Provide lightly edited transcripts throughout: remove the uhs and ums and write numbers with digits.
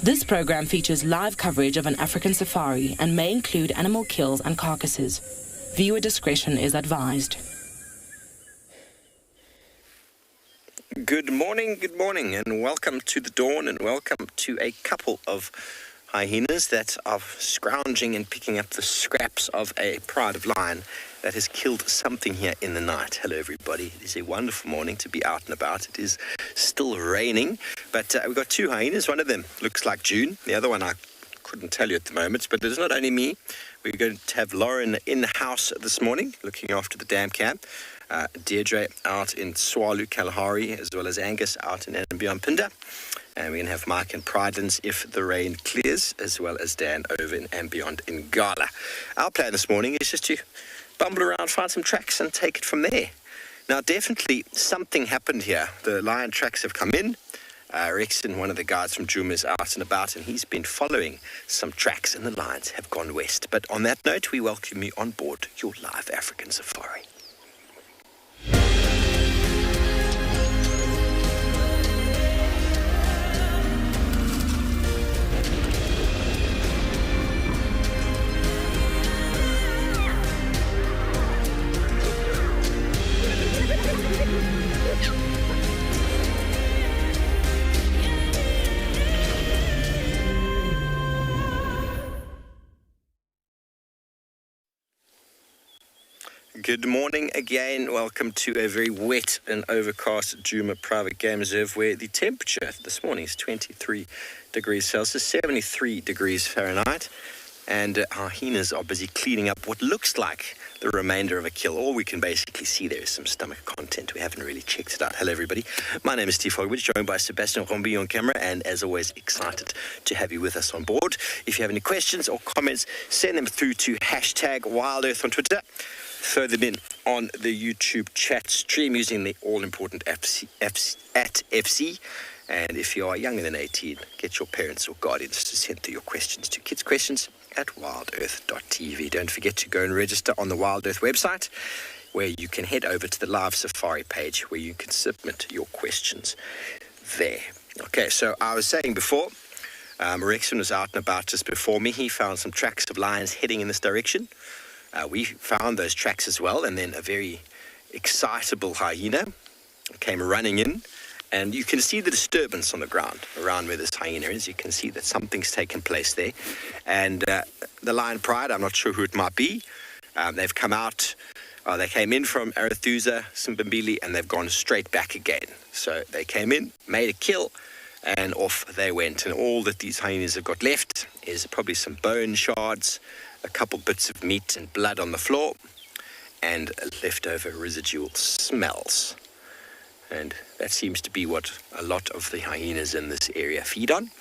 This program features live coverage of an African safari and may include animal kills and carcasses. Viewer discretion is advised. Good morning, and welcome to the dawn, and welcome to a couple of hyenas that are scrounging and picking up the scraps of a pride of lion that has killed something here in the night. Hello, everybody. It is a wonderful morning to be out and about. It is still raining, but we've got two hyenas. One of them looks like June. The other one I couldn't tell you at the moment, but it's not only me. We're going to have Lauren in the house this morning, looking after the dam camp. Deirdre out in Swalu, Kalahari, as well as Angus out in Ambionpinda. And we're going to have Mike in Pridelands if the rain clears, as well as Dan over in Ambient in Gala. Our plan this morning is just to bumble around, find some tracks and take it from there. Now, definitely something happened here. The lion tracks have come in. Rexon, one of the guys from Djuma, is out and about, and he's been following some tracks, and the lions have gone west. But on that note, we welcome you on board your live African safari. Good morning again. Welcome to a very wet and overcast Djuma Private Game Reserve, where the temperature this morning is 23 degrees Celsius, 73 degrees Fahrenheit, and hyenas are busy cleaning up what looks like the remainder of a kill. All we can basically see there is some stomach content. We haven't really checked it out. Hello, everybody. My name is Steve Fogwitch, joined by Sebastian Rombi on camera, and as always, excited to have you with us on board. If you have any questions or comments, send them through to #WildEarth on Twitter. Throw them in on the YouTube chat stream using the all-important @FC. And if you are younger than 18, get your parents or guardians to send through your questions to kidsquestions@wildearth.tv. Don't forget to go and register on the Wild Earth website, where you can head over to the live safari page where you can submit your questions there. Okay, so I was saying before, Rexon was out and about just before me. He found some tracks of lions heading in this direction. We found those tracks as well, and then a very excitable hyena came running in, and you can see the disturbance on the ground around where this hyena is. You can see that something's taken place there, and the lion pride, I'm not sure who it might be, they've come out, they came in from Arathusa, Simbambili, and they've gone straight back again. So they came in, made a kill, and off they went, and all that these hyenas have got left is probably some bone shards, a couple bits of meat and blood on the floor, and leftover residual smells. And that seems to be what a lot of the hyenas in this area feed on.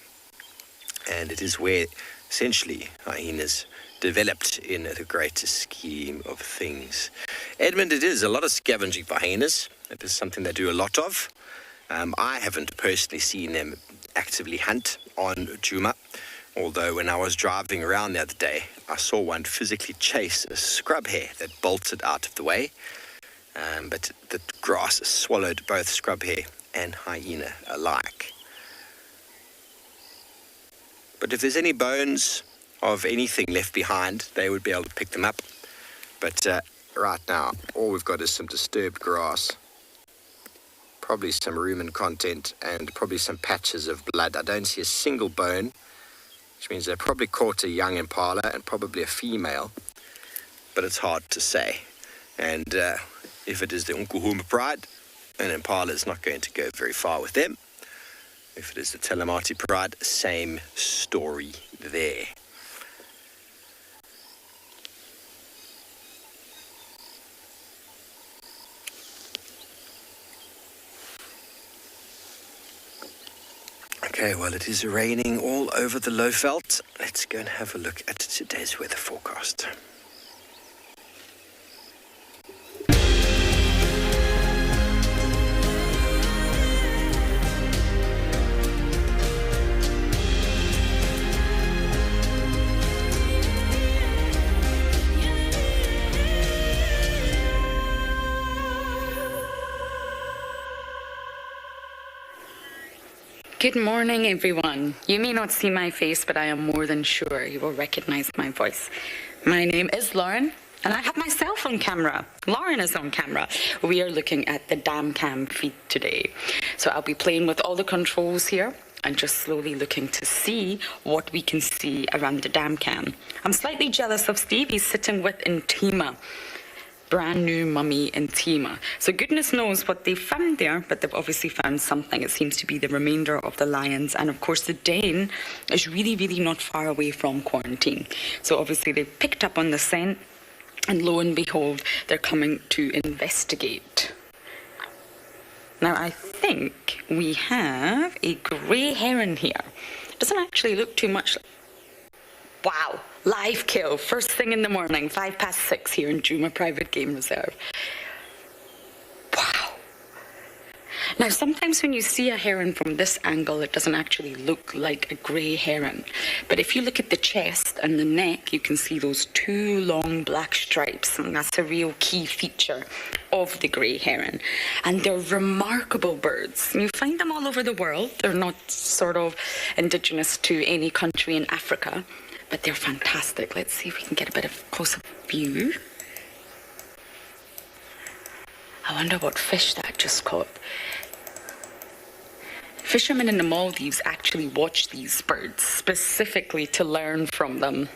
And it is where, essentially, hyenas developed in the greater scheme of things. Edmund, it is a lot of scavenging for hyenas. It is something they do a lot of. I haven't personally seen them actively hunt on Djuma, although when I was driving around the other day, I saw one physically chase a scrub hare that bolted out of the way. But the grass swallowed both scrub hare and hyena alike. But if there's any bones of anything left behind, they would be able to pick them up. But right now, all we've got is some disturbed grass, probably some rumen content, and probably some patches of blood. I don't see a single bone, which means they probably caught a young impala and probably a female, but it's hard to say. And if it is the Nkuhuma pride, an impala is not going to go very far with them. If it is the Telemati pride, same story there. Okay, well, it is raining all over the Lowveld. Let's go and have a look at today's weather forecast. Good morning, everyone. You may not see my face, but I am more than sure you will recognize my voice. My name is Lauren, and I have myself on camera. Lauren is on camera. We are looking at the dam cam feed today. So I'll be playing with all the controls here and just slowly looking to see what we can see around the dam cam. I'm slightly jealous of Steve. He's sitting with Intima. Brand new mummy Intima. So goodness knows what they found there, but they've obviously found something. It seems to be the remainder of the lions. And of course, the den is really, really not far away from quarantine. So obviously they picked up on the scent, and lo and behold, they're coming to investigate. Now, I think we have a grey heron here. Doesn't actually look too much. Wow, live kill, first thing in the morning, 6:05 here in Juma Private Game Reserve. Wow. Now, sometimes when you see a heron from this angle, it doesn't actually look like a grey heron. But if you look at the chest and the neck, you can see those two long black stripes, and that's a real key feature of the grey heron. And they're remarkable birds. You find them all over the world. They're not sort of indigenous to any country in Africa, but they're fantastic. Let's see if we can get a bit of close-up view. I wonder what fish that just caught. Fishermen in the Maldives actually watch these birds specifically to learn from them.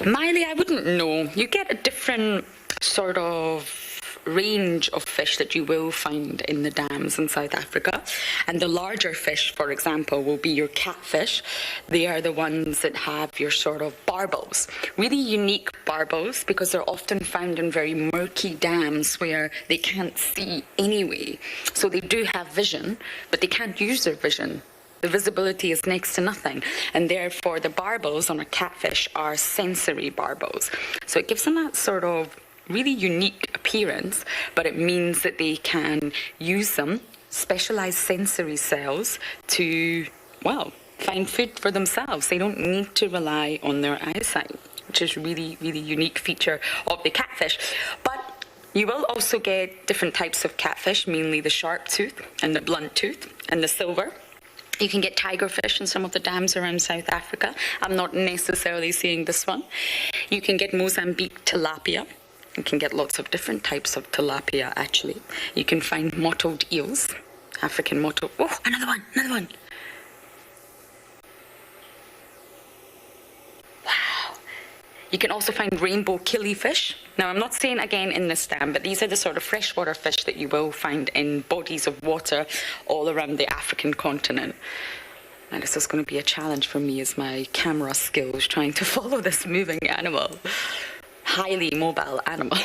Miley, I wouldn't know. You get a different sort of range of fish that you will find in the dams in South Africa. And the larger fish, for example, will be your catfish. They are the ones that have your sort of barbels. Really unique barbels because they're often found in very murky dams where they can't see anyway. So they do have vision, but they can't use their vision. The visibility is next to nothing, and therefore the barbels on a catfish are sensory barbels. So it gives them that sort of really unique appearance, but it means that they can use some specialized sensory cells to, well, find food for themselves. They don't need to rely on their eyesight, which is really, really unique feature of the catfish. But you will also get different types of catfish, mainly the sharp tooth and the blunt tooth and the silver. You can get tigerfish in some of the dams around South Africa. I'm not necessarily seeing this one. You can get Mozambique tilapia. You can get lots of different types of tilapia, actually. You can find mottled eels, African mottled. Oh, another one, another one. Wow. You can also find rainbow killifish. Now, I'm not saying again in this dam, but these are the sort of freshwater fish that you will find in bodies of water all around the African continent. Now, this is going to be a challenge for me as my camera skills trying to follow this moving animal. Highly mobile animal.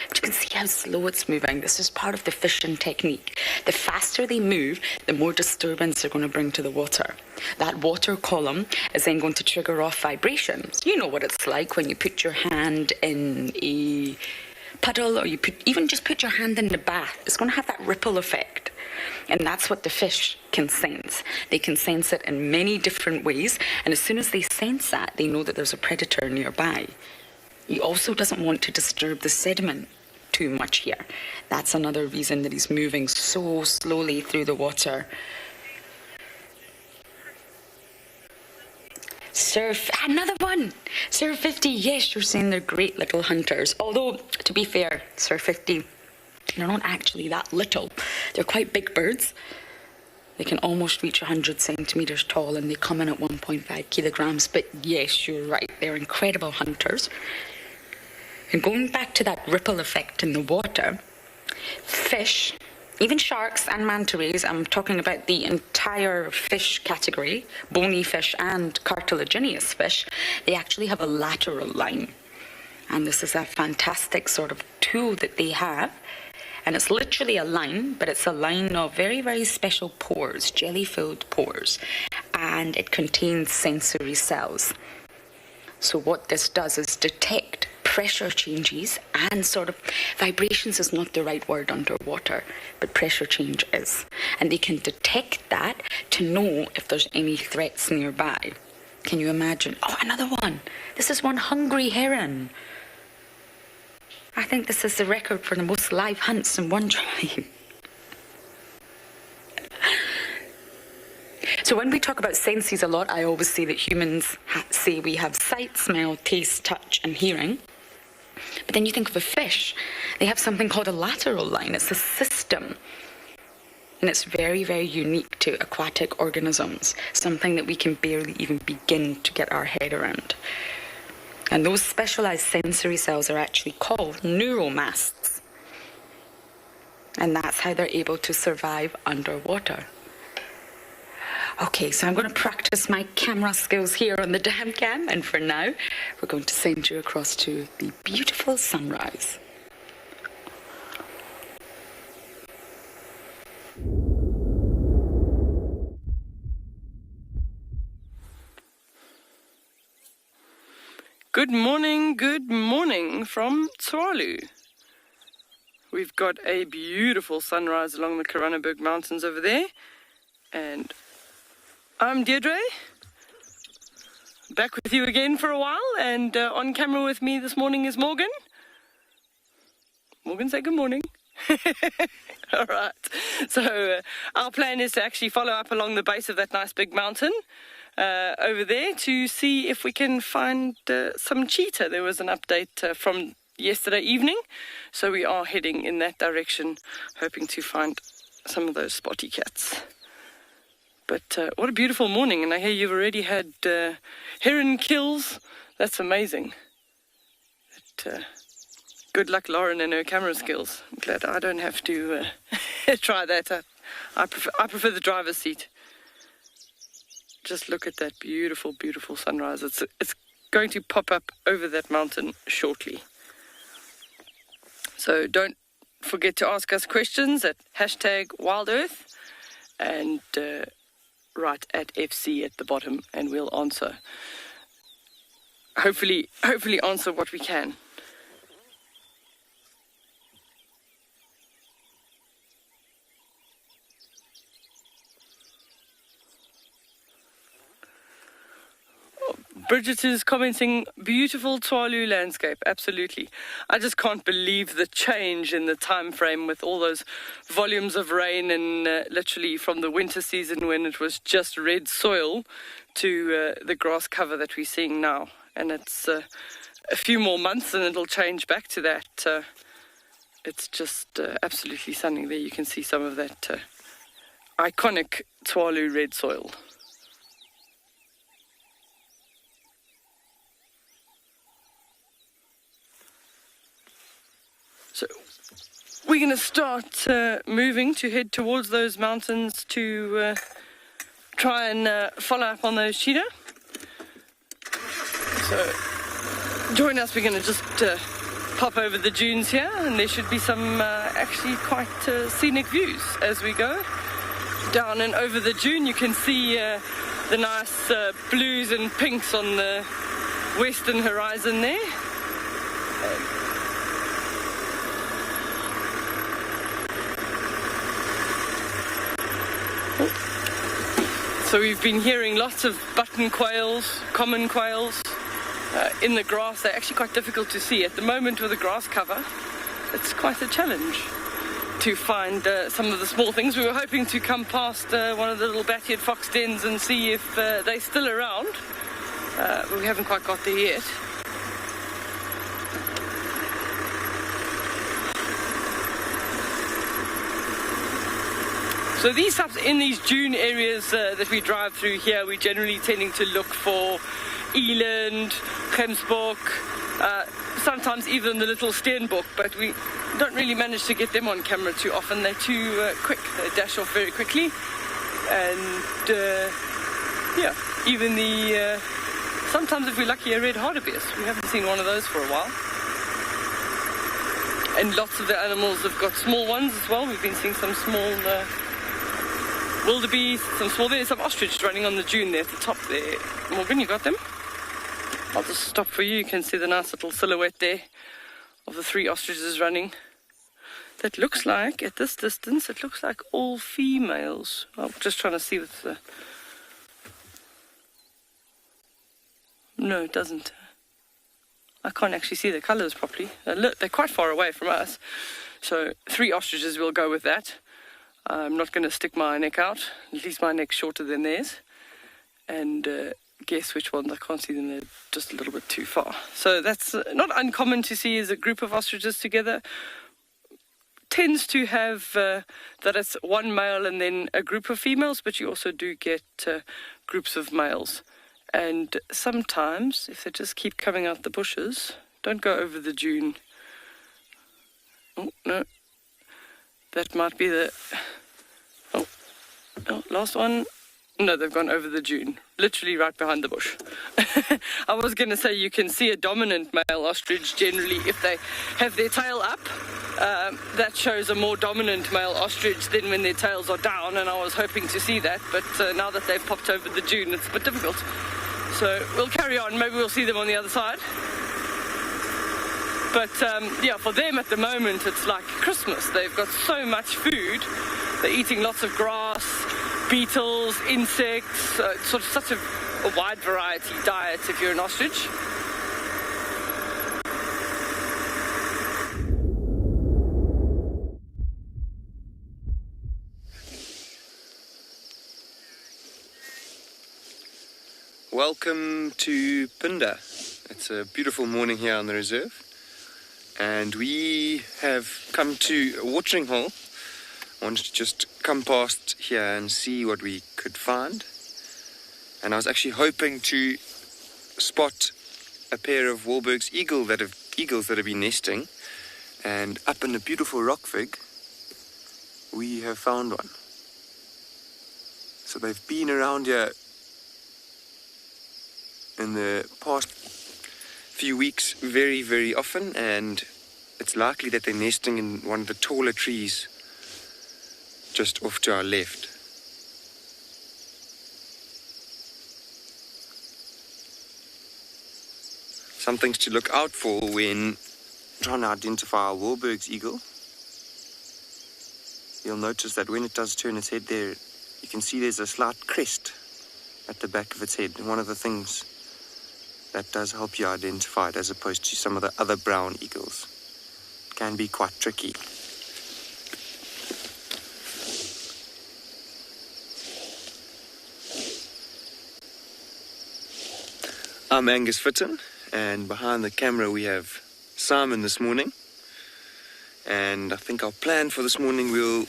But you can see how slow it's moving. This is part of the fishing technique. The faster they move, the more disturbance they're going to bring to the water. That water column is then going to trigger off vibrations. You know what it's like when you put your hand in a puddle, or you even just put your hand in the bath. It's going to have that ripple effect. And that's what the fish can sense. They can sense it in many different ways. And as soon as they sense that, they know that there's a predator nearby. He also doesn't want to disturb the sediment too much here. That's another reason that he's moving so slowly through the water. Another one! Sir 50, yes, you're saying they're great little hunters. Although, to be fair, Sir 50, they're not actually that little. They're quite big birds. They can almost reach 100 centimetres tall, and they come in at 1.5 kilograms. But yes, you're right. They're incredible hunters. And going back to that ripple effect in the water, fish, even sharks and manta rays, I'm talking about the entire fish category, bony fish and cartilaginous fish, they actually have a lateral line. And this is a fantastic sort of tool that they have. And it's literally a line, but it's a line of very, very special pores, jelly-filled pores. And it contains sensory cells. So what this does is detect pressure changes, and sort of vibrations is not the right word underwater, but pressure change is. And they can detect that to know if there's any threats nearby. Can you imagine? Oh, another one. This is one hungry heron. I think this is the record for the most live hunts in one drive. So when we talk about senses a lot, I always say that humans say we have sight, smell, taste, touch, and hearing. But then you think of a fish, they have something called a lateral line. It's a system. And it's very, very unique to aquatic organisms, something that we can barely even begin to get our head around. And those specialized sensory cells are actually called neuromasts. And that's how they're able to survive underwater. Okay, so I'm going to practice my camera skills here on the dam cam, and for now, we're going to send you across to the beautiful sunrise. Good morning from Tswalu. We've got a beautiful sunrise along the Karannaberg Mountains over there, and I'm Deirdre, back with you again for a while, and on camera with me this morning is Morgan. Morgan, say good morning. All right, so our plan is to actually follow up along the base of that nice big mountain over there to see if we can find some cheetah. There was an update from yesterday evening, so we are heading in that direction, hoping to find some of those spotty cats. But what a beautiful morning, and I hear you've already had heron kills. That's amazing. But, good luck, Lauren, and her camera skills. I'm glad I don't have to try that. I prefer the driver's seat. Just look at that beautiful, beautiful sunrise. It's going to pop up over that mountain shortly. So don't forget to ask us questions at #WildEarth and write at FC at the bottom, and we'll answer. Hopefully answer what we can. Bridget is commenting, beautiful Tswalu landscape, absolutely. I just can't believe the change in the time frame with all those volumes of rain, and literally from the winter season when it was just red soil to the grass cover that we're seeing now. And it's a few more months and it'll change back to that. It's just absolutely stunning. There you can see some of that iconic Tswalu red soil. So we're going to start moving to head towards those mountains to try and follow up on those cheetah. So join us. We're going to just pop over the dunes here, and there should be some actually quite scenic views as we go down and over the dune. You can see the nice blues and pinks on the western horizon there. So we've been hearing lots of button quails, common quails in the grass. They're actually quite difficult to see. At the moment with the grass cover, it's quite a challenge to find some of the small things. We were hoping to come past one of the little bat-eared fox dens and see if they're still around, but we haven't quite got there yet. So in these dune areas that we drive through here, we're generally tending to look for eland, gemsbok, sometimes even the little steenbok, but we don't really manage to get them on camera too often. They're too quick. They dash off very quickly. And yeah, even the sometimes if we're lucky, a red hartebeest. We haven't seen one of those for a while. And lots of the animals have got small ones as well. We've been seeing some small wildebeest, there's some ostrich running on the dune there at the top there. Morgan, you got them? I'll just stop for you. You can see the nice little silhouette there of the 3 ostriches running. That looks like, at this distance, it looks like all females. I'm just trying to see with the... No, it doesn't. I can't actually see the colours properly. They're quite far away from us. So 3 ostriches, we'll go with that. I'm not going to stick my neck out. At least my neck's shorter than theirs. And guess which ones. I can't see them. They're just a little bit too far. So that's not uncommon to see as a group of ostriches together. Tends to have that it's one male and then a group of females, but you also do get groups of males. And sometimes, if they just keep coming out the bushes, don't go over the dune. Oh, no. That might be the... Oh, last one. No, they've gone over the dune. Literally right behind the bush. I was going to say you can see a dominant male ostrich generally if they have their tail up. That shows a more dominant male ostrich than when their tails are down, and I was hoping to see that, but now that they've popped over the dune, it's a bit difficult. So we'll carry on. Maybe we'll see them on the other side. But yeah, for them at the moment, it's like Christmas. They've got so much food. They're eating lots of grass, beetles, insects. It's sort of such a wide variety diet if you're an ostrich. Welcome to Pinda. It's a beautiful morning here on the reserve, and we have come to a watering hole. I wanted to just come past here and see what we could find, and I was actually hoping to spot a pair of Wahlberg's eagles that have been nesting, and up in a beautiful rock fig we have found one. So they've been around here in the past few weeks very, very often, and it's likely that they're nesting in one of the taller trees just off to our left. Some things to look out for when trying to identify a Wahlberg's eagle. You'll notice that when it does turn its head there, you can see there's a slight crest at the back of its head. And one of the things that does help you identify it as opposed to some of the other brown eagles. It can be quite tricky. I'm Angus Fitton, and behind the camera we have Simon this morning. And I think our plan for this morning, we'll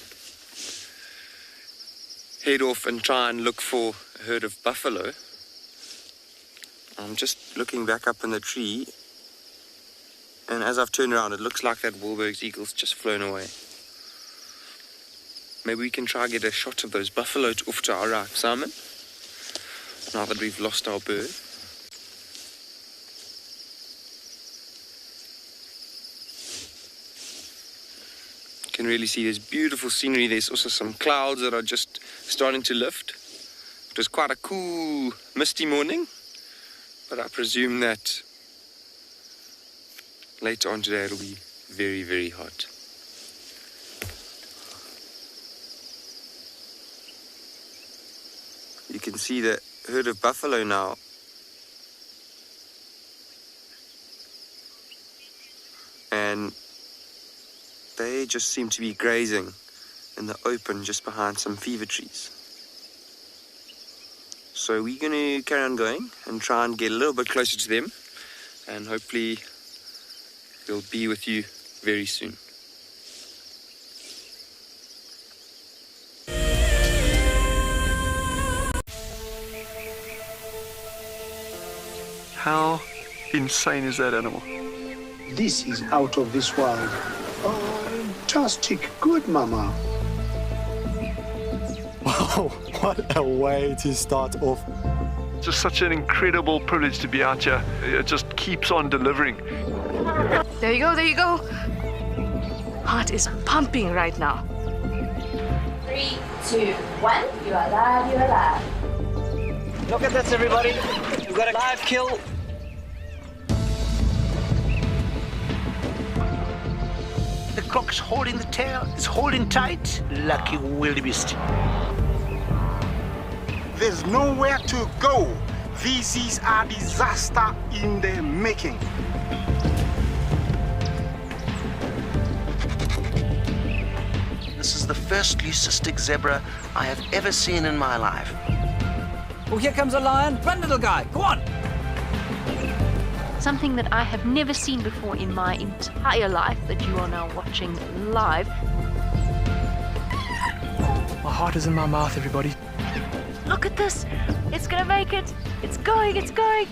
head off and try and look for a herd of buffalo. I'm just looking back up in the tree, and as I've turned around, it looks like that Wahlberg's eagle's just flown away. Maybe we can try and get a shot of those buffalo off to our right, Simon, now that we've lost our bird. You can really see there's beautiful scenery. There's also some clouds that are just starting to lift. It was quite a cool, misty morning. But I presume that later on today it'll be very, very hot. You can see the herd of buffalo now. And they just seem to be grazing in the open just behind some fever trees. So we're going to carry on going and try and get a little bit closer to them, and hopefully we'll be with you very soon. How insane is that animal? This is out of this world. Fantastic. Good, Mama. Wow, what a way to start off. Just such an incredible privilege to be out here. It just keeps on delivering. There you go, there you go. Heart is pumping right now. 3, 2, 1. You are live, you are live. Look at this, everybody. We've got a live kill. The cock's holding the tail. It's holding tight. Lucky wildebeest. There's nowhere to go. This is a disaster in the making. making? This is the first leucistic zebra I have ever seen in my life. Oh, here comes a lion. Run, little guy. Go on. Something that I have never seen before in my entire life that you are now watching live. My heart is in my mouth, everybody. Look at this. It's gonna make it. It's going, it's going.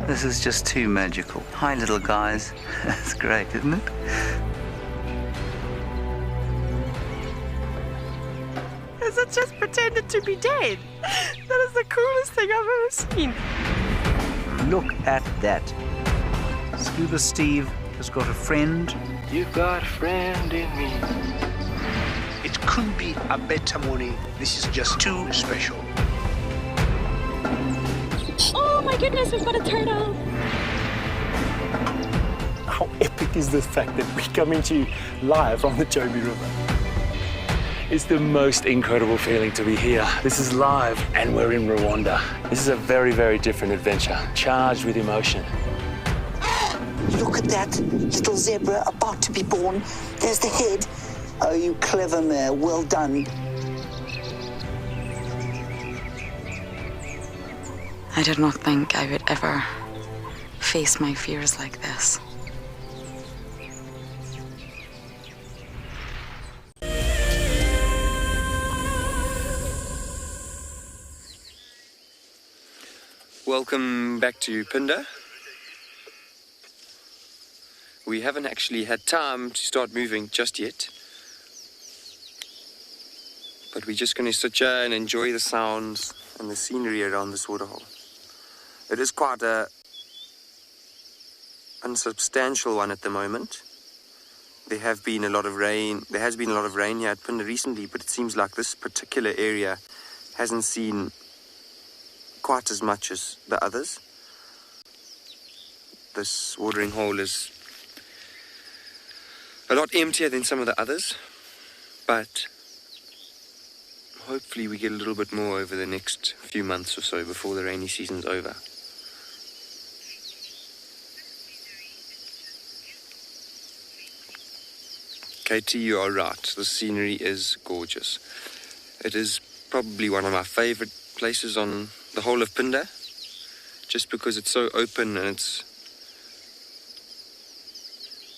This is just too magical. Hi, little guys. That's great, isn't it? Has it just pretended to be dead? That is the coolest thing I've ever seen. Look at that. Scuba Steve has got a friend. You've got a friend in me. It couldn't be a better morning. This is just too special. Oh my goodness, we've got a turtle. How epic is the fact that we're coming to you live from the Chobe River? It's the most incredible feeling to be here. This is live and we're in Rwanda. This is a very, very different adventure, charged with emotion. Look at that little zebra about to be born. There's the head. Oh, you clever mare. Well done. I did not think I would ever face my fears like this. Welcome back to Phinda. We haven't actually had time to start moving just yet. But we're just going to sit here and enjoy the sounds and the scenery around this waterhole. It is quite a unsubstantial one at the moment. There has been a lot of rain here at Phinda recently, but it seems like this particular area hasn't seen quite as much as the others. This watering hole is a lot emptier than some of the others, but hopefully we get a little bit more over the next few months or so before the rainy season's over. Katie, you are right. The scenery is gorgeous. It is probably one of my favorite places on the whole of Phinda, just because it's so open and it's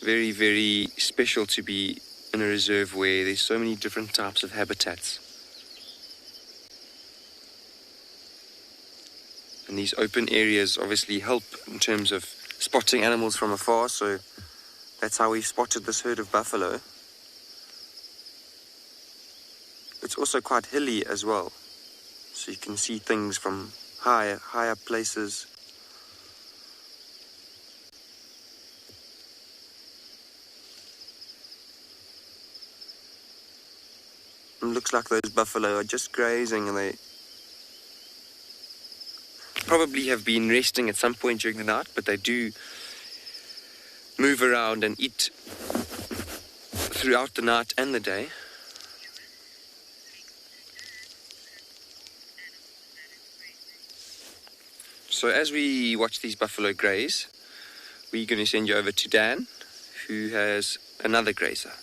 very, very special to be in a reserve where there's so many different types of habitats. And these open areas obviously help in terms of spotting animals from afar, so that's how we spotted this herd of buffalo. It's also quite hilly as well, so you can see things from higher places. It looks like those buffalo are just grazing, and they probably have been resting at some point during the night, but they do move around and eat throughout the night and the day. So as we watch these buffalo graze, we're going to send you over to Dan, who has another grazer.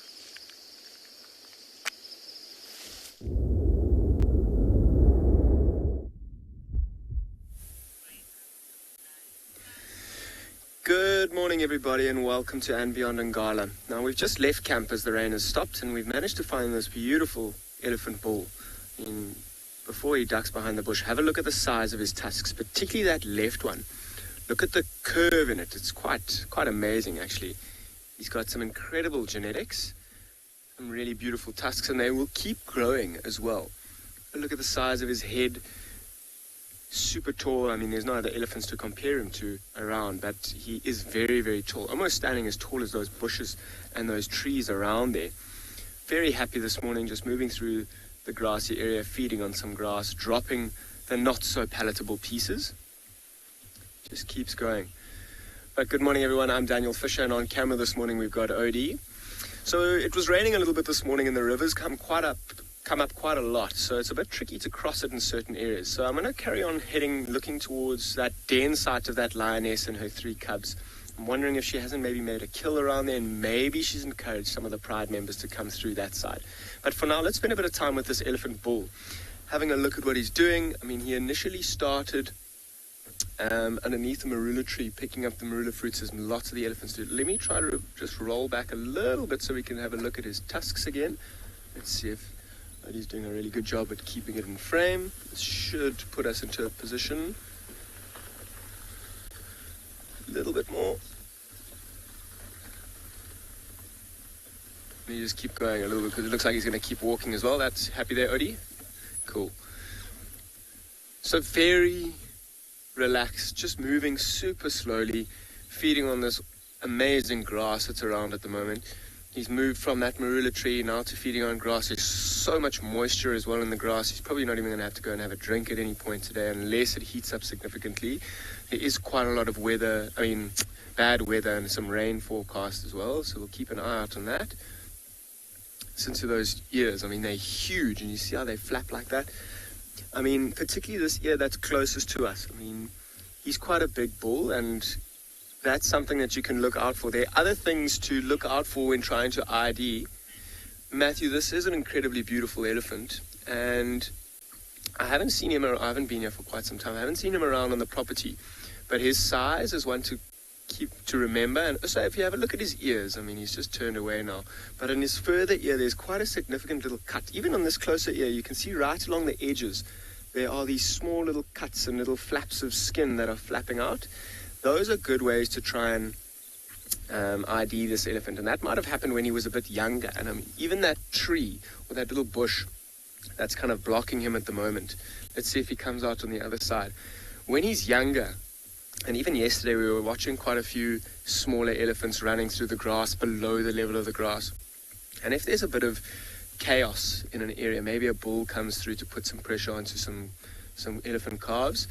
Good morning, everybody, and welcome to And Beyond Ngala. Now, we've just left camp as the rain has stopped, and we've managed to find this beautiful elephant bull. Before he ducks behind the bush, have a look at the size of his tusks, particularly that left one. Look at the curve in it. It's quite amazing, actually. He's got some incredible genetics, some really beautiful tusks, and they will keep growing as well. Look at the size of his head. Super tall. I mean, there's no other elephants to compare him to around, but he is very, very tall, almost standing as tall as those bushes and those trees around there. Very happy this morning, just moving through the grassy area, feeding on some grass, dropping the not so palatable pieces. Just keeps going. But good morning, everyone. I'm Daniel Fisher, and on camera this morning we've got Odie. So it was raining a little bit this morning, and the rivers come come up quite a lot, so it's a bit tricky to cross it in certain areas. So I'm going to carry on heading, looking towards that den site of that lioness and her 3 cubs. I'm wondering if she hasn't maybe made a kill around there, and maybe she's encouraged some of the pride members to come through that side. But for now, let's spend a bit of time with this elephant bull, having a look at what he's doing. I mean, he initially started underneath the marula tree, picking up the marula fruits, as lots of the elephants do. Let me try to just roll back a little bit so we can have a look at his tusks again. Let's see if he's doing a really good job at keeping it in frame. This should put us into a position. A little bit more. Let me just keep going a little bit, because it looks like he's going to keep walking as well. That's happy there, Odie? Cool. So very relaxed, just moving super slowly, feeding on this amazing grass that's around at the moment. He's moved from that marula tree now to feeding on grass. There's so much moisture as well in the grass. He's probably not even going to have to go and have a drink at any point today unless it heats up significantly. There is quite a lot of bad weather and some rain forecast as well, so we'll keep an eye out on that. Listen to those ears. I mean, they're huge, and you see how they flap like that? I mean, particularly this ear that's closest to us. I mean, he's quite a big bull, and that's something that you can look out for. There are other things to look out for when trying to ID. Matthew, this is an incredibly beautiful elephant, and I haven't seen him, I haven't been here for quite some time. I haven't seen him around on the property, but his size is one to remember. And also, if you have a look at his ears, I mean, he's just turned away now, but in his further ear, there's quite a significant little cut. Even on this closer ear, you can see right along the edges, there are these small little cuts and little flaps of skin that are flapping out. Those are good ways to try and ID this elephant, and that might have happened when he was a bit younger. And I mean, even that tree or that little bush that's kind of blocking him at the moment. Let's see if he comes out on the other side. When he's younger, and even yesterday we were watching quite a few smaller elephants running through the grass below the level of the grass. And if there's a bit of chaos in an area, maybe a bull comes through to put some pressure onto some elephant calves.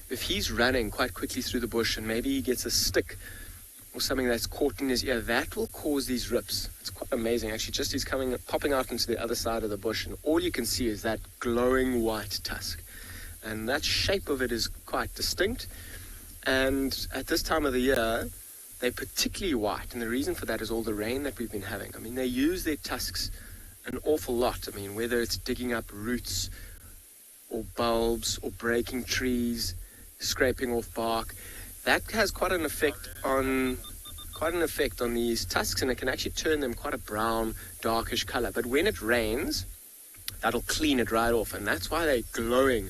If he's running quite quickly through the bush and maybe he gets a stick or something that's caught in his ear, that will cause these rips. It's quite amazing, actually. Just he's popping out into the other side of the bush, and all you can see is that glowing white tusk. And that shape of it is quite distinct. And at this time of the year, they're particularly white. And the reason for that is all the rain that we've been having. I mean, they use their tusks an awful lot. I mean, whether it's digging up roots or bulbs or breaking trees, scraping off bark, that has quite an effect on these tusks, and it can actually turn them quite a brown, darkish color. But when it rains, that'll clean it right off, and that's why they're glowing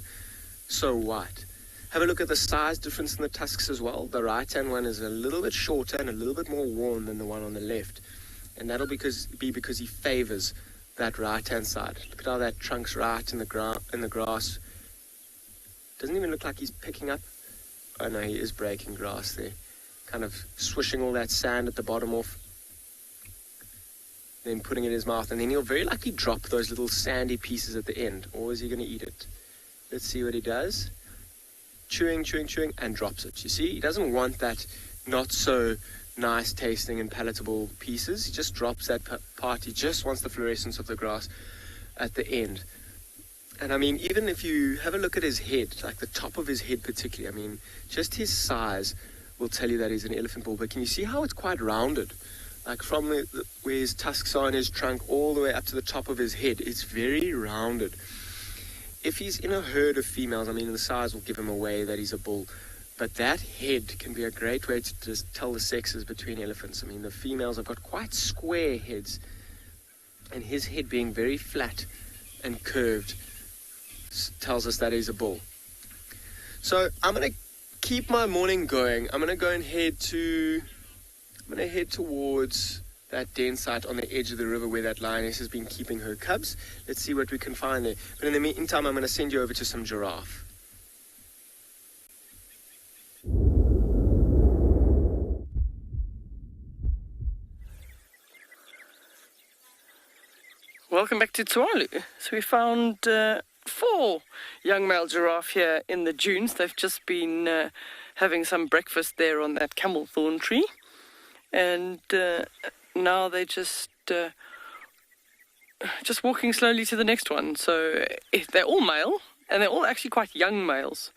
so white. Have a look at the size difference in the tusks as well. The right-hand one is a little bit shorter and a little bit more worn than the one on the left, and that'll be because he favors that right-hand side. Look at how that trunk's right in the grass. Doesn't even look like he's picking up. Oh no, he is breaking grass there. Kind of swishing all that sand at the bottom off. Then putting it in his mouth. And then he'll very likely drop those little sandy pieces at the end. Or is he going to eat it? Let's see what he does. Chewing, and drops it. You see, he doesn't want that not so nice tasting and palatable pieces. He just drops that part. He just wants the fluorescence of the grass at the end. And I mean, even if you have a look at his head, like the top of his head particularly, I mean, just his size will tell you that he's an elephant bull. But can you see how it's quite rounded? Like from where his tusks are in his trunk all the way up to the top of his head, it's very rounded. If he's in a herd of females, I mean, the size will give him away that he's a bull. But that head can be a great way to just tell the sexes between elephants. I mean, the females have got quite square heads, and his head being very flat and curved tells us that he's a bull. So I'm going to keep my morning going. I'm going to go and head towards that den site on the edge of the river where that lioness has been keeping her cubs. Let's see what we can find there. But in the meantime, I'm going to send you over to some giraffe. Welcome back to Tualu. So we found 4 young male giraffe here in the dunes. They've just been having some breakfast there on that camel thorn tree, and now they're just just walking slowly to the next one. So they're all male, and they're all actually quite young males.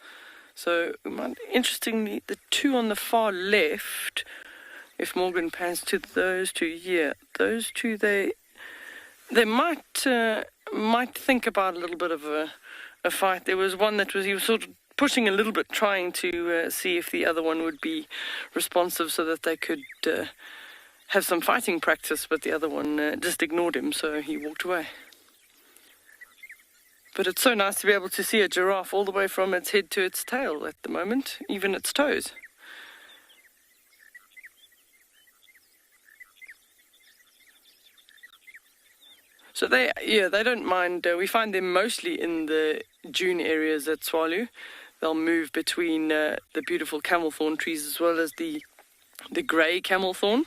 So, interestingly, the two on the far left, if Morgan pans to those two, those two, they might think about a little bit of a fight. There was one he was sort of pushing a little bit, trying to see if the other one would be responsive so that they could have some fighting practice, but the other one just ignored him, so he walked away. But it's so nice to be able to see a giraffe all the way from its head to its tail at the moment, even its toes. So they don't mind. We find them mostly in the dune areas at Tswalu. They'll move between the beautiful camel thorn trees as well as the grey camel thorn.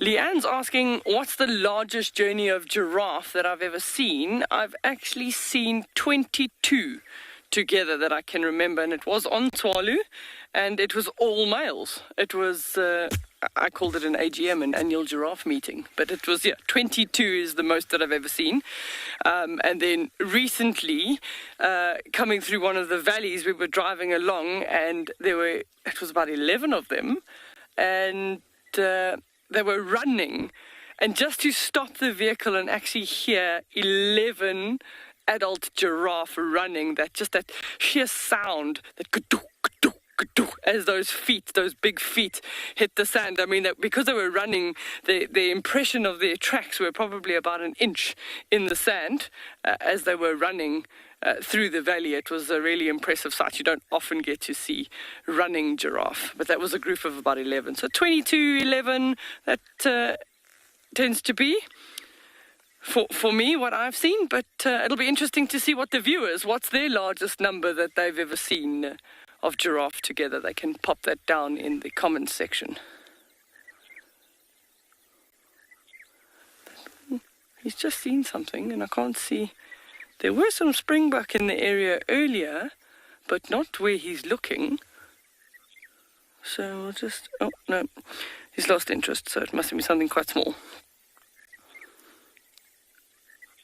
Leanne's asking, what's the largest journey of giraffe that I've ever seen? I've actually seen 22 together that I can remember, and it was on Tswalu, and it was all males. It was, I called it an AGM, an annual giraffe meeting, but it was, 22 is the most that I've ever seen. And then recently, coming through one of the valleys, we were driving along, and it was about 11 of them, and they were running, and just to stop the vehicle and actually hear 11 adult giraffe running, that sheer sound, that ka-doo, ka-doo, ka-doo, as those big feet hit the sand. I mean, because they were running, the impression of their tracks were probably about an inch in the sand as they were running through the valley. It was a really impressive sight. You don't often get to see running giraffe, but that was a group of about 11. So 22, 11, that tends to be, for me, what I've seen, but it'll be interesting to see what the viewers, what's their largest number that they've ever seen of giraffe together. They can pop that down in the comments section. He's just seen something, and I can't see. There were some springbuck in the area earlier, but not where he's looking. So we'll just... Oh, no. He's lost interest, so it must be something quite small.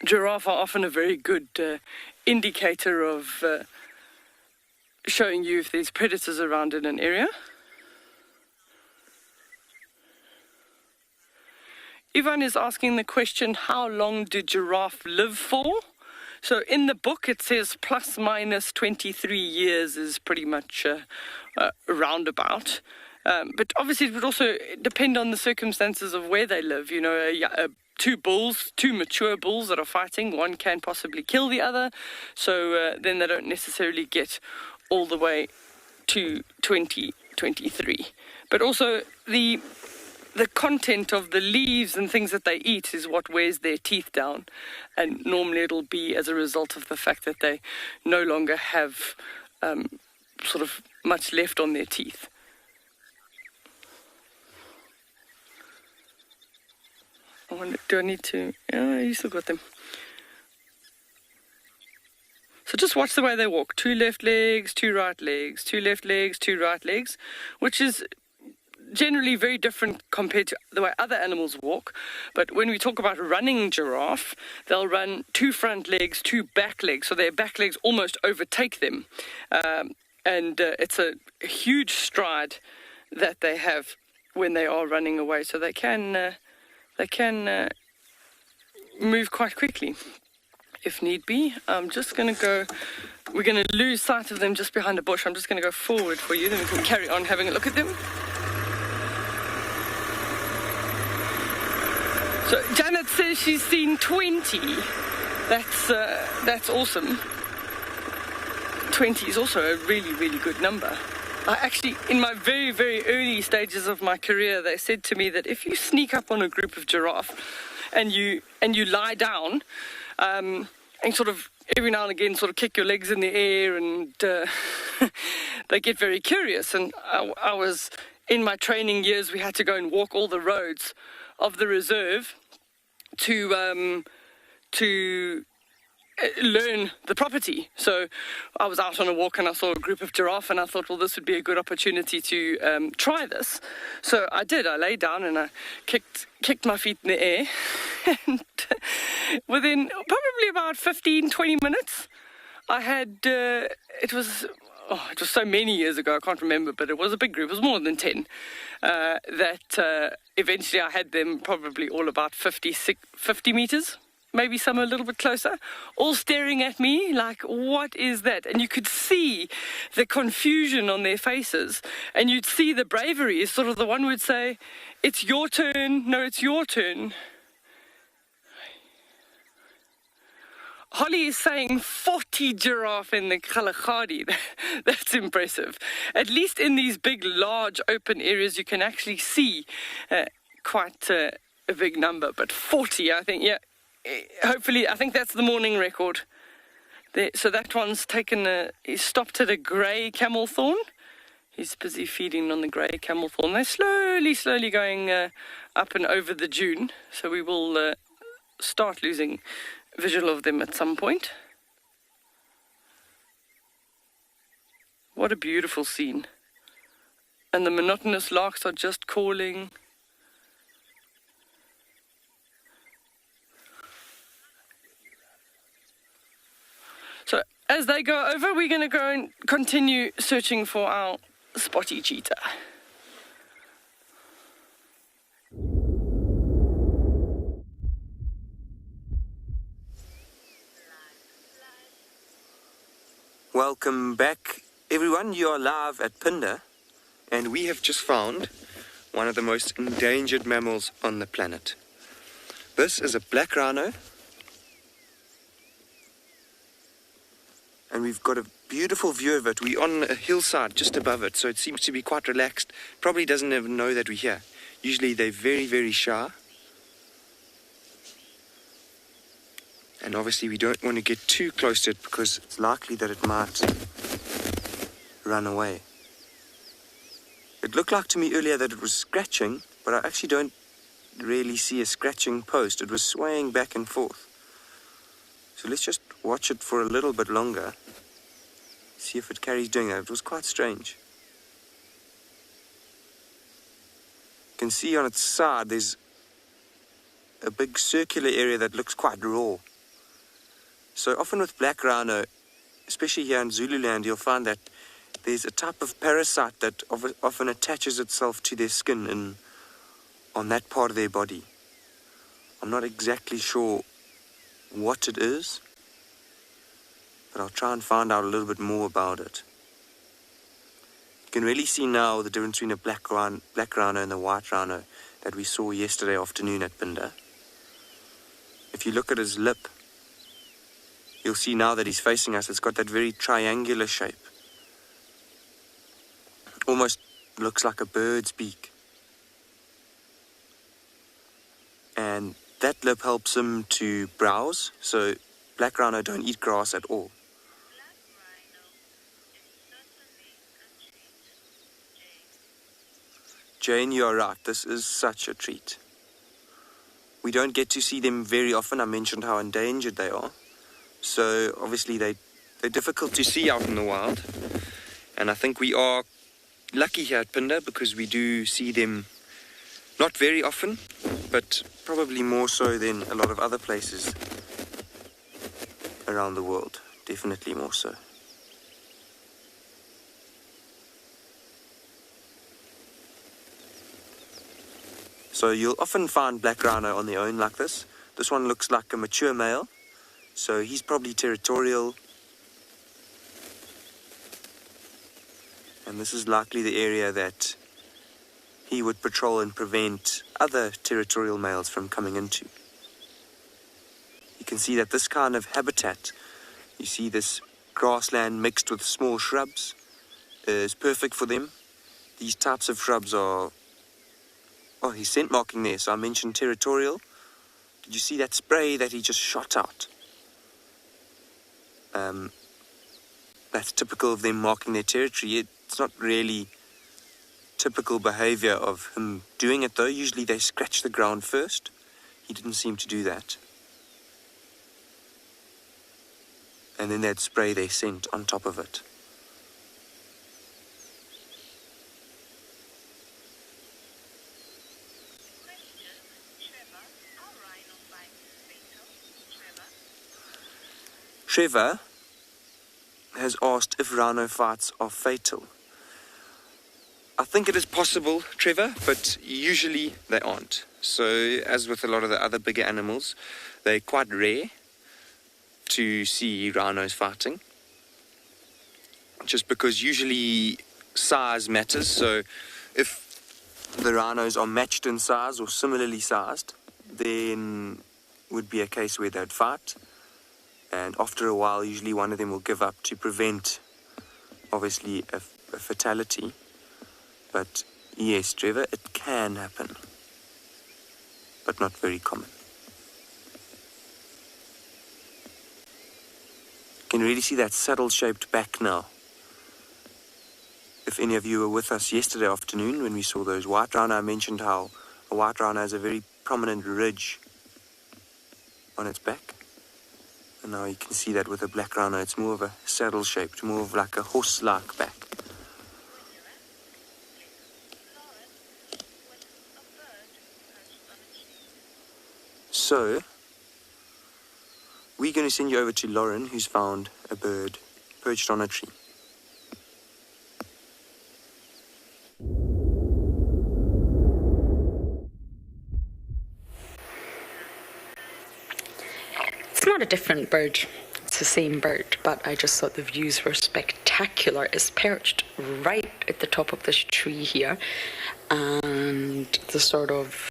Giraffe are often a very good indicator of showing you if there's predators around in an area. Ivan is asking the question, how long do giraffe live for? So in the book it says plus minus 23 years is pretty much roundabout. But obviously it would also depend on the circumstances of where they live. You know, two mature bulls that are fighting, one can possibly kill the other. So then they don't necessarily get all the way to 23. But also the content of the leaves and things that they eat is what wears their teeth down. And normally it'll be as a result of the fact that they no longer have sort of much left on their teeth. I wonder, do I need to... Yeah, you still got them. So just watch the way they walk. 2 left legs, 2 right legs, 2 left legs, 2 right legs, which is generally very different compared to the way other animals walk. But when we talk about running giraffe, they'll run 2 front legs, 2 back legs, so their back legs almost overtake them. And it's a huge stride that they have when they are running away, so they can move quite quickly if need be. I'm just going to go... We're going to lose sight of them just behind a bush. I'm just going to go forward for you, then we can carry on having a look at them. So Janet says she's seen 20. That's awesome. 20 is also a really, really good number. Actually, in my very, very early stages of my career, they said to me that if you sneak up on a group of giraffe and you lie down, and sort of every now and again sort of kick your legs in the air, and they get very curious. And I was, in my training years, we had to go and walk all the roads of the reserve to learn the property. So I was out on a walk and I saw a group of giraffe and I thought, well, this would be a good opportunity to try this. So I did. I lay down and I kicked my feet in the air. And within probably about 15, 20 minutes, I had, it was so many years ago, I can't remember, but it was a big group. It was more than 10. That eventually I had them probably all about 50 meters. Maybe some a little bit closer, all staring at me like, what is that? And you could see the confusion on their faces, and you'd see the bravery. Sort of the one would say, it's your turn. No, it's your turn. Holly is saying 40 giraffe in the Kalahari. That's impressive. At least in these big, large, open areas, you can actually see quite a big number. But 40, I think, yeah. Hopefully, I think that's the morning record. So that one's he stopped at a grey camel thorn. He's busy feeding on the grey camel thorn. They're slowly going up and over the dune. So we will start losing visual of them at some point. What a beautiful scene. And the monotonous larks are just calling. So as they go over, we're going to go and continue searching for our spotty cheetah. Welcome back, everyone. You are live at Phinda, and we have just found one of the most endangered mammals on the planet. This is a black rhino. And we've got a beautiful view of it. We're on a hillside just above it, so it seems to be quite relaxed. Probably doesn't even know that we're here. Usually they're very, very shy. And obviously we don't want to get too close to it because it's likely that it might run away. It looked like to me earlier that it was scratching, but I actually don't really see a scratching post. It was swaying back and forth. So let's just watch it for a little bit longer. See if it carries doing that. It was quite strange. You can see on its side there's a big circular area that looks quite raw. So often with black rhino, especially here in Zululand, you'll find that there's a type of parasite that often attaches itself to their skin on that part of their body. I'm not exactly sure what it is, but I'll try and find out a little bit more about it. You can really see now the difference between a black rhino and the white rhino that we saw yesterday afternoon at Phinda. If you look at his lip, you'll see now that he's facing us, it's got that very triangular shape. Almost looks like a bird's beak. And that lip helps him to browse, so black rhino don't eat grass at all. Jane, you are right, this is such a treat. We don't get to see them very often. I mentioned how endangered they are. So obviously they're difficult to see out in the wild. And I think we are lucky here at Phinda because we do see them not very often, but probably more so than a lot of other places around the world. Definitely more so. So you'll often find black rhino on their own like this. This one looks like a mature male, so he's probably territorial. And this is likely the area that he would patrol and prevent other territorial males from coming into. You can see that this kind of habitat, you see this grassland mixed with small shrubs, is perfect for them. These types of shrubs are... Oh, he's scent marking there, so I mentioned territorial. Did you see that spray that he just shot out? That's typical of them marking their territory. It's not really typical behavior of him doing it though. Usually they scratch the ground first. He didn't seem to do that. and then they'd spray their scent on top of it. Trevor has asked if rhino fights are fatal. I think it is possible, Trevor, but usually they aren't. So, as with a lot of the other bigger animals, they're quite rare to see rhinos fighting. Just because usually size matters. So, if the rhinos are matched in size or similarly sized, then would be a case where they'd fight. And after a while, usually one of them will give up to prevent, obviously, a fatality. But yes, Trevor, it can happen, but not very common. You can really see that saddle-shaped back now. If any of you were with us yesterday afternoon when we saw those white rhino, I mentioned how a white rhino has a very prominent ridge on its back. And now you can see that with a black rhino, it's more of a saddle-shaped, more of like a horse-like back. So, we're going to send you over to Lauren, who's found a bird perched on a tree. It's not a different bird. It's the same bird, but I just thought the views were spectacular. It's perched right at the top of this tree here, and the sort of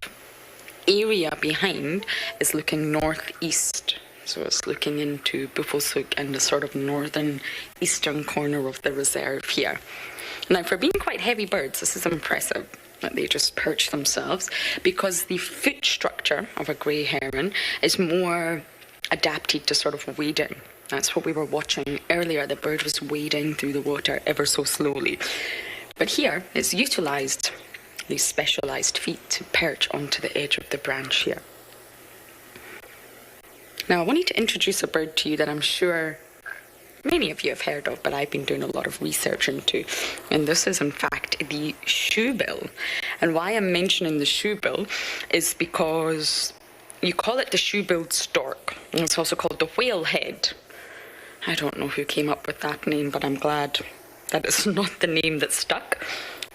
area behind is looking northeast. So it's looking into Buffelshoek and the sort of northern eastern corner of the reserve here. Now, for being quite heavy birds, this is impressive that they just perch themselves, because the foot structure of a grey heron is more adapted to sort of wading. That's what we were watching earlier. The bird was wading through the water ever so slowly. But here, it's utilised these specialised feet to perch onto the edge of the branch here. Now, I wanted to introduce a bird to you that I'm sure many of you have heard of, but I've been doing a lot of research into. And this is, in fact, the shoebill. And why I'm mentioning the shoebill is because you call it the shoe-billed stork. And it's also called the whalehead. I don't know who came up with that name, but I'm glad that it's not the name that stuck,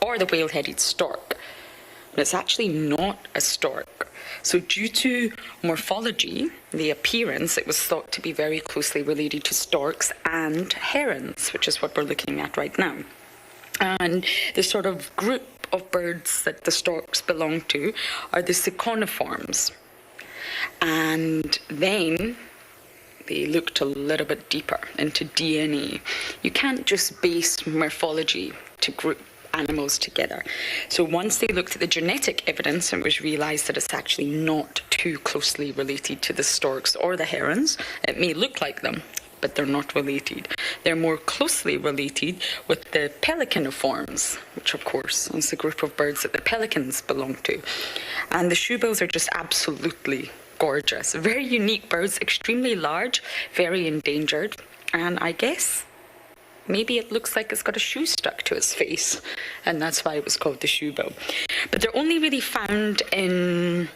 or the whale-headed stork. But it's actually not a stork. So due to morphology, the appearance, it was thought to be very closely related to storks and herons, which is what we're looking at right now. And the sort of group of birds that the storks belong to are the Siconiforms. And then they looked a little bit deeper into DNA. You can't just base morphology to group animals together. So once they looked at the genetic evidence, it was realised that it's actually not too closely related to the storks or the herons. It may look like them, but they're not related. They're more closely related with the pelicaniforms, which of course is the group of birds that the pelicans belong to. And the shoebills are just absolutely gorgeous. Very unique birds, extremely large, very endangered, and I guess maybe it looks like it's got a shoe stuck to its face, and that's why it was called the shoebill. But they're only really found in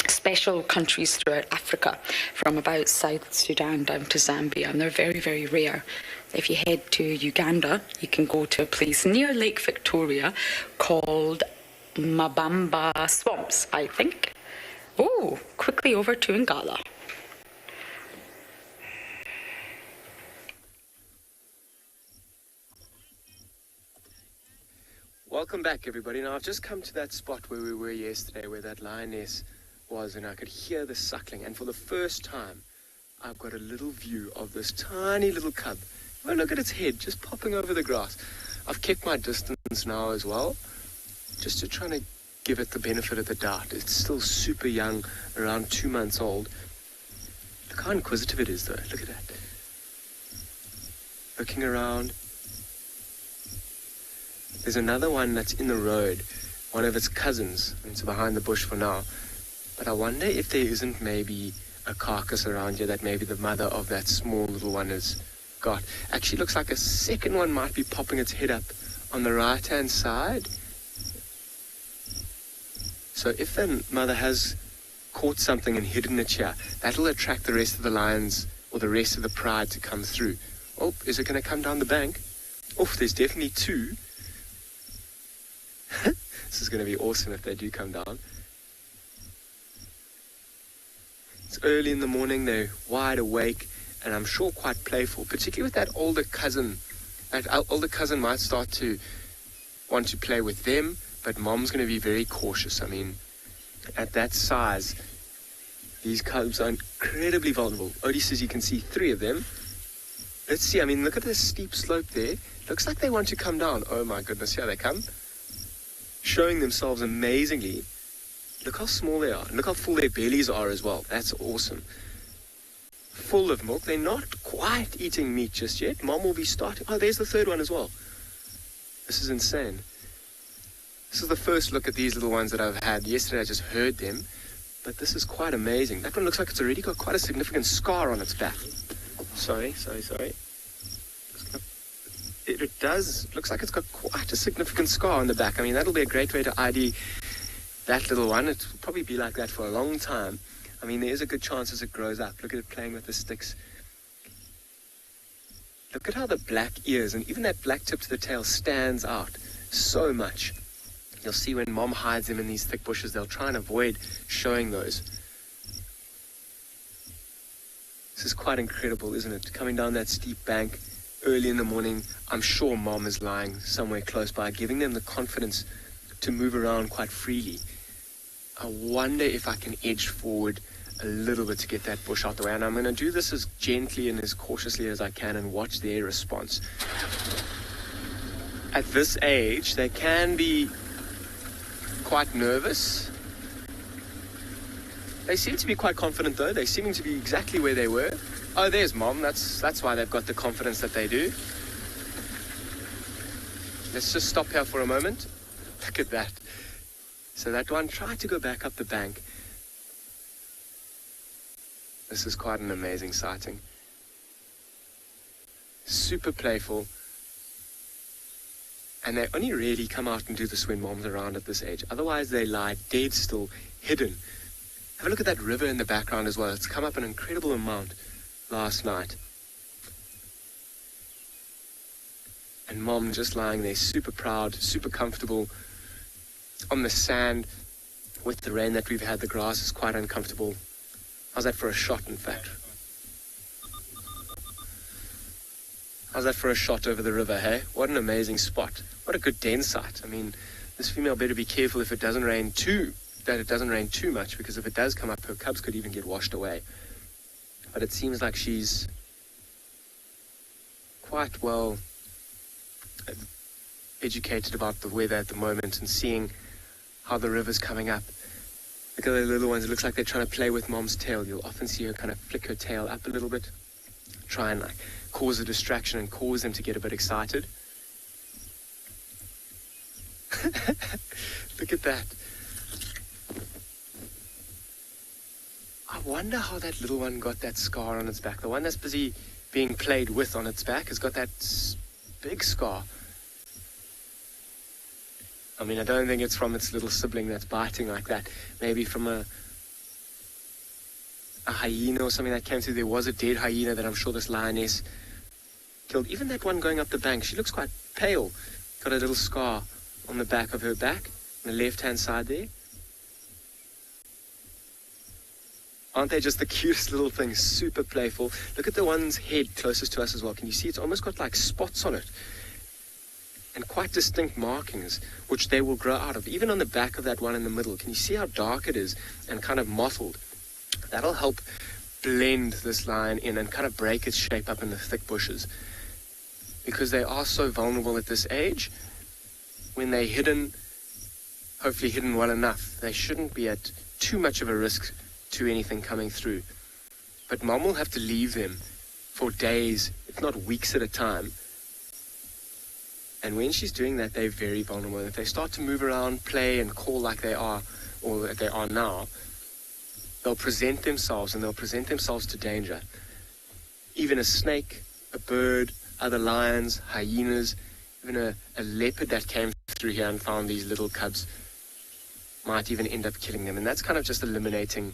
special countries throughout Africa, from about South Sudan down to Zambia, and they're very, very rare. If you head to Uganda, you can go to a place near Lake Victoria called Mabamba Swamps, I think. Oh, quickly over to Ngala. Welcome back, everybody. Now, I've just come to that spot where we were yesterday, where that lioness was, and I could hear the suckling. And for the first time, I've got a little view of this tiny little cub. Oh, look at its head, just popping over the grass. I've kept my distance now as well, just to try to give it the benefit of the doubt. It's still super young, around 2 months old. Look how inquisitive it is, though. Look at that. Looking around. There's another one that's in the road, one of its cousins, and it's behind the bush for now. But I wonder if there isn't maybe a carcass around here that maybe the mother of that small little one has got. Actually looks like a second one might be popping its head up on the right-hand side. So if the mother has caught something and hidden it here, that'll attract the rest of the lions or the rest of the pride to come through. Oh, is it going to come down the bank? Oh, there's definitely two. This is going to be awesome if they do come down. It's early in the morning, they're wide awake, and I'm sure quite playful, particularly with that older cousin. That older cousin might start to want to play with them, but mom's going to be very cautious. I mean, at that size, these cubs are incredibly vulnerable. Odie says you can see 3 of them. Let's see, I mean, look at this steep slope there. Looks like they want to come down. Oh my goodness, here they come. Showing themselves amazingly. Look how small they are. Look how full their bellies are as well. That's awesome. Full of milk. They're not quite eating meat just yet. Mom will be starting. Oh, there's the third one as well. This is insane. This is the first look at these little ones that I've had. Yesterday I just heard them. But this is quite amazing. That one looks like it's already got quite a significant scar on its back. Sorry. It does. Looks like it's got quite a significant scar on the back. I mean, that'll be a great way to ID that little one. It will probably be like that for a long time. I mean, there is a good chance as it grows up. Look at it playing with the sticks. Look at how the black ears and even that black tip to the tail stands out so much. You'll see when mom hides them in these thick bushes, they'll try and avoid showing those. This is quite incredible, isn't it? Coming down that steep bank early in the morning. I'm sure mom is lying somewhere close by, giving them the confidence to move around quite freely. I wonder if I can edge forward a little bit to get that bush out the way. And I'm going to do this as gently and as cautiously as I can and watch their response. At this age, they can be quite nervous. They seem to be quite confident though. They seem to be exactly where they were. Oh, there's mom. That's why they've got the confidence that they do. Let's just stop here for a moment. Look at that. So that one tried to go back up the bank. This is quite an amazing sighting. Super playful. And they only really come out and do this when mom's around at this age. Otherwise, they lie dead still, hidden. Have a look at that river in the background as well. It's come up an incredible amount last night. And mom just lying there, super proud, super comfortable. On the sand, with the rain that we've had, the grass is quite uncomfortable. How's that for a shot, in fact? How's that for a shot over the river, hey? What an amazing spot. What a good den site. I mean, this female better be careful if it doesn't rain too much, because if it does come up, her cubs could even get washed away. But it seems like she's quite well educated about the weather at the moment and seeing how the river's coming up. Look at the little ones. It looks like they're trying to play with mom's tail. You'll often see her kind of flick her tail up a little bit, try and like cause a distraction and cause them to get a bit excited. Look at that. I wonder how that little one got that scar on its back. The one that's busy being played with on its back has got that big scar. I mean, I don't think it's from its little sibling that's biting like that. Maybe from a hyena or something that came through. There was a dead hyena that I'm sure this lioness killed. Even that one going up the bank, she looks quite pale. Got a little scar on the back of her back, on the left-hand side there. Aren't they just the cutest little things? Super playful. Look at the one's head closest to us as well. Can you see it's almost got like spots on it? And quite distinct markings, which they will grow out of. Even on the back of that one in the middle, can you see how dark it is and kind of mottled? That'll help blend this lion in and kind of break its shape up in the thick bushes. Because they are so vulnerable at this age. When they're hidden, hopefully hidden well enough, they shouldn't be at too much of a risk to anything coming through. But mom will have to leave them for days, if not weeks at a time. And when she's doing that, they're very vulnerable. If they start to move around, play, and call like they are, or they are now, they'll present themselves, and they'll present themselves to danger. Even a snake, a bird, other lions, hyenas, even a leopard that came through here and found these little cubs might even end up killing them. And that's kind of just eliminating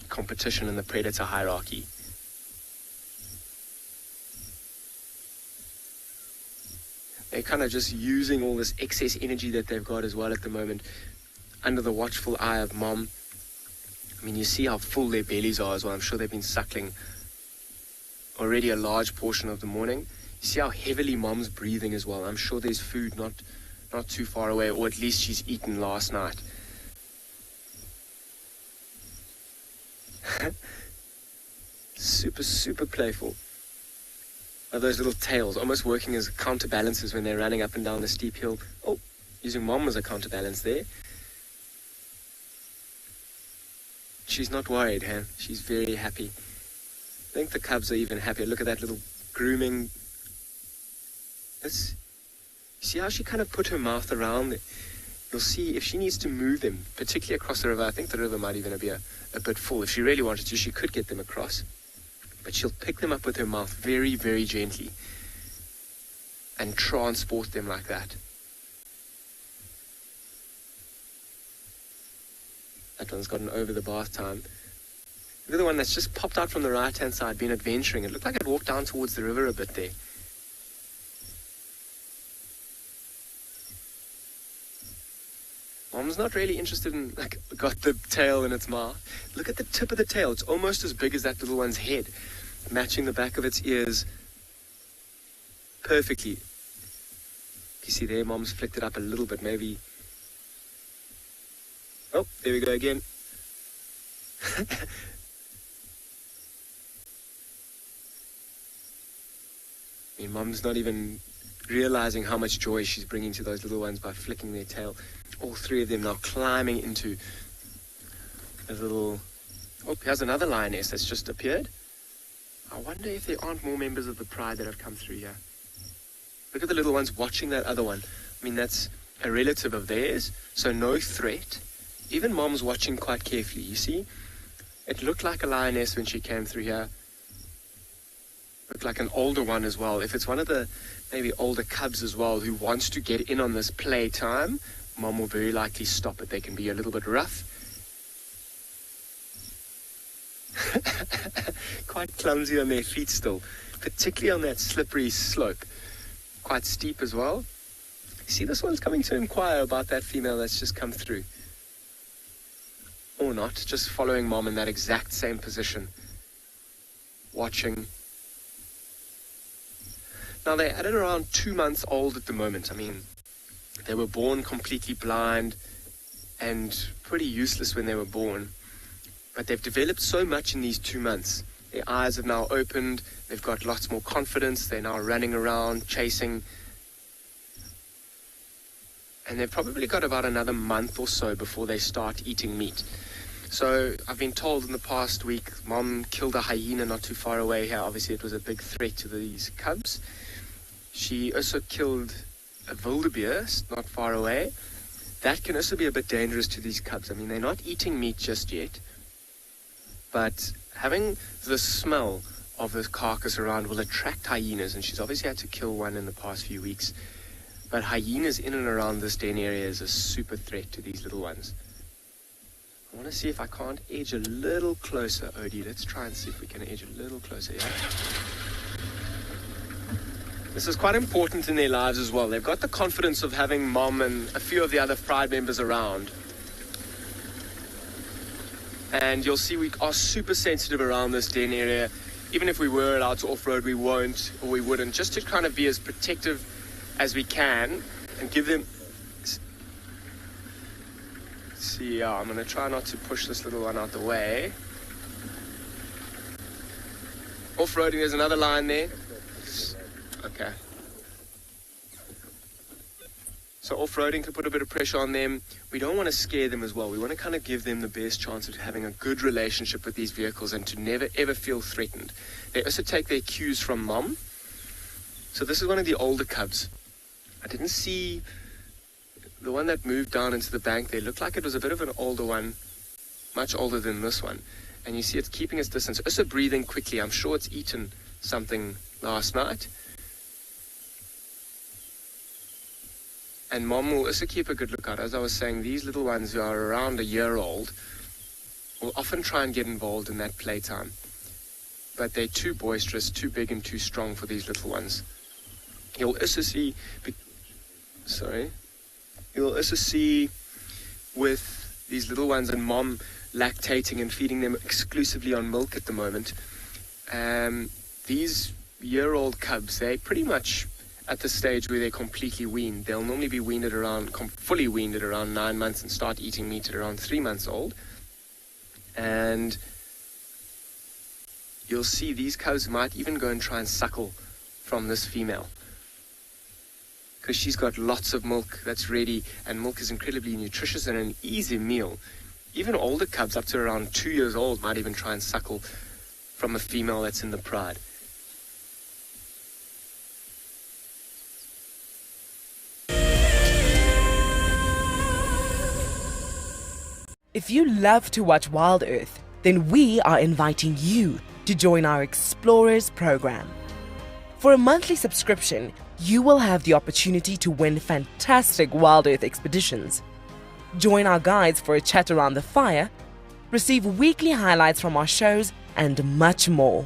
competition in the predator hierarchy. They're kind of just using all this excess energy that they've got as well at the moment under the watchful eye of mom. I mean, you see how full their bellies are as well. I'm sure they've been suckling already a large portion of the morning. You see how heavily mom's breathing as well. I'm sure there's food not too far away, or at least she's eaten last night. Super playful. Are those little tails almost working as counterbalances when they're running up and down the steep hill. Oh, using mom as a counterbalance there. She's not worried, huh? She's very happy. I think the cubs are even happier. Look at that little grooming. See how she kind of put her mouth around it? You'll see if she needs to move them, particularly across the river. I think the river might even be a bit full. If she really wanted to, she could get them across. But she'll pick them up with her mouth very, very gently and transport them like that. That one's gotten over the bath time. The other one that's just popped out from the right-hand side, been adventuring. It looked like it walked down towards the river a bit there. Mom's not really interested in, got the tail in its mouth. Look at the tip of the tail. It's almost as big as that little one's head, matching the back of its ears perfectly. You see there, Mom's flicked it up a little bit, maybe. Oh, there we go again. I mean, Mom's not even realizing how much joy she's bringing to those little ones by flicking their tail. All three of them now climbing into a little... Oh, here's another lioness that's just appeared. I wonder if there aren't more members of the pride that have come through here. Look at the little ones watching that other one. I mean, that's a relative of theirs, so no threat. Even Mom's watching quite carefully, you see? It looked like a lioness when she came through here. Looked like an older one as well. If it's one of the maybe older cubs as well who wants to get in on this playtime, Mom will very likely stop it. They can be a little bit rough. Quite clumsy on their feet still, particularly on that slippery slope. Quite steep as well. See, this one's coming to inquire about that female that's just come through. Or not, just following Mom in that exact same position. Watching. Now, they're at around 2 months old at the moment. I mean, they were born completely blind and pretty useless when they were born. But they've developed so much in these 2 months. Their eyes have now opened. They've got lots more confidence. They're now running around, chasing. And they've probably got about another month or so before they start eating meat. So I've been told in the past week, Mom killed a hyena not too far away here. Obviously, it was a big threat to these cubs. She also killed a wildebeest not far away. That can also be a bit dangerous to these cubs. I mean, they're not eating meat just yet, but having the smell of this carcass around will attract hyenas, and she's obviously had to kill one in the past few weeks. But hyenas in and around this den area is a super threat to these little ones. I want to see if I can't edge a little closer, Odie. Let's try and see if we can edge a little closer, yeah? This is quite important in their lives as well. They've got the confidence of having Mom and a few of the other pride members around. And you'll see we are super sensitive around this den area. Even if we were allowed to off-road, we won't, or we wouldn't, just to kind of be as protective as we can and give them... See, yeah, I'm going to try not to push this little one out the way. Off-roading, there's another line there. Okay. So off-roading can put a bit of pressure on them. We don't want to scare them as well. We want to kind of give them the best chance of having a good relationship with these vehicles and to never ever feel threatened. They also take their cues from Mom. So this is one of the older cubs. I didn't see the one that moved down into the bank. They looked like it was a bit of an older one. much older than this one. And you see it's keeping its distance. Also breathing quickly. I'm sure it's eaten something last night. And mom will also keep a good lookout. As I was saying, these little ones who are around a year old will often try and get involved in that playtime. But they're too boisterous, too big and too strong for these little ones. You'll also see, with these little ones and mom lactating and feeding them exclusively on milk at the moment, these year-old cubs, they're pretty much at the stage where they're completely weaned. They'll normally be fully weaned at around 9 months and start eating meat at around 3 months old. And you'll see these cubs might even go and try and suckle from this female, because she's got lots of milk that's ready, and milk is incredibly nutritious and an easy meal. Even older cubs up to around 2 years old might even try and suckle from a female that's in the pride. If you love to watch Wild Earth, then we are inviting you to join our Explorers program. For a monthly subscription, you will have the opportunity to win fantastic Wild Earth expeditions, join our guides for a chat around the fire, receive weekly highlights from our shows, and much more.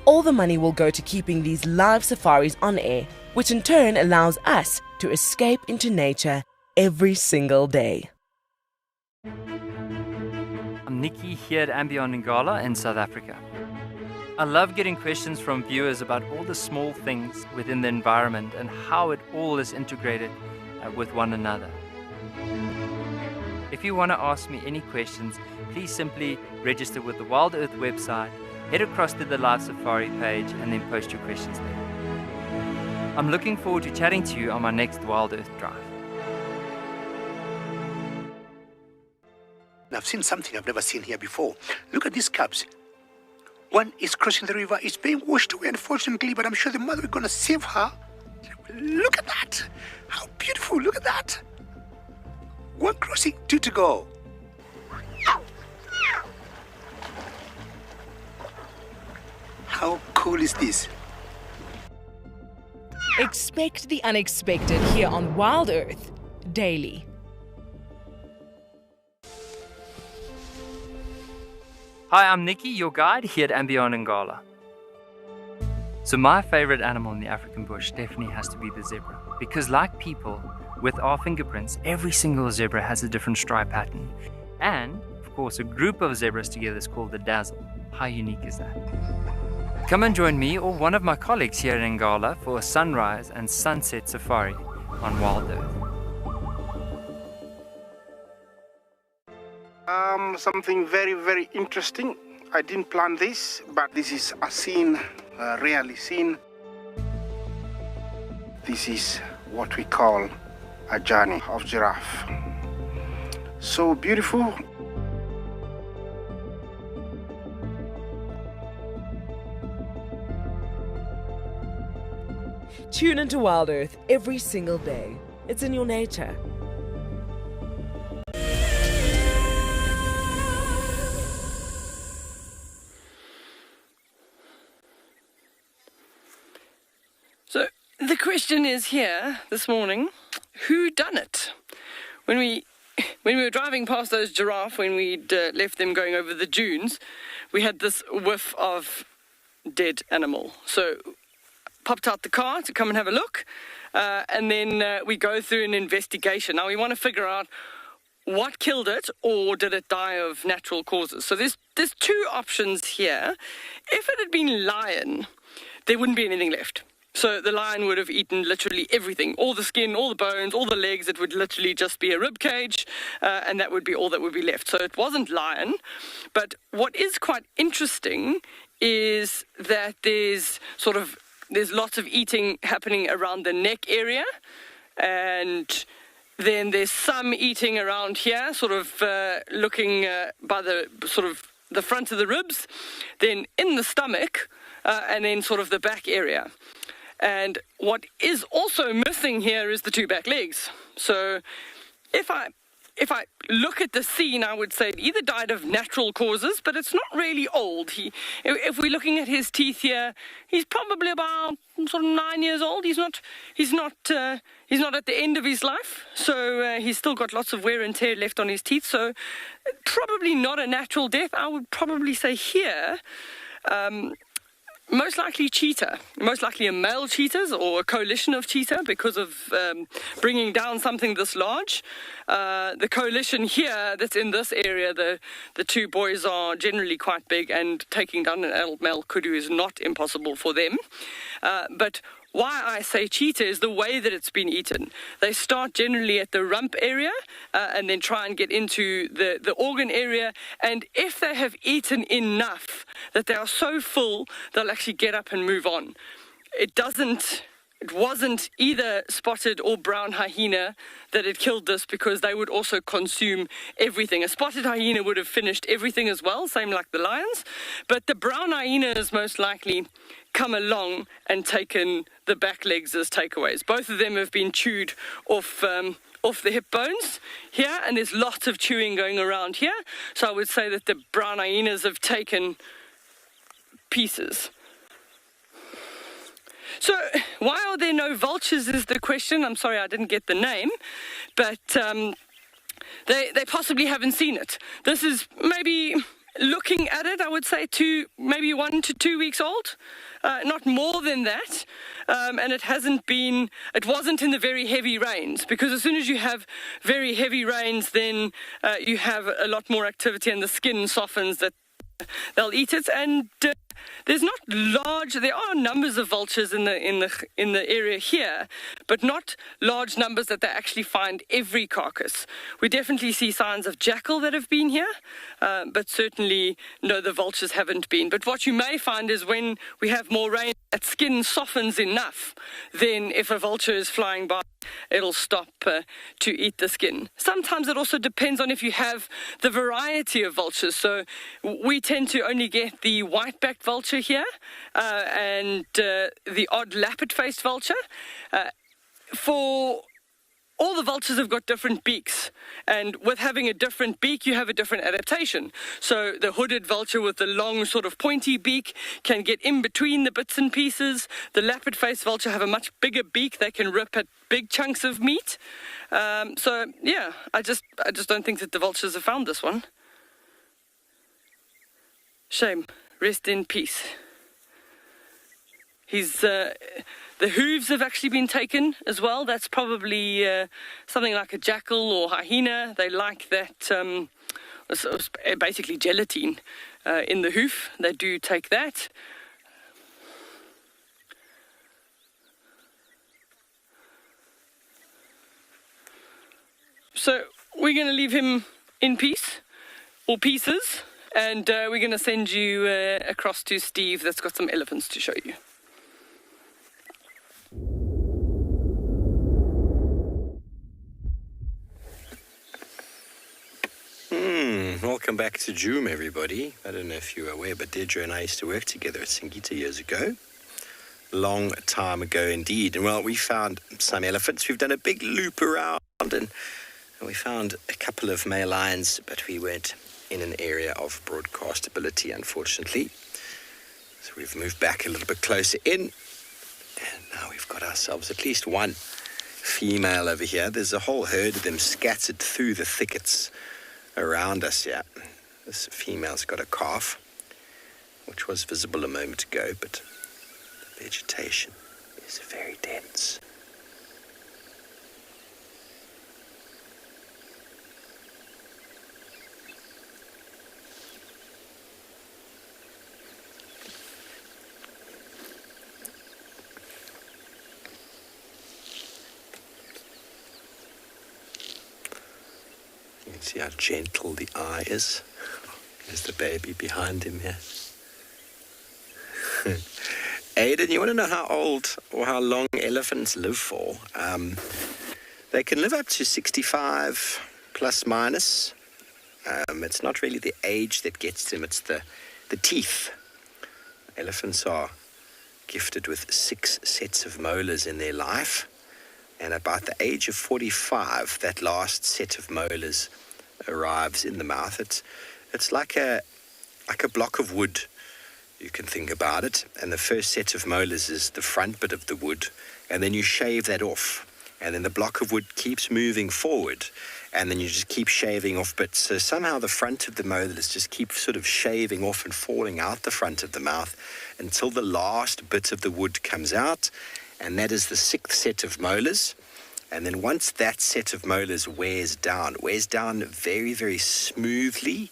All the money will go to keeping these live safaris on air, which in turn allows us to escape into nature every single day. I'm Nikki here at Ambient Ngala in South Africa. I love getting questions from viewers about all the small things within the environment and how it all is integrated with one another. If you want to ask me any questions, please simply register with the Wild Earth website, head across to the Live Safari page, and then post your questions there. I'm looking forward to chatting to you on my next Wild Earth drive. I've seen something I've never seen here before. Look at these cubs. One is crossing the river. It's being washed away, unfortunately, but I'm sure the mother is going to save her. Look at that. How beautiful. Look at that. One crossing, 2 to go. How cool is this? Expect the unexpected here on Wild Earth daily. Hi, I'm Nikki, your guide here at Ambient Ngala. So my favorite animal in the African bush definitely has to be the zebra, because like people, with our fingerprints, every single zebra has a different stripe pattern. And, of course, a group of zebras together is called the dazzle. How unique is that? Come and join me or one of my colleagues here in Ngala for a sunrise and sunset safari on Wild Earth. Something very, very interesting. I didn't plan this, but this is a scene rarely seen. This is what we call a journey of giraffe. So beautiful. Tune into Wild Earth every single day. It's in your nature. So the question is here this morning, who done it? When we were driving past those giraffe, when we'd left them going over the dunes, we had this whiff of dead animal. So popped out the car to come and have a look, and then we go through an investigation. Now we want to figure out what killed it, or did it die of natural causes? So there's 2 options here. If it had been lion, there wouldn't be anything left. So the lion would have eaten literally everything, all the skin, all the bones, all the legs. It would literally just be a rib cage, and that would be all that would be left. So it wasn't lion. But what is quite interesting is that there's lots of eating happening around the neck area, and then there's some eating around here, looking by the front of the ribs, then in the stomach, and then the back area. And what is also missing here is the 2 back legs. So if I if I look at the scene, I would say it either died of natural causes, but it's not really old. If we're looking at his teeth here, he's probably about sort of 9 years old. He's not at the end of his life, so he's still got lots of wear and tear left on his teeth. So probably not a natural death. I would probably say here. Most likely cheetah, most likely a male cheetahs or a coalition of cheetah because of bringing down something this large. The coalition here that's in this area, the two boys are generally quite big, and taking down an adult male kudu is not impossible for them. But why I say cheetah is the way that it's been eaten. They start generally at the rump area and then try and get into the organ area. And if they have eaten enough that they are so full, they'll actually get up and move on. It wasn't either spotted or brown hyena that had killed this, because they would also consume everything. A spotted hyena would have finished everything as well, same like the lions. But the brown hyena is most likely come along and taken the back legs as takeaways. Both of them have been chewed off the hip bones here, and there's lots of chewing going around here. So I would say that the brown hyenas have taken pieces. So why are there no vultures is the question. I'm sorry I didn't get the name, but they possibly haven't seen it. This is maybe, looking at it, I would say maybe 1 to 2 weeks old, not more than that. And it wasn't in the very heavy rains, because as soon as you have very heavy rains, then you have a lot more activity and the skin softens, that they'll eat it. And there are numbers of vultures in the area here, but not large numbers that they actually find every carcass. We definitely see signs of jackal that have been here, but certainly no, the vultures haven't been. But what you may find is when we have more rain, that skin softens enough, then if a vulture is flying by, it'll stop to eat the skin. Sometimes it also depends on if you have the variety of vultures. So we tend to only get the white-backed vulture here and the odd lappet-faced vulture. For all the vultures have got different beaks, and with having a different beak, you have a different adaptation. So the hooded vulture with the long sort of pointy beak can get in between the bits and pieces. The lappet-faced vulture have a much bigger beak. They can rip at big chunks of meat. So yeah, I just don't think that the vultures have found this one. Shame. Rest in peace. The hooves have actually been taken as well. That's probably something like a jackal or hyena. They like that, basically gelatine in the hoof. They do take that. So we're going to leave him in peace, or pieces, and we're going to send you across to Steve that's got some elephants to show you. Welcome back to Joom, everybody. I don't know if you were aware, but Deirdre and I used to work together at Singita years ago. Long time ago indeed. And well, we found some elephants. We've done a big loop around, and we found a couple of male lions, but we weren't in an area of broadcastability, unfortunately. So we've moved back a little bit closer in, and now we've got ourselves at least one female over here. There's a whole herd of them scattered through the thickets around us, yeah. This female's got a calf, which was visible a moment ago, but the vegetation is very dense. You can see how gentle the eye is. There's the baby behind him here. Aidan, you want to know how old or how long elephants live for? They can live up to 65 plus minus. It's not really the age that gets them, it's the teeth. Elephants are gifted with 6 sets of molars in their life, And about the age of 45, that last set of molars arrives in the mouth. It's like a block of wood, you can think about it. And the first set of molars is the front bit of the wood, and then you shave that off. And then the block of wood keeps moving forward, and then you just keep shaving off bits. So somehow the front of the molars just keep sort of shaving off and falling out the front of the mouth until the last bit of the wood comes out, and that is the 6th set of molars. And then once that set of molars wears down very, very smoothly,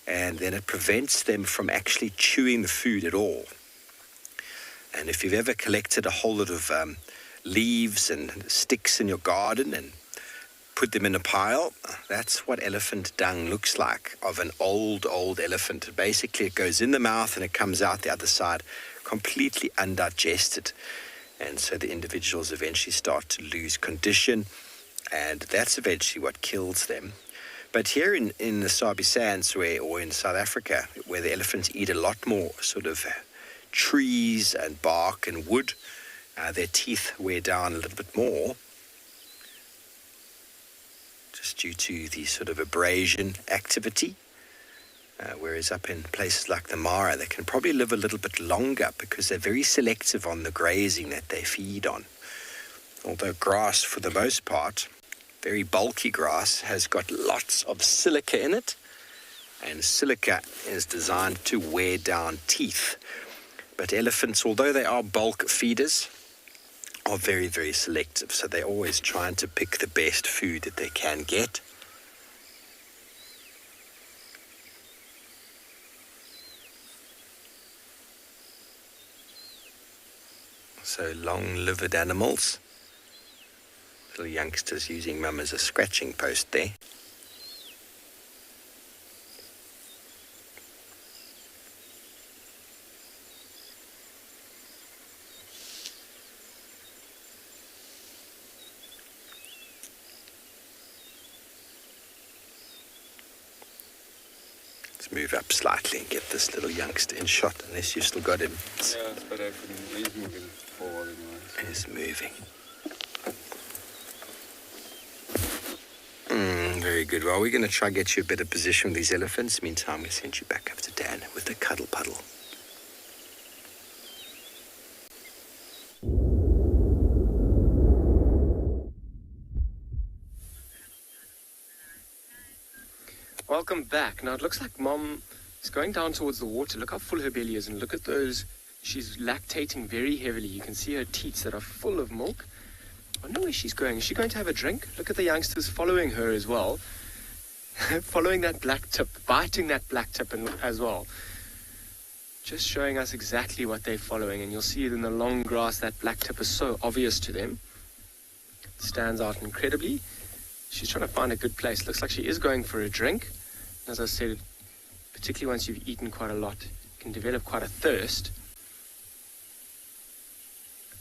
and then it prevents them from actually chewing the food at all. And if you've ever collected a whole lot of leaves and sticks in your garden and put them in a pile, that's what elephant dung looks like of an old elephant. Basically, it goes in the mouth and it comes out the other side completely undigested. And so the individuals eventually start to lose condition, and that's eventually what kills them. But here in the Sabi Sands, or in South Africa, where the elephants eat a lot more sort of trees and bark and wood, their teeth wear down a little bit more, just due to the sort of abrasion activity. Whereas up in places like the Mara, they can probably live a little bit longer because they're very selective on the grazing that they feed on. Although grass, for the most part, very bulky grass, has got lots of silica in it, and silica is designed to wear down teeth. But elephants, although they are bulk feeders, are very, very selective, so they're always trying to pick the best food that they can get. So long-livered animals. Little youngsters using mum as a scratching post there. Let's move up slightly and get this little youngster in shot, unless you've still got him. Yeah, but he's moving forward anyway. He's moving. Very good. Well, we're going to try and get you a better position with these elephants. Meantime, we send you back up to Dan with the cuddle puddle. Welcome back. Now it looks like Mom is going down towards the water. Look how full her belly is, and look at those. She's lactating very heavily. You can see her teats that are full of milk. I wonder where she's going. Is she going to have a drink? Look at the youngsters following her as well. Following that black tip, biting that black tip as well. Just showing us exactly what they're following, and you'll see it in the long grass. That black tip is so obvious to them. It stands out incredibly. She's trying to find a good place. Looks like she is going for a drink. As I said, particularly once you've eaten quite a lot, you can develop quite a thirst.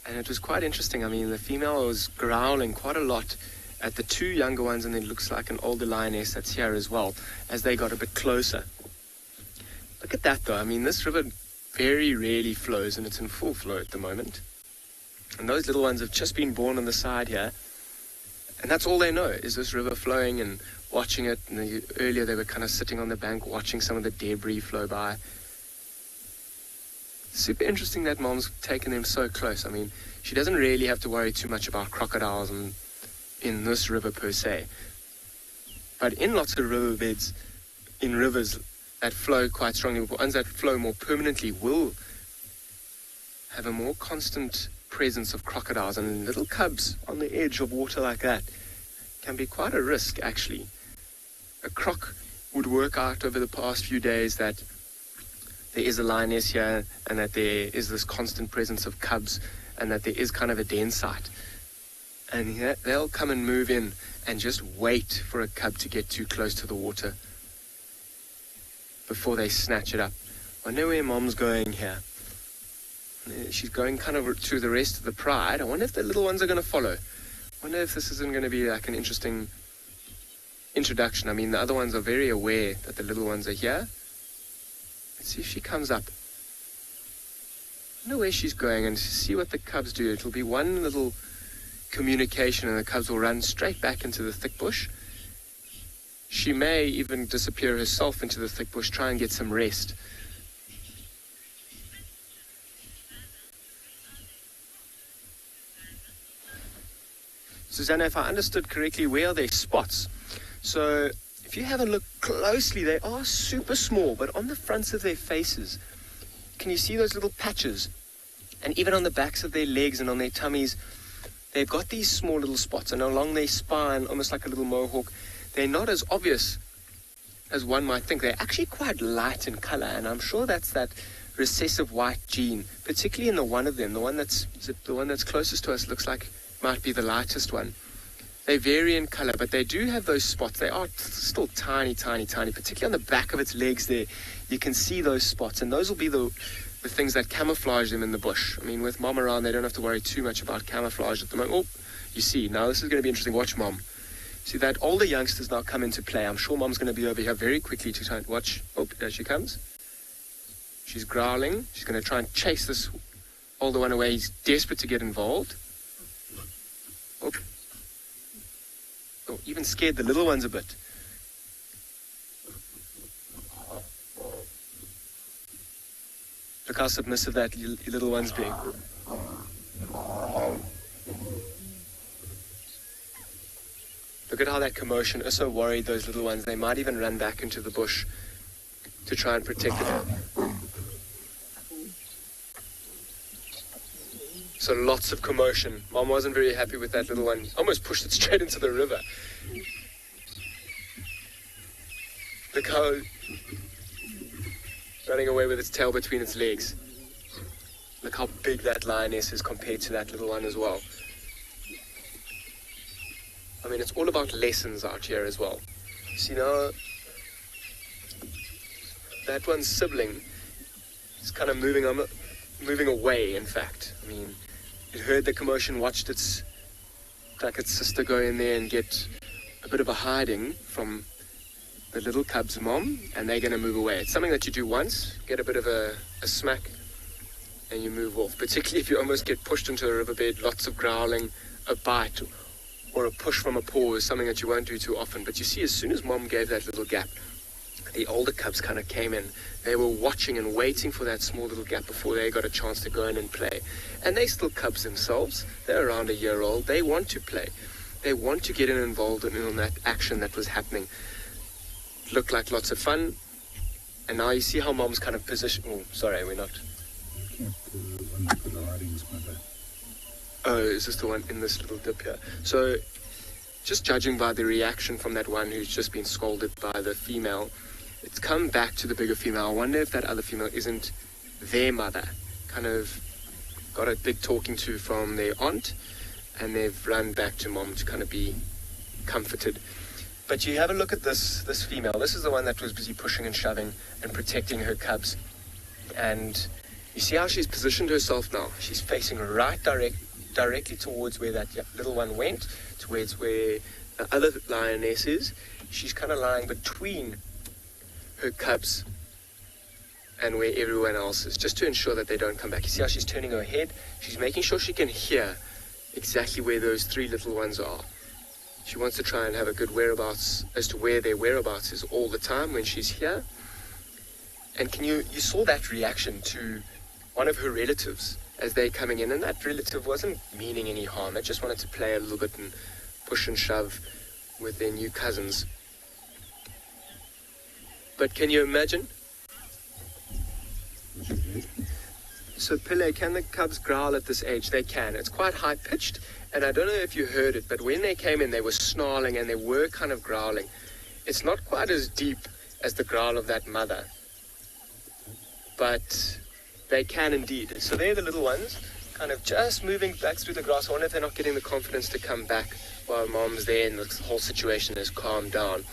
And it was quite interesting. I mean, the female was growling quite a lot at the two younger ones, and it looks like an older lioness that's here as well, as they got a bit closer. Look at that, though. I mean, this river very rarely flows, and it's in full flow at the moment. And those little ones have just been born on the side here, and that's all they know, is this river flowing and watching it. And earlier they were kind of sitting on the bank watching some of the debris flow by. Super interesting that Mom's taken them so close. I mean, she doesn't really have to worry too much about crocodiles in this river per se. But in lots of riverbeds, in rivers that flow quite strongly, ones that flow more permanently will have a more constant presence of crocodiles, and little cubs on the edge of water like that can be quite a risk, actually. A croc would work out over the past few days that there is a lioness here, and that there is this constant presence of cubs, and that there is kind of a den site. And they'll come and move in and just wait for a cub to get too close to the water before they snatch it up. I know where Mom's going here. She's going kind of to the rest of the pride. I wonder if the little ones are going to follow. I wonder if this isn't going to be like an interesting introduction. I mean, the other ones are very aware that the little ones are here. Let's see if she comes up. I wonder where she's going, and see what the cubs do. It'll be one little communication, and the cubs will run straight back into the thick bush. She may even disappear herself into the thick bush, try and get some rest. Susanna, if I understood correctly, where are their spots? So if you have a look closely, they are super small, but on the fronts of their faces, can you see those little patches? And even on the backs of their legs and on their tummies, they've got these small little spots, and along their spine, almost like a little mohawk. They're not as obvious as one might think. They're actually quite light in color, and I'm sure that's that recessive white gene, particularly in the one of them. The one that's closest to us looks like might be the lightest one. They vary in color, but they do have those spots. They are still tiny, tiny, tiny, particularly on the back of its legs there. You can see those spots, and those will be the things that camouflage them in the bush. I mean, with Mom around, they don't have to worry too much about camouflage at the moment. Oh, you see, now this is going to be interesting. Watch Mom. See that older youngsters now come into play. I'm sure Mom's going to be over here very quickly to try and watch. Oh, there she comes. She's growling. She's going to try and chase this older one away. He's desperate to get involved. Oh, even scared the little ones a bit. Look how submissive that little one's being. Look at how that commotion is so worried, those little ones. They might even run back into the bush to try and protect it. So lots of commotion. Mom wasn't very happy with that little one. Almost pushed it straight into the river. Look how running away with its tail between its legs. Look how big that lioness is compared to that little one as well. I mean, it's all about lessons out here as well. See now, that one's sibling is kind of moving away, in fact. I mean, it heard the commotion, watched its sister go in there and get a bit of a hiding from the little cub's mom, and they're going to move away. It's something that you do once, get a bit of a smack, and you move off. Particularly if you almost get pushed into a riverbed, lots of growling, a bite, or a push from a paw is something that you won't do too often. But you see, as soon as Mom gave that little gap, the older cubs kind of came in. They were watching and waiting for that small little gap before they got a chance to go in and play. And they still cubs themselves. They're around a year old. They want to play. They want to get involved in that action that was happening. Looked like lots of fun. And now you see how Mom's kind of position. Oh, sorry, we're not. Oh, is this the one in this little dip here? So, just judging by the reaction from that one who's just been scolded by the female, it's come back to the bigger female. I wonder if that other female isn't their mother. Kind of got a big talking to from their aunt, and they've run back to Mom to kind of be comforted. But you have a look at this female. This is the one that was busy pushing and shoving and protecting her cubs. And you see how she's positioned herself now. She's facing right directly towards where that little one went, towards where the other lioness is. She's kind of lying between her cubs and where everyone else is, just to ensure that they don't come back. You see how she's turning her head? She's making sure she can hear exactly where those three little ones are. She wants to try and have a good whereabouts as to where their whereabouts is all the time when she's here. And you saw that reaction to one of her relatives as they're coming in, and that relative wasn't meaning any harm. They just wanted to play a little bit and push and shove with their new cousins. But can you imagine? So Pele, can the cubs growl at this age? They can. It's quite high-pitched, and I don't know if you heard it, but when they came in, they were snarling and they were kind of growling. It's not quite as deep as the growl of that mother, but they can indeed. So they're the little ones, kind of just moving back through the grass. I wonder if they're not getting the confidence to come back while Mom's there and the whole situation has calmed down.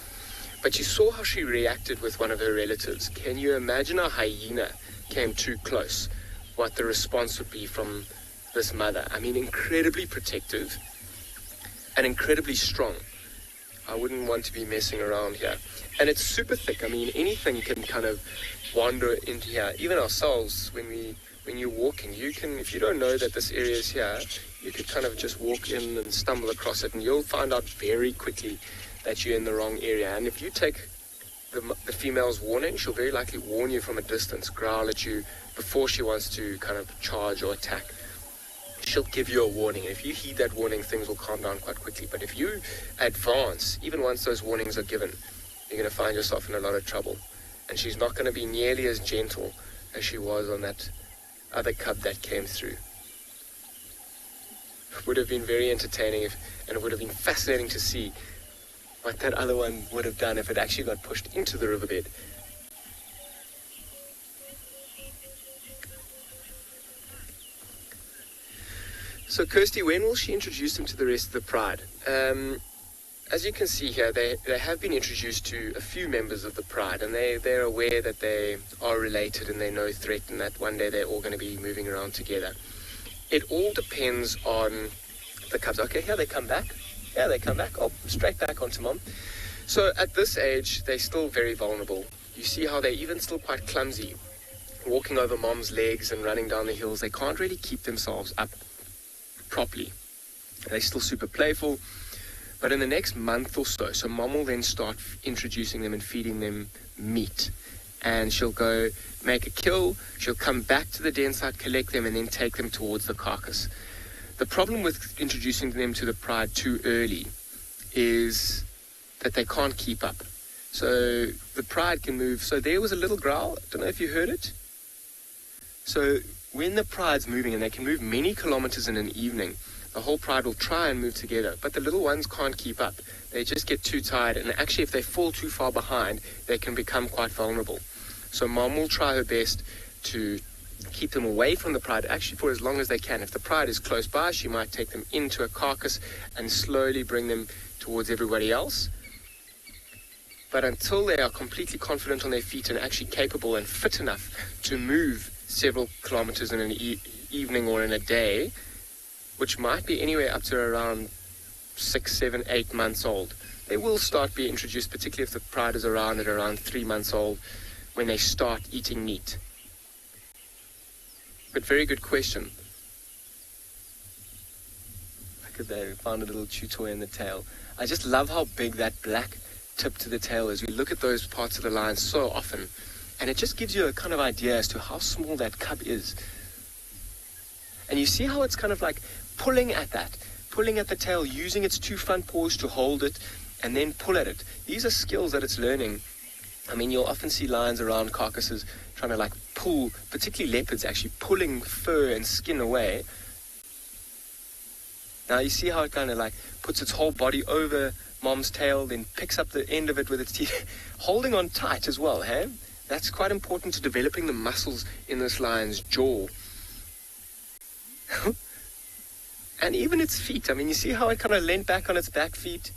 But you saw how she reacted with one of her relatives. Can you imagine a hyena came too close? What the response would be from this mother. I mean, incredibly protective and incredibly strong. I wouldn't want to be messing around here. And it's super thick. I mean, anything can kind of wander into here. Even ourselves, when we when you're walking, you can, if you don't know that this area is here, you could kind of just walk in and stumble across it, and you'll find out very quickly that you're in the wrong area. And if you take the female's warning, she'll very likely warn you from a distance, growl at you before she wants to kind of charge or attack. She'll give you a warning. If you heed that warning, things will calm down quite quickly. But if you advance, even once those warnings are given, you're going to find yourself in a lot of trouble. And she's not going to be nearly as gentle as she was on that other cub that came through. It would have been very entertaining and it would have been fascinating to see what that other one would have done if it actually got pushed into the riverbed. So Kirsty, when will she introduce them to the rest of the pride? As you can see here, they have been introduced to a few members of the pride, and they're aware that they are related and they're no threat, and that one day they're all going to be moving around together. It all depends on the cubs. Okay, here they come back. Yeah, they come back. Oh, straight back onto mom. So at this age, they're still very vulnerable. You see how they're even still quite clumsy, walking over mom's legs and running down the hills. They can't really keep themselves up properly. They're still super playful. But in the next month or so mom will then start introducing them and feeding them meat. And she'll go make a kill, she'll come back to the den site, collect them, and then take them towards the carcass. The problem with introducing them to the pride too early is that they can't keep up. So the pride can move. So there was a little growl, I don't know if you heard it. So when the pride's moving, and they can move many kilometers in an evening, the whole pride will try and move together, but the little ones can't keep up. They just get too tired, and actually if they fall too far behind, they can become quite vulnerable. So mom will try her best to keep them away from the pride, actually for as long as they can. If the pride is close by, she might take them into a carcass and slowly bring them towards everybody else. But until they are completely confident on their feet and actually capable and fit enough to move several kilometers in an evening or in a day, which might be anywhere up to around 6, 7, 8 months old, they will start being introduced, particularly if the pride is around at around 3 months old, when they start eating meat. But very good question. Look at that, we found a little chew toy in the tail. I just love how big that black tip to the tail is. We look at those parts of the lion so often, and it just gives you a kind of idea as to how small that cub is. And you see how it's kind of like pulling at the tail, using its 2 front paws to hold it, and then pull at it. These are skills that it's learning. I mean, you'll often see lions around carcasses trying to like pull, particularly leopards actually pulling fur and skin away. Now you see how it kind of like puts its whole body over mom's tail, then picks up the end of it with its teeth, holding on tight as well, hey? That's quite important to developing the muscles in this lion's jaw. And even its feet, I mean, you see how it kind of leant back on its back feet?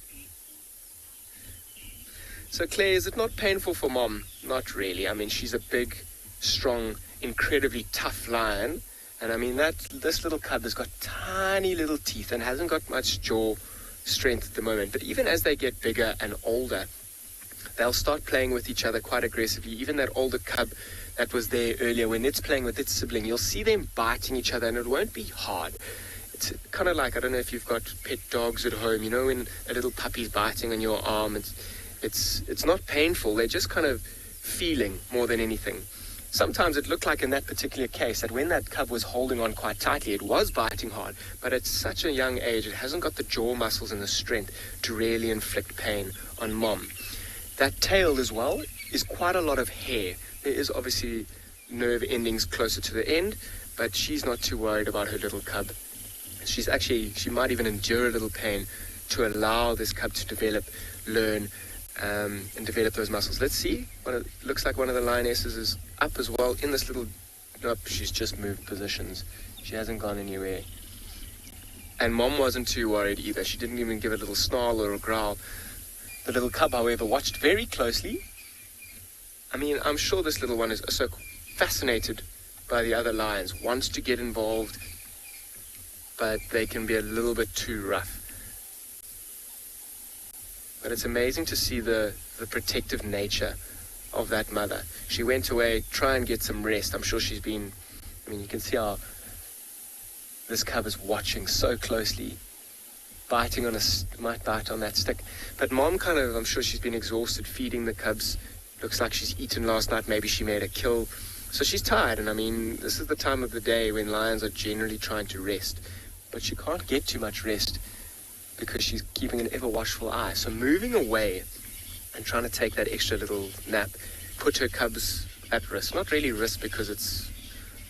So Claire, is it not painful for mom? Not really. I mean, she's a big, strong, incredibly tough lion. And I mean, this little cub has got tiny little teeth and hasn't got much jaw strength at the moment. But even as they get bigger and older, they'll start playing with each other quite aggressively. Even that older cub that was there earlier, when it's playing with its sibling, you'll see them biting each other, and it won't be hard. It's kind of like, I don't know if you've got pet dogs at home, you know, when a little puppy's biting on your arm, it's not painful. They're just kind of feeling more than anything. Sometimes it looked like in that particular case that when that cub was holding on quite tightly, it was biting hard, but at such a young age, it hasn't got the jaw muscles and the strength to really inflict pain on mom. That tail as well is quite a lot of hair. There is obviously nerve endings closer to the end, but she's not too worried about her little cub. She might even endure a little pain to allow this cub to develop, learn, and develop those muscles. Let's see. It looks like one of the lionesses is up as well in this little... Nope, she's just moved positions. She hasn't gone anywhere. And mom wasn't too worried either. She didn't even give a little snarl or a growl. The little cub, however, watched very closely. I mean, I'm sure this little one is so fascinated by the other lions, wants to get involved, but they can be a little bit too rough. But it's amazing to see the protective nature of that mother. She went away, try and get some rest. I'm sure she's been I mean, you can see how this cub is watching so closely, biting on might bite on that stick. But mom kind of, I'm sure she's been exhausted feeding the cubs. Looks like she's eaten last night. Maybe she made a kill. So she's tired. And I mean, this is the time of the day when lions are generally trying to rest. But she can't get too much rest because she's keeping an ever watchful eye. So moving away and trying to take that extra little nap put her cubs at risk. Not really risk because it's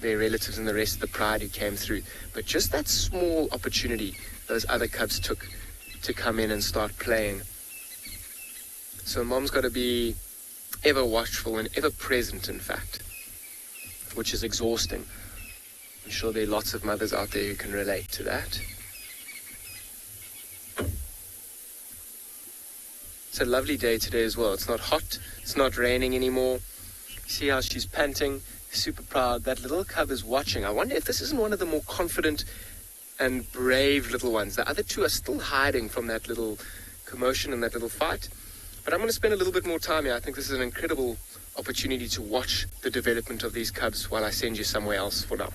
their relatives and the rest of the pride who came through, but just that small opportunity those other cubs took to come in and start playing. So mom's got to be ever watchful and ever present, in fact, which is exhausting. I'm sure there are lots of mothers out there who can relate to that. It's a lovely day today as well. It's not hot, it's not raining anymore. See how she's panting, super proud. That little cub is watching. I wonder if this isn't one of the more confident and brave little ones. The other two are still hiding from that little commotion and that little fight. But I'm going to spend a little bit more time here. I think this is an incredible opportunity to watch the development of these cubs while I send you somewhere else for now.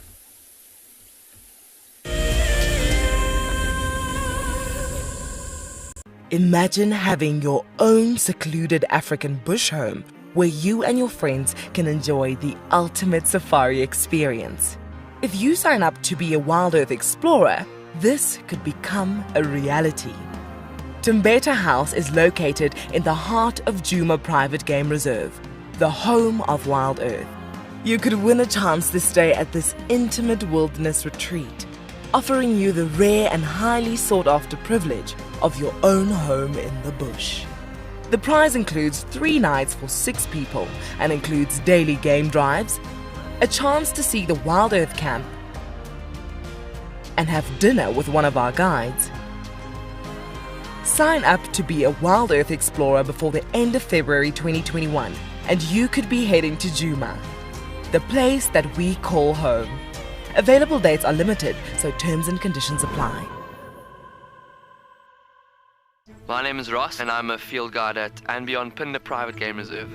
Imagine having your own secluded African bush home where you and your friends can enjoy the ultimate safari experience. If you sign up to be a Wild Earth Explorer, this could become a reality. Tumbeta House is located in the heart of Djuma Private Game Reserve, the home of Wild Earth. You could win a chance to stay at this intimate wilderness retreat, offering you the rare and highly sought-after privilege of your own home in the bush. The prize includes 3 nights for 6 people and includes daily game drives, a chance to see the Wild Earth camp, and have dinner with one of our guides. Sign up to be a Wild Earth Explorer before the end of February 2021 and you could be heading to Djuma, the place that we call home. Available dates are limited, so terms and conditions apply. My name is Ross and I'm a field guide at and Beyond Pinda Private Game Reserve.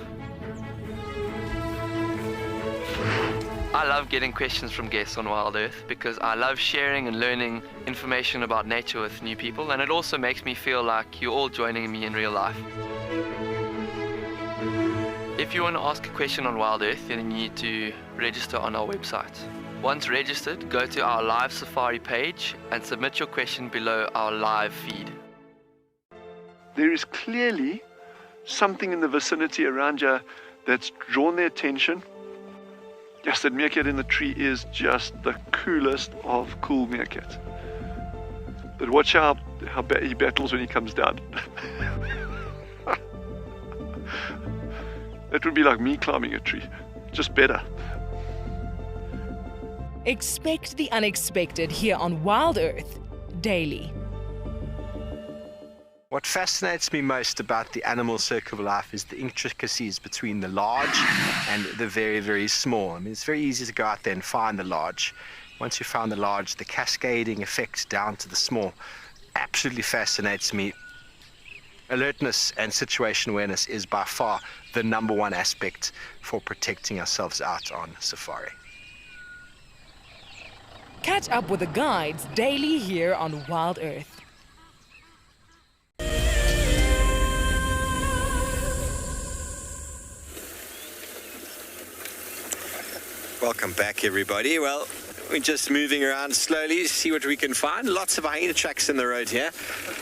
I love getting questions from guests on Wild Earth because I love sharing and learning information about nature with new people, and it also makes me feel like you're all joining me in real life. If you want to ask a question on Wild Earth, then you need to register on our website. Once registered, go to our live safari page and submit your question below our live feed. There is clearly something in the vicinity around you that's drawn their attention. Yes, that meerkat in the tree is just the coolest of cool meerkats. But watch how he battles when he comes down. That would be like me climbing a tree, just better. Expect the unexpected here on Wild Earth daily. What fascinates me most about the animal circle of life is the intricacies between the large and the very, very small. I mean, it's very easy to go out there and find the large. Once you found the large, the cascading effects down to the small absolutely fascinates me. Alertness and situation awareness is by far the #1 aspect for protecting ourselves out on safari. Catch up with the guides daily here on Wild Earth. Welcome back, everybody. Well, we're just moving around slowly to see what we can find. Lots of hyena tracks in the road here.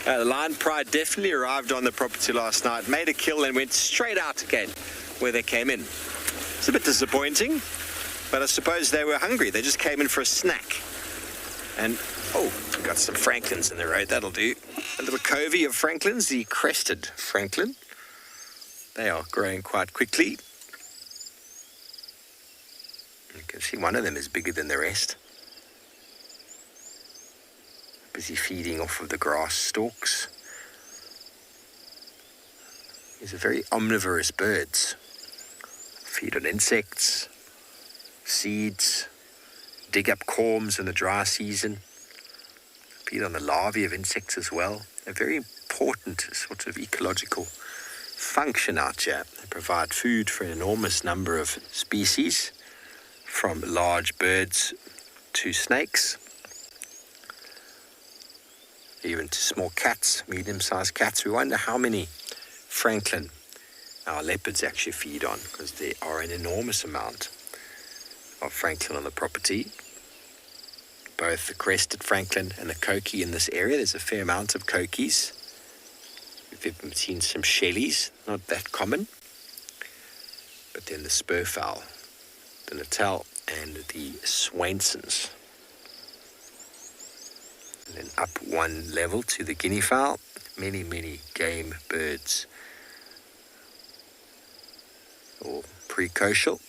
The lion pride definitely arrived on the property last night, made a kill and went straight out again where they came in. It's a bit disappointing, but I suppose they were hungry. They just came in for a snack. And, oh, got some franklins in the road. That'll do. A little covey of franklins, the crested franklin. They are growing quite quickly. You can see one of them is bigger than the rest. Busy feeding off of the grass stalks. These are very omnivorous birds. Feed on insects, seeds, dig up corms in the dry season. Feed on the larvae of insects as well. A very important sort of ecological function out here. They provide food for an enormous number of species. from large birds to snakes, even to small cats, medium-sized cats. We wonder how many franklin our leopards actually feed on, because there are an enormous amount of franklin on the property. Both the crested franklin and the coqui in this area. There's a fair amount of coquis. We've even seen some shellies, not that common. But then the spurfowl, the natal, and the Swainsons. And then up one level to the guinea fowl. Many, many game birds. All precocial.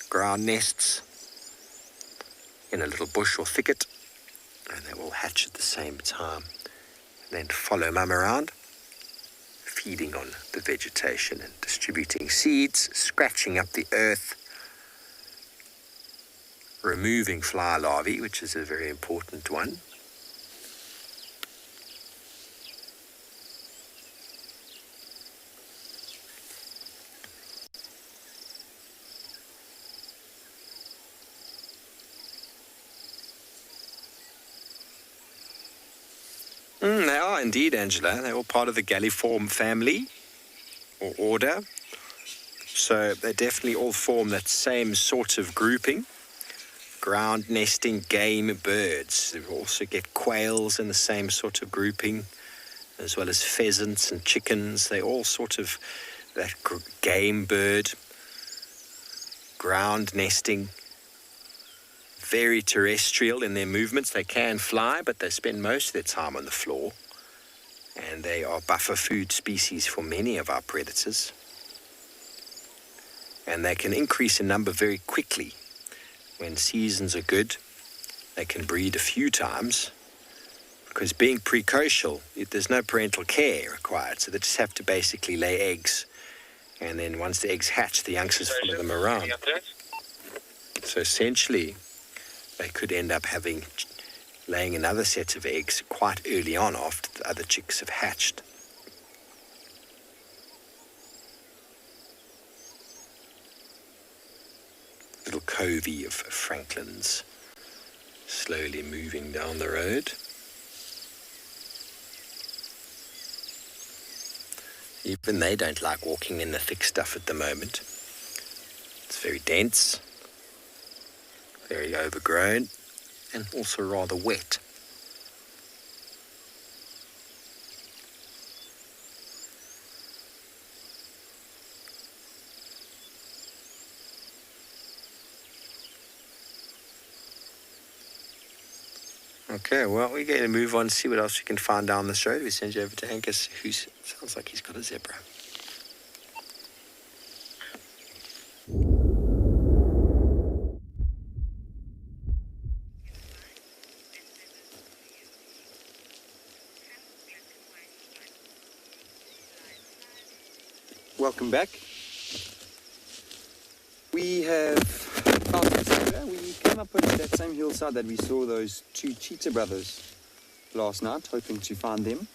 Ground nests in a little bush or thicket. And they will hatch at the same time. And then follow mum around, feeding on the vegetation and distributing seeds, scratching up the earth, removing fly larvae, which is a very important one. They are indeed, Angela. They're all part of the galliform family or order. So they definitely all form that same sort of grouping. Ground nesting game birds. We also get quails in the same sort of grouping, as well as pheasants and chickens. They all sort of that game bird. Ground nesting. Very terrestrial in their movements. They can fly, but they spend most of their time on the floor. And they are buffer food species for many of our predators. And they can increase in number very quickly. When seasons are good, they can breed a few times. Because being precocial, there's no parental care required. So they just have to basically lay eggs. And then once the eggs hatch, the youngsters follow them around. So essentially, they could end up laying another set of eggs quite early on after the other chicks have hatched. Little covey of franklins slowly moving down the road. Even they don't like walking in the thick stuff at the moment. It's very dense. Very overgrown and also rather wet. Okay, well, we're going to move on and see what else we can find down this road. We send you over to Angus, who sounds like he's got a zebra. Welcome back. We have found some zebra. We came up on that same hillside that we saw those two cheetah brothers last night, hoping to find them.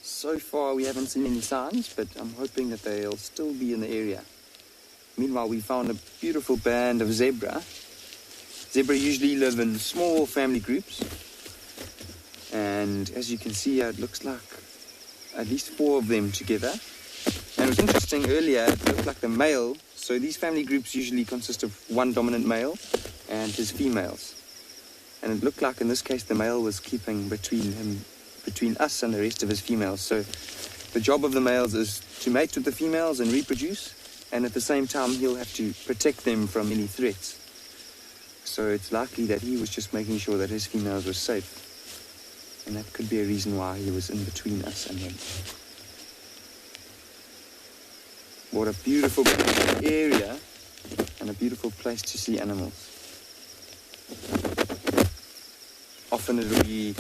So far we haven't seen any signs, but I'm hoping that they'll still be in the area. Meanwhile, we found a beautiful band of zebra. Zebra usually live in small family groups. And as you can see, it looks like at least 4 of them together. And it was interesting earlier, it looked like the male, so these family groups usually consist of one dominant male and his females. And it looked like in this case the male was keeping between us and the rest of his females. So the job of the males is to mate with the females and reproduce, and at the same time he'll have to protect them from any threats. So it's likely that he was just making sure that his females were safe. And that could be a reason why he was in between us and them. What a beautiful area and a beautiful place to see animals. Often it will be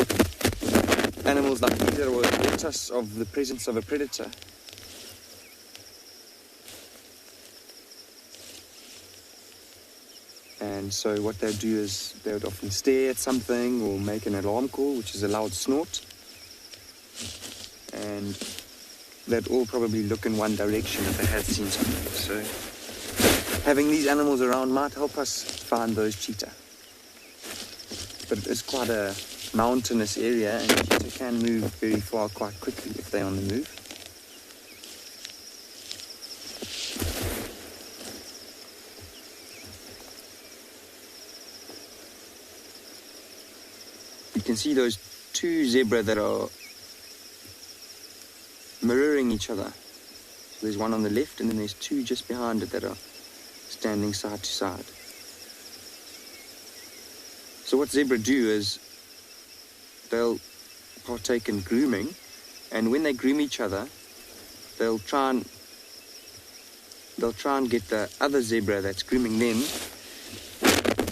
animals like these that will alert us of the presence of a predator. And so what they'll do is they would often stare at something or make an alarm call, which is a loud snort. And they'd all probably look in one direction if they had seen something. So having these animals around might help us find those cheetah. But it's quite a mountainous area, and cheetah can move very far quite quickly if they're on the move. You can see those two zebra that are mirroring each other. So there's one on the left, and then there's two just behind it that are standing side to side. So what zebra do is they'll partake in grooming, and when they groom each other, they'll try and get the other zebra that's grooming them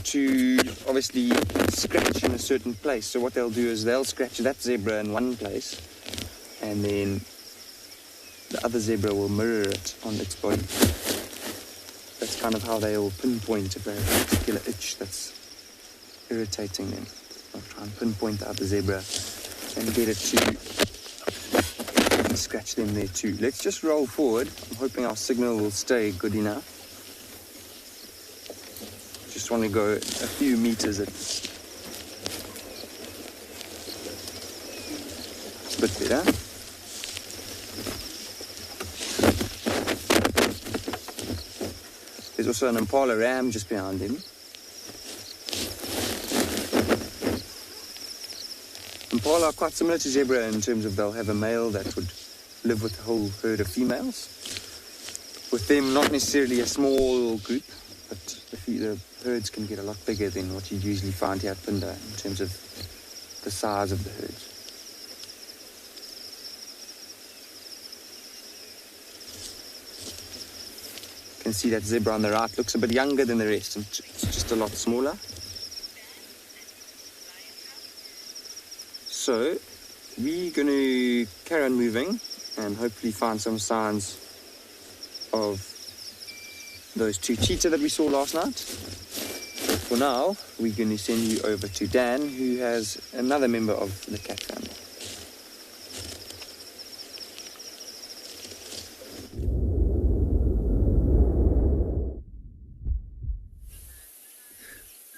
to obviously scratch in a certain place. So what they'll do is they'll scratch that zebra in one place, and then the other zebra will mirror it on its body. That's kind of how they will pinpoint if they have a particular itch that's irritating them. They'll try and pinpoint the other zebra and get it to scratch them there too. Let's just roll forward. I'm hoping our signal will stay good enough. Just want to go a few meters. It's a bit better. There's also an impala ram just behind him. Impala are quite similar to zebra in terms of they'll have a male that would live with a whole herd of females. With them, not necessarily a small group, but the herds can get a lot bigger than what you usually find here at Punda in terms of the size of the herds. You can see that zebra on the right looks a bit younger than the rest, and it's just a lot smaller. So we're going to carry on moving and hopefully find some signs of those two cheetah that we saw last night. For now, we're going to send you over to Dan, who has another member of the cat family.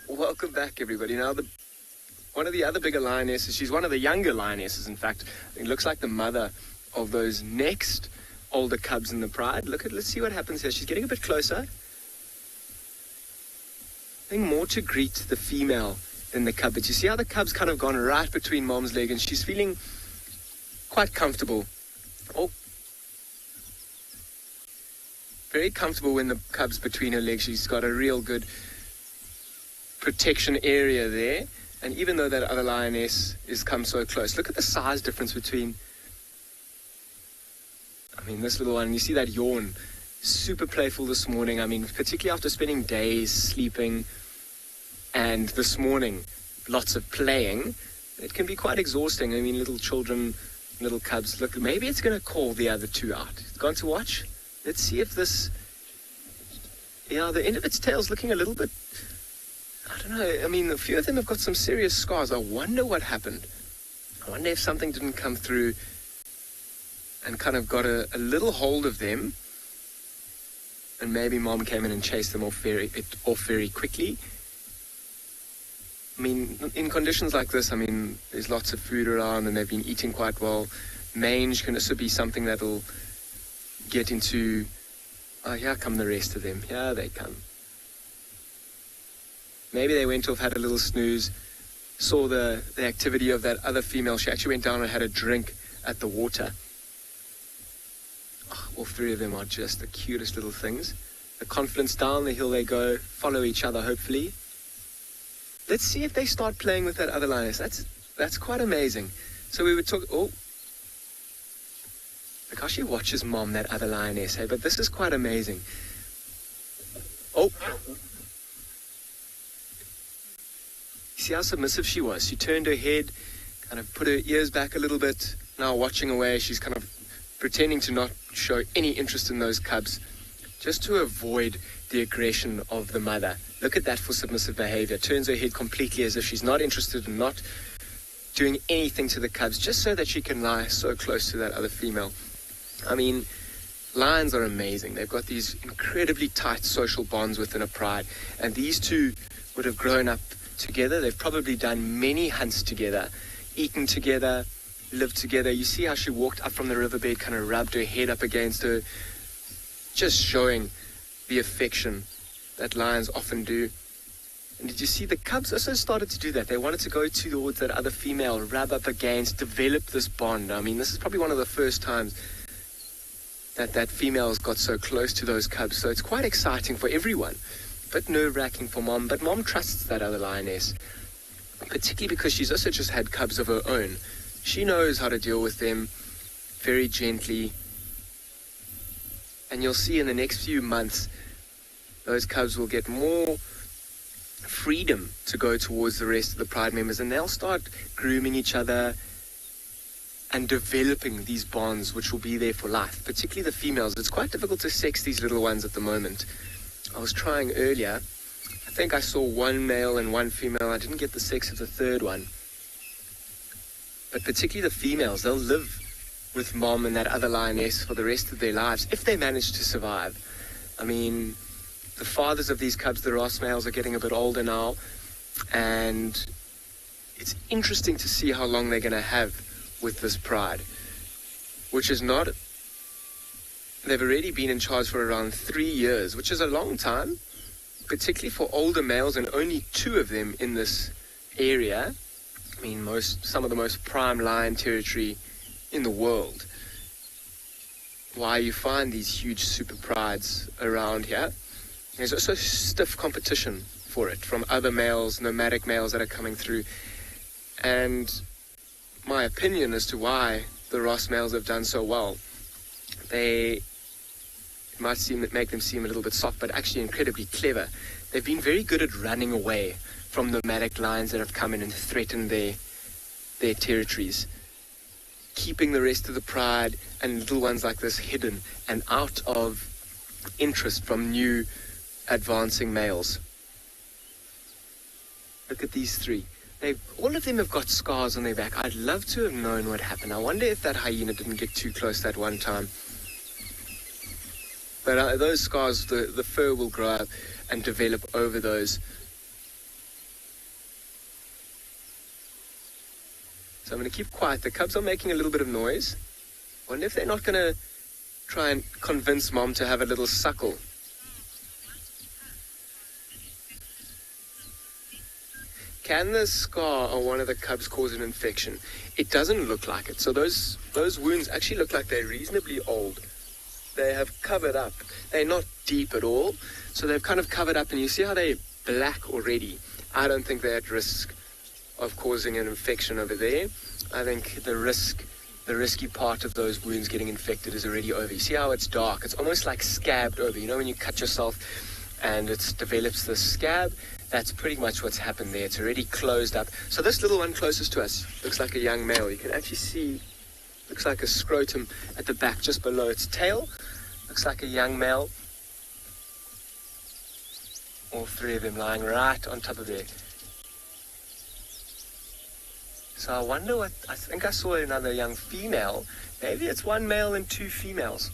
Welcome back, everybody. Now, one of the other bigger lionesses, she's one of the younger lionesses, in fact. It looks like the mother of those next older cubs in the pride. Let's see what happens here. She's getting a bit closer. I think more to greet the female than the cub. But you see how the cub's kind of gone right between mom's leg, and she's feeling quite comfortable. Oh, very comfortable when the cub's between her legs. She's got a real good protection area there. And even though that other lioness is come so close, look at the size difference between, this little one. You see that yawn, super playful this morning. Particularly after spending days sleeping and this morning, lots of playing, it can be quite exhausting. Little children, little cubs, look, maybe it's going to call the other two out. It's gone to watch. Let's see if this, the end of its tail's looking a little bit, I don't know. A few of them have got some serious scars. I wonder what happened. I wonder if something didn't come through and kind of got a little hold of them, and maybe mom came in and chased them off very quickly. In conditions like this, there's lots of food around and they've been eating quite well. Mange can also be something that'll get into, here come the rest of them. Here they come. Maybe they went off, had a little snooze, saw the activity of that other female. She actually went down and had a drink at the water. All three of them are just the cutest little things. The confidence, down the hill they go, follow each other hopefully. Let's see if they start playing with that other lioness. That's quite amazing. So we would talk, look how she watches mom, that other lioness, hey? But this is quite amazing. See how submissive she was. She turned her head, kind of put her ears back a little bit. Now watching away, she's kind of pretending to not show any interest in those cubs, just to avoid the aggression of the mother. Look at that for submissive behavior. Turns her head completely as if she's not interested and not doing anything to the cubs, just so that she can lie so close to that other female. lions are amazing. They've got these incredibly tight social bonds within a pride, and these two would have grown up together. They've probably done many hunts together, eaten together, lived together. You see how she walked up from the riverbed, kind of rubbed her head up against her, just showing the affection that lions often do. And did you see the cubs also started to do that? They wanted to go towards that other female, rub up against, develop this bond. I mean, this is probably one of the first times that females got so close to those cubs. So it's quite exciting for everyone. A bit nerve-wracking for Mom, but Mom trusts that other lioness, particularly because she's also just had cubs of her own. She knows how to deal with them very gently. And you'll see in the next few months, those cubs will get more freedom to go towards the rest of the pride members, and they'll start grooming each other and developing these bonds which will be there for life, particularly the females. It's quite difficult to sex these little ones at the moment. I was trying earlier. I think I saw one male and one female. I didn't get the sex of the third one. But particularly the females, they'll live with Mom and that other lioness for the rest of their lives, if they manage to survive. I mean, the fathers of these cubs, the Ross males, are getting a bit older now, and it's interesting to see how long they're going to have with this pride, which is not... They've already been in charge for around 3 years, which is a long time, particularly for older males, and only 2 of them in this area. I mean, some of the most prime lion territory in the world. Why you find these huge super prides around here. There's also stiff competition for it from other males, nomadic males that are coming through. And my opinion as to why the Ross males have done so well, it might make them seem a little bit soft, but actually incredibly clever. They've been very good at running away from nomadic lions that have come in and threatened their territories, keeping the rest of the pride and little ones like this hidden and out of interest from new advancing males. Look at these 3. All of them have got scars on their back. I'd love to have known what happened. I wonder if that hyena didn't get too close that one time. But those scars, the fur will grow up and develop over those. So I'm going to keep quiet. The cubs are making a little bit of noise. Wonder if they're not going to try and convince Mom to have a little suckle. Can the scar on one of the cubs cause an infection? It doesn't look like it. So those wounds actually look like they're reasonably old. They have covered up. They're not deep at all. So they've kind of covered up, and you see how they're black already. I don't think they're at risk of causing an infection over there. I think the risky part of those wounds getting infected is already over. You see how it's dark? It's almost like scabbed over. You know when you cut yourself and it develops this scab? That's pretty much what's happened there. It's already closed up. So this little one closest to us looks like a young male. You can actually see, looks like a scrotum at the back just below its tail. Looks like a young male. All 3 of them lying right on top of there. So I wonder what, I think I saw another young female. Maybe it's 1 male and 2 females.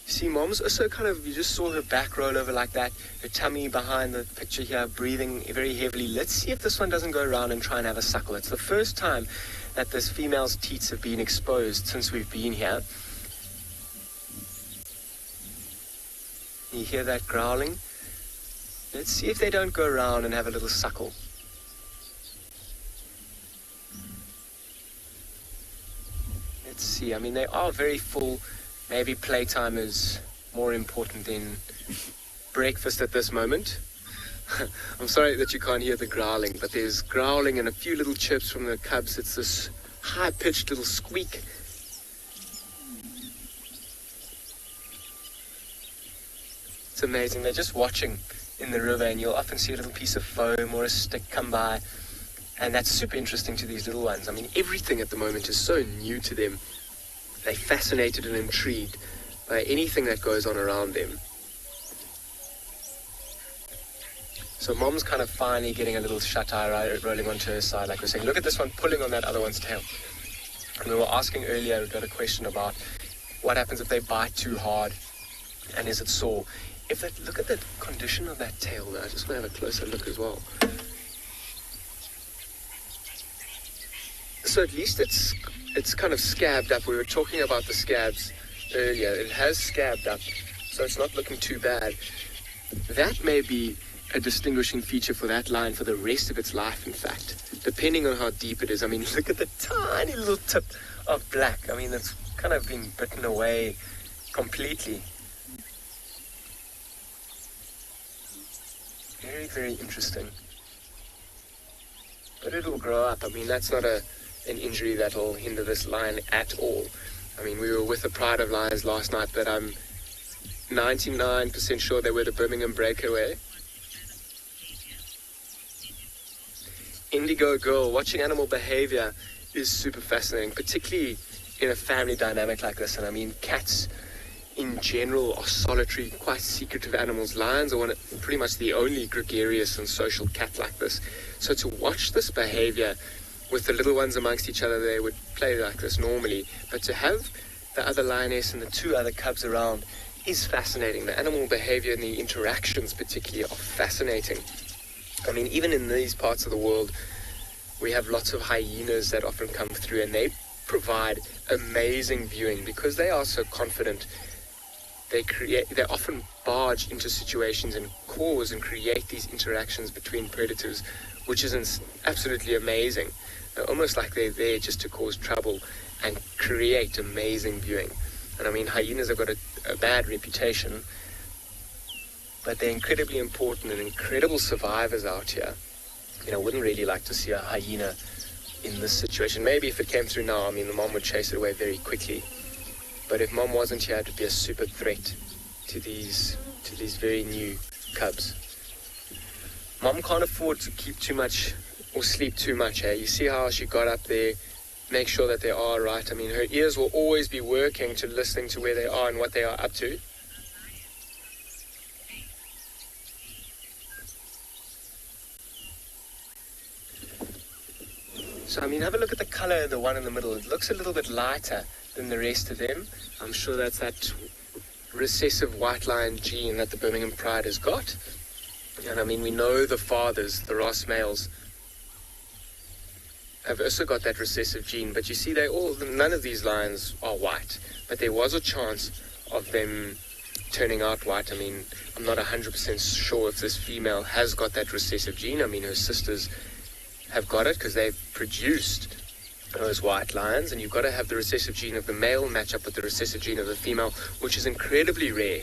See, Mom's also kind of, you just saw her back roll over like that, her tummy behind the picture here, breathing very heavily. Let's see if this one doesn't go around and try and have a suckle. It's the first time that this female's teats have been exposed since we've been here. You hear that growling? Let's see if they don't go around and have a little suckle. Let's see, I mean, they are very full. Maybe playtime is more important than breakfast at this moment. I'm sorry that you can't hear the growling, but there's growling and a few little chirps from the cubs. It's this high-pitched little squeak. It's amazing. They're just watching in the river, and you'll often see a little piece of foam or a stick come by, and that's super interesting to these little ones. I mean, everything at the moment is so new to them. They're fascinated and intrigued by anything that goes on around them. So Mom's kind of finally getting a little shut eye rolling onto her side, like we're saying, look at this one pulling on that other one's tail. And we were asking earlier, we got a question about what happens if they bite too hard and is it sore? If they look at the condition of that tail now, I just want to have a closer look as well. So at least it's kind of scabbed up. We were talking about the scabs earlier. It has scabbed up, so it's not looking too bad. That may be a distinguishing feature for that lion for the rest of its life, in fact, depending on how deep it is. I mean, look at the tiny little tip of black. I mean, it's kind of been bitten away completely. Very, very interesting. But it'll grow up. I mean, that's not an injury that'll hinder this lion at all. I mean, we were with the Pride of Lions last night, but I'm 99% sure they were the Birmingham Breakaway. Indigo Girl, watching animal behavior is super fascinating, particularly in a family dynamic like this. And I mean, cats in general are solitary, quite secretive animals. Lions are pretty much the only gregarious and social cat like this. So to watch this behavior with the little ones amongst each other, they would play like this normally. But to have the other lioness and the two other cubs around is fascinating. The animal behavior and the interactions particularly are fascinating. I mean, even in these parts of the world, we have lots of hyenas that often come through, and they provide amazing viewing because they are so confident. They often barge into situations and cause and create these interactions between predators, which is absolutely amazing. They're almost like they're there just to cause trouble and create amazing viewing. And I mean, hyenas have got a bad reputation, but they're incredibly important and incredible survivors out here. You know, I wouldn't really like to see a hyena in this situation. Maybe if it came through now, I mean, the mom would chase it away very quickly. But if mom wasn't here, it would be a super threat to these very new cubs. Mom can't afford to keep too much or sleep too much, eh? You see how she got up there, make sure that they are right. I mean, her ears will always be working to listening to where they are and what they are up to. So, I mean, have a look at the color of the one in the middle. It looks a little bit lighter than the rest of them. I'm sure that's that recessive white lion gene that the Birmingham Pride has got. And I mean, we know the fathers, the Ross males, have also got that recessive gene. But you see, none of these lions are white. But there was a chance of them turning out white. I mean, I'm not 100% sure if this female has got that recessive gene. I mean, her sisters have got it because they've produced those white lions, and you've got to have the recessive gene of the male match up with the recessive gene of the female, which is incredibly rare.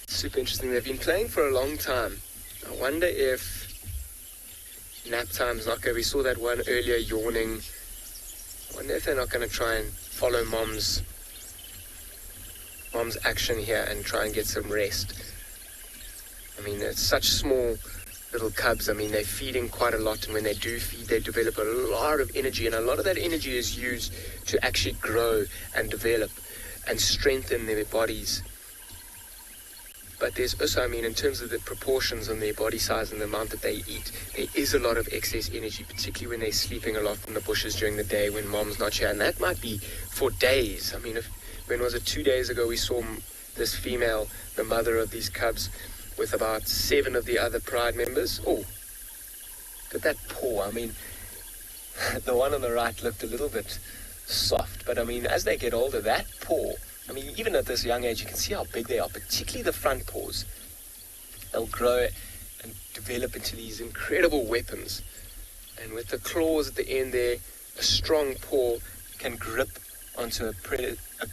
Super interesting. They've been playing for a long time. I wonder if nap time's not going. We saw that one earlier yawning. I wonder if they're not going to try and follow mom's action here and try and get some rest. I mean, it's such small little cubs. I mean, they're feeding quite a lot, and when they do feed, they develop a lot of energy, and a lot of that energy is used to actually grow and develop and strengthen their bodies. But there's also, I mean, in terms of the proportions on their body size and the amount that they eat, there is a lot of excess energy, particularly when they're sleeping a lot in the bushes during the day when mom's not here. And that might be for days. I mean, when was it, 2 days ago, we saw this female, the mother of these cubs, with about 7 of the other Pride members. Oh, look at that paw. I mean, the one on the right looked a little bit soft. But I mean, as they get older, that paw, I mean, even at this young age, you can see how big they are, particularly the front paws. They'll grow and develop into these incredible weapons. And with the claws at the end there, a strong paw can grip onto a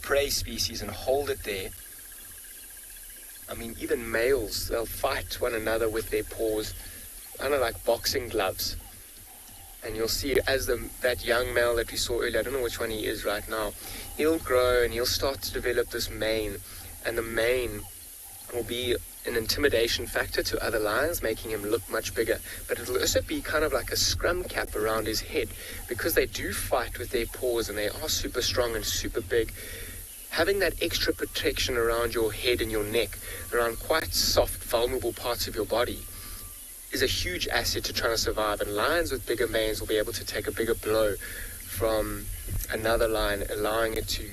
prey species and hold it there. I mean, even males, they'll fight one another with their paws, kind of like boxing gloves. And you'll see as that young male that we saw earlier, I don't know which one he is right now, he'll grow and he'll start to develop this mane. And the mane will be an intimidation factor to other lions, making him look much bigger. But it'll also be kind of like a scrum cap around his head, because they do fight with their paws and they are super strong and super big. having that extra protection around your head and your neck, around quite soft, vulnerable parts of your body, is a huge asset to trying to survive. And lions with bigger manes will be able to take a bigger blow from another lion, allowing it to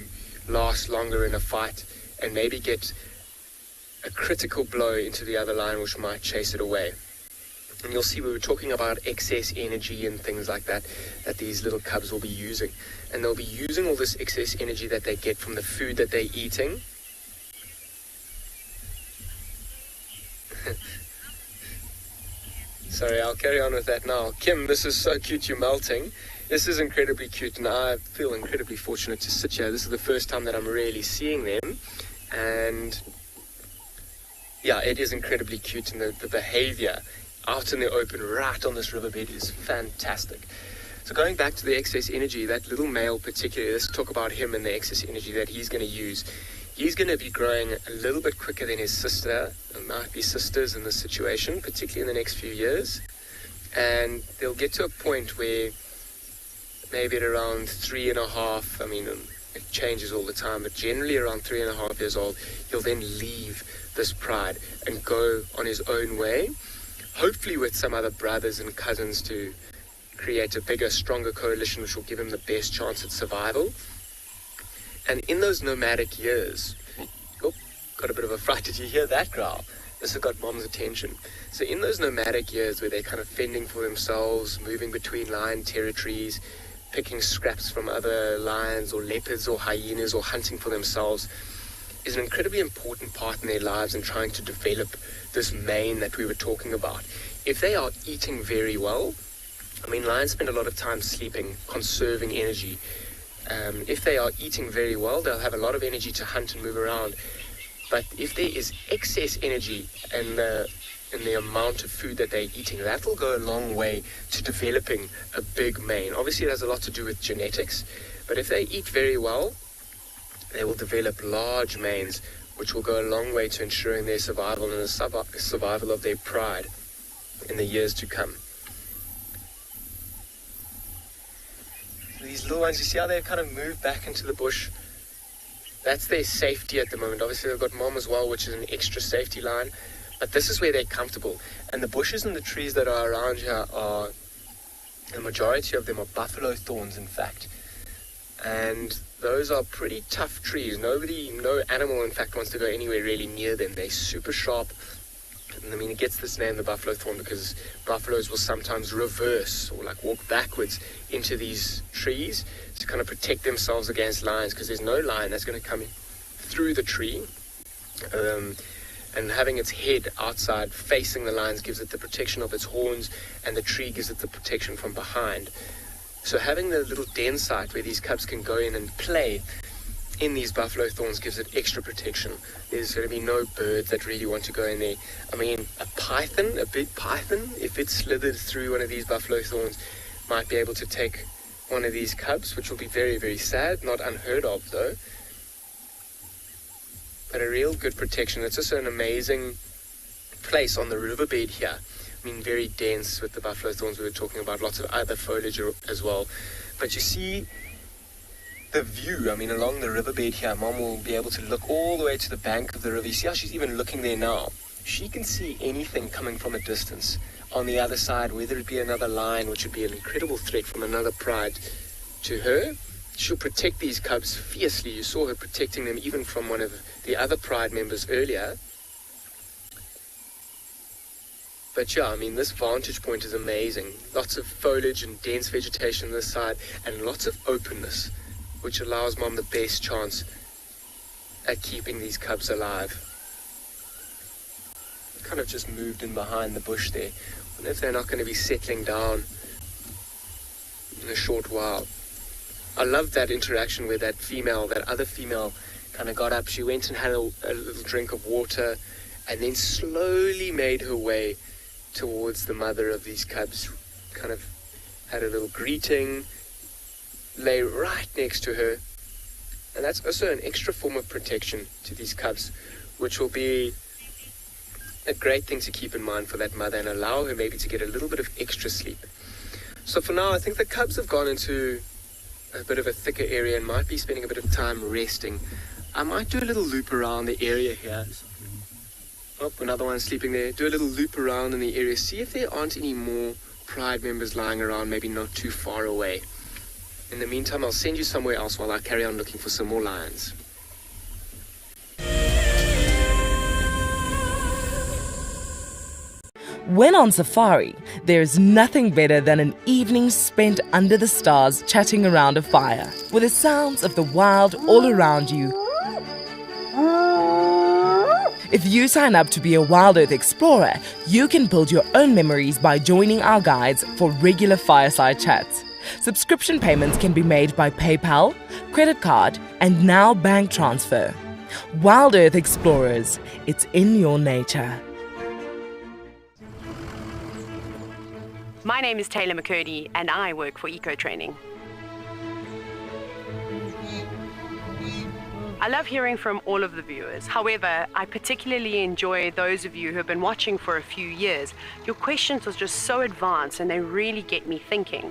last longer in a fight and maybe get a critical blow into the other lion, which might chase it away. And you'll see we were talking about excess energy and things like that these little cubs will be using. And they'll be using all this excess energy that they get from the food that they're eating. Sorry, I'll carry on with that now. Kim, this is so cute, you're melting. This is incredibly cute, and I feel incredibly fortunate to sit here. This is the first time that I'm really seeing them. And yeah, it is incredibly cute, and the behavior out in the open right on this riverbed is fantastic. So going back to the excess energy, that little male particularly, let's talk about him and the excess energy that he's going to use. He's going to be growing a little bit quicker than his sister. There might be sisters in this situation, particularly in the next few years. And they'll get to a point where maybe at around 3.5, I mean, it changes all the time, but generally around 3.5 years old, he'll then leave this pride and go on his own way, hopefully with some other brothers and cousins to create a bigger, stronger coalition, which will give him the best chance at survival. And in those nomadic years, oh, got a bit of a fright. Did you hear that growl? This has got Mom's attention. So in those nomadic years where they're kind of fending for themselves, moving between lion territories, picking scraps from other lions or leopards or hyenas or hunting for themselves, is an incredibly important part in their lives in trying to develop this mane that we were talking about. If they are eating very well, I mean, lions spend a lot of time sleeping, conserving energy. If they are eating very well, they'll have a lot of energy to hunt and move around. But if there is excess energy in the amount of food that they're eating, that will go a long way to developing a big mane. Obviously, it has a lot to do with genetics, but if they eat very well, they will develop large manes, which will go a long way to ensuring their survival and the survival of their pride in the years to come. These little ones, you see how they've kind of moved back into the bush? That's their safety at the moment. Obviously, they've got Mom as well, which is an extra safety line. But this is where they're comfortable. And the bushes and the trees that are around here are, the majority of them are buffalo thorns, in fact. And those are pretty tough trees. No animal, in fact, wants to go anywhere really near them. They're super sharp. And I mean, it gets this name, the buffalo thorn, because buffaloes will sometimes reverse or like walk backwards into these trees to kind of protect themselves against lions, because there's no lion that's going to come in through the tree. And having its head outside facing the lions gives it the protection of its horns, and the tree gives it the protection from behind. So having the little den site where these cubs can go in and play in these buffalo thorns gives it extra protection. There's going to be no birds that really want to go in there. I mean, a python, a big python, if it slithered through one of these buffalo thorns, might be able to take one of these cubs, which will be very, very sad. Not unheard of, though. But a real good protection. It's also an amazing place on the riverbed here. I mean, very dense with the buffalo thorns we were talking about, lots of other foliage as well. But you see the view, I mean, along the riverbed here, Mom will be able to look all the way to the bank of the river. You see how she's even looking there now? She can see anything coming from a distance on the other side, whether it be another lion, which would be an incredible threat from another pride to her. She'll protect these cubs fiercely. You saw her protecting them even from one of the other pride members earlier. But yeah, I mean, this vantage point is amazing. Lots of foliage and dense vegetation on this side, and lots of openness, which allows Mom the best chance at keeping these cubs alive. Kind of just moved in behind the bush there. I wonder if they're not going to be settling down in a short while. I love that interaction where that other female kind of got up. She went and had a little drink of water and then slowly made her way towards the mother of these cubs. Kind of had a little greeting, lay right next to her. And that's also an extra form of protection to these cubs, which will be a great thing to keep in mind for that mother and allow her maybe to get a little bit of extra sleep. So for now, I think the cubs have gone into a bit of a thicker area and might be spending a bit of time resting. I might do a little loop around the area here. Oh, another one sleeping there. Do a little loop around in the area. See if there aren't any more Pride members lying around, maybe not too far away. In the meantime, I'll send you somewhere else while I carry on looking for some more lions. When on safari, there's nothing better than an evening spent under the stars chatting around a fire, with the sounds of the wild all around you. If you sign up to be a Wild Earth Explorer, you can build your own memories by joining our guides for regular fireside chats. Subscription payments can be made by PayPal, credit card, and now bank transfer. Wild Earth Explorers, it's in your nature. My name is Taylor McCurdy and I work for Eco Training. I love hearing from all of the viewers. However, I particularly enjoy those of you who have been watching for a few years. Your questions are just so advanced and they really get me thinking.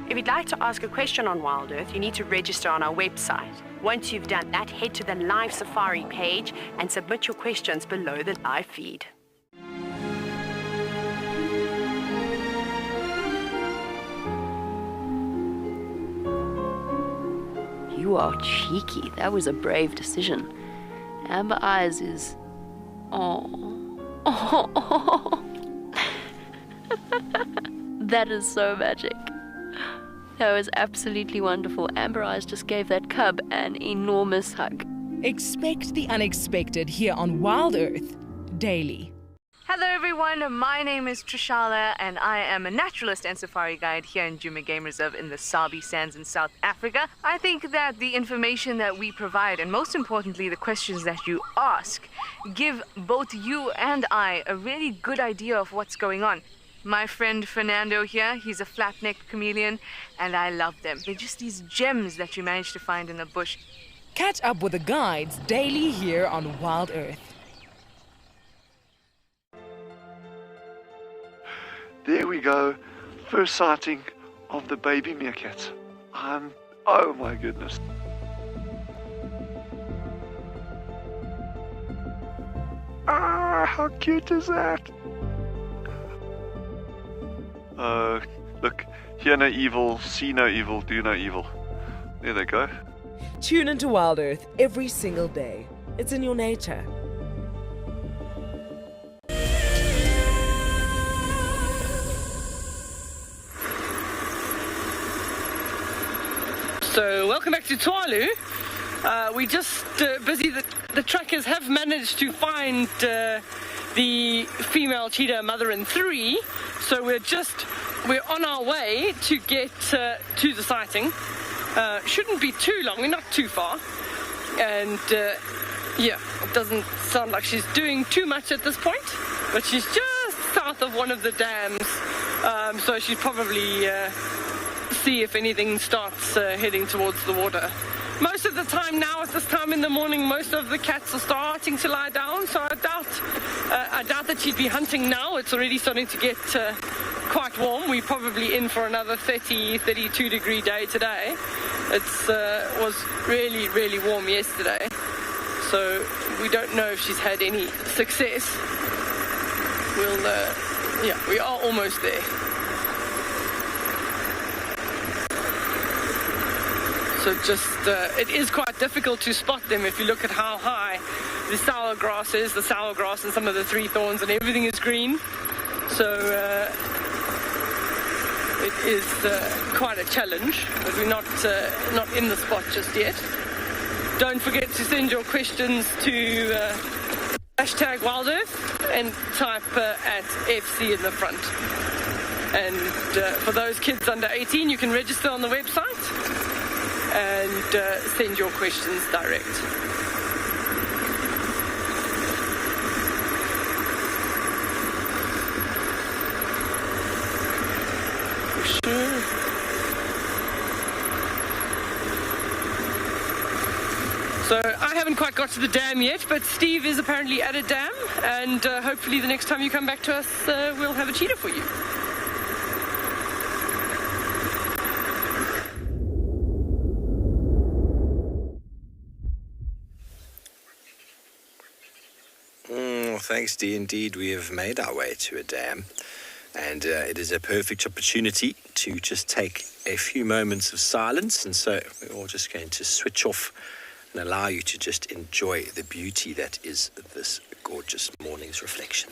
If you'd like to ask a question on Wild Earth, you need to register on our website. Once you've done that, head to the live safari page and submit your questions below the live feed. You are cheeky. That was a brave decision. Amber Eyes is... That is so magic. That was absolutely wonderful. Amber Eyes just gave that cub an enormous hug. Expect the unexpected here on Wild Earth daily. Hello everyone, my name is Trishala and I am a naturalist and safari guide here in Djuma Game Reserve in the Sabi Sands in South Africa. I think that the information that we provide and most importantly the questions that you ask give both you and I a really good idea of what's going on. My friend Fernando here, he's a flat-necked chameleon and I love them. They're just these gems that you manage to find in the bush. Catch up with the guides daily here on Wild Earth. There we go, first sighting of the baby meerkats. Oh my goodness. Ah, how cute is that? Look, hear no evil, see no evil, do no evil. There they go. Tune into Wild Earth every single day. It's in your nature. So, welcome back to Tualu. We just busy. The trackers have managed to find the female cheetah mother and three. So we're on our way to get to the sighting. Shouldn't be too long. We're not too far, and yeah, it doesn't sound like she's doing too much at this point. But she's just south of one of the dams, so she's probably. See if anything starts heading towards the water. Most of the time now, at this time in the morning, most of the cats are starting to lie down, so I doubt that she'd be hunting now. It's already starting to get quite warm. We're probably in for another 32 degree day today. It was really, really warm yesterday, so we don't know if she's had any success. Yeah, we are almost there. So it is quite difficult to spot them if you look at how high the sour grass is, and some of the tree thorns, and everything is green. So it is quite a challenge, but we're not in the spot just yet. Don't forget to send your questions to hashtag WildEarth and type at FC in the front. And for those kids under 18, you can register on the website and send your questions direct. For sure. So I haven't quite got to the dam yet, but Steve is apparently at a dam, and hopefully the next time you come back to us, we'll have a cheetah for you. thanks, Dee. Indeed, we have made our way to a dam, and it is a perfect opportunity to just take a few moments of silence, and so we're all just going to switch off and allow you to just enjoy the beauty that is this gorgeous morning's reflection.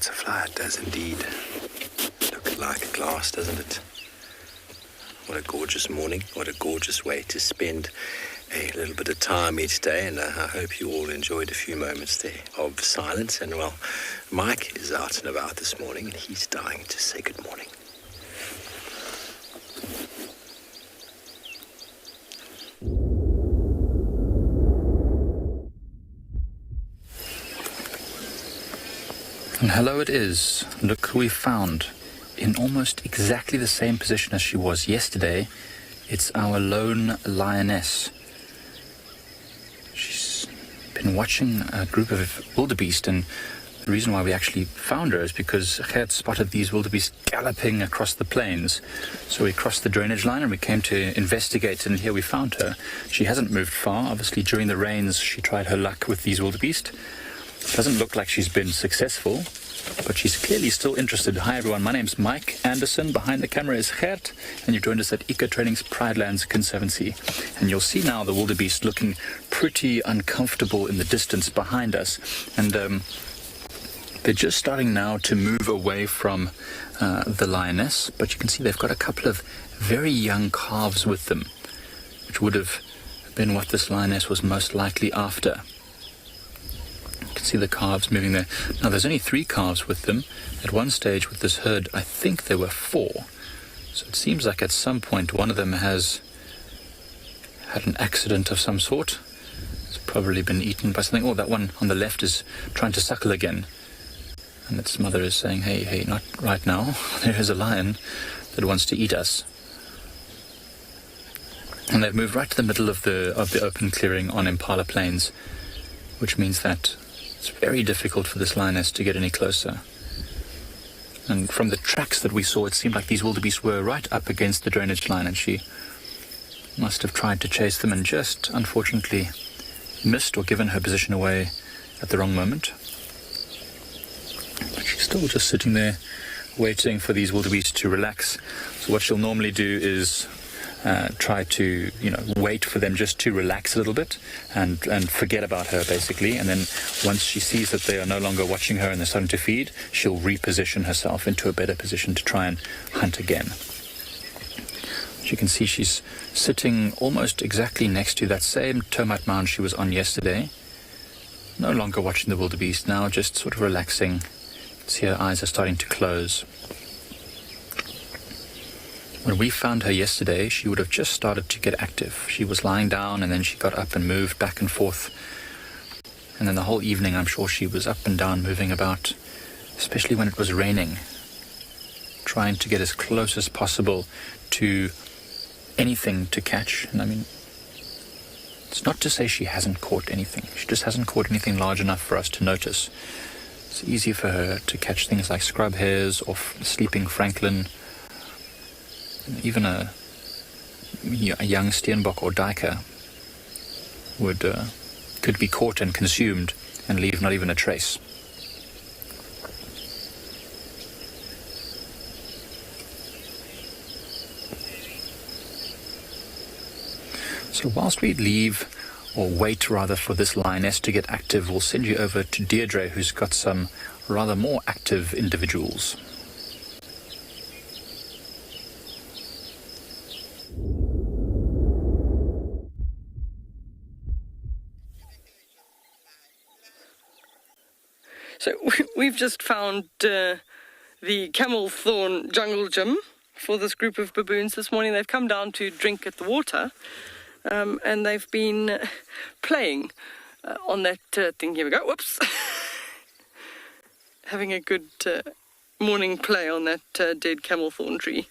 butterfly, it does indeed look like glass, doesn't it? What a gorgeous morning. What a gorgeous way to spend a little bit of time each day. And I hope you all enjoyed a few moments there of silence. And, well, Mike is out and about this morning, and he's dying to say good morning. And hello it is. Look who we found. In almost exactly the same position as she was yesterday, it's our lone lioness. She's been watching a group of wildebeest, and the reason why we actually found her is because Gert spotted these wildebeest galloping across the plains. So we crossed the drainage line and we came to investigate, and here we found her. She hasn't moved far. Obviously, during the rains, she tried her luck with these wildebeest. Doesn't look like she's been successful, but she's clearly still interested. Hi everyone, my name's Mike Anderson. Behind the camera is Gert, and you've joined us at Eco Training's Pridelands Conservancy. And you'll see now the wildebeest looking pretty uncomfortable in the distance behind us. And they're just starting now to move away from the lioness, but you can see they've got a couple of very young calves with them, which would have been what this lioness was most likely after. You can see the calves moving there. Now, there's only 3 calves with them. At one stage with this herd, I think there were 4. So it seems like at some point one of them has had an accident of some sort. It's probably been eaten by something. Oh, that one on the left is trying to suckle again. And its mother is saying, hey, not right now. There is a lion that wants to eat us. And they've moved right to the middle of the open clearing on Impala Plains, which means that it's very difficult for this lioness to get any closer. And from the tracks that we saw, it seemed like these wildebeest were right up against the drainage line, and she must have tried to chase them and just, unfortunately, missed or given her position away at the wrong moment. But she's still just sitting there waiting for these wildebeest to relax. So what she'll normally do is try to, wait for them just to relax a little bit and forget about her, basically. And then once she sees that they are no longer watching her and they're starting to feed, she'll reposition herself into a better position to try and hunt again. As you can see, she's sitting almost exactly next to that same termite mound she was on yesterday. No longer watching the wildebeest, now just sort of relaxing. See, her eyes are starting to close. When we found her yesterday, she would have just started to get active. She was lying down, and then she got up and moved back and forth. And then the whole evening, I'm sure she was up and down, moving about, especially when it was raining, trying to get as close as possible to anything to catch. And I mean, it's not to say she hasn't caught anything. She just hasn't caught anything large enough for us to notice. It's easy for her to catch things like scrub hares or sleeping francolin. Even a young steenbok or duiker could be caught and consumed and leave not even a trace. So whilst we leave, or wait rather, for this lioness to get active, we'll send you over to Deirdre, who's got some rather more active individuals. So we've just found the camel thorn jungle gym for this group of baboons this morning. They've come down to drink at the water, and they've been playing on that thing. Here we go. Whoops. Having a good morning play on that dead camel thorn tree.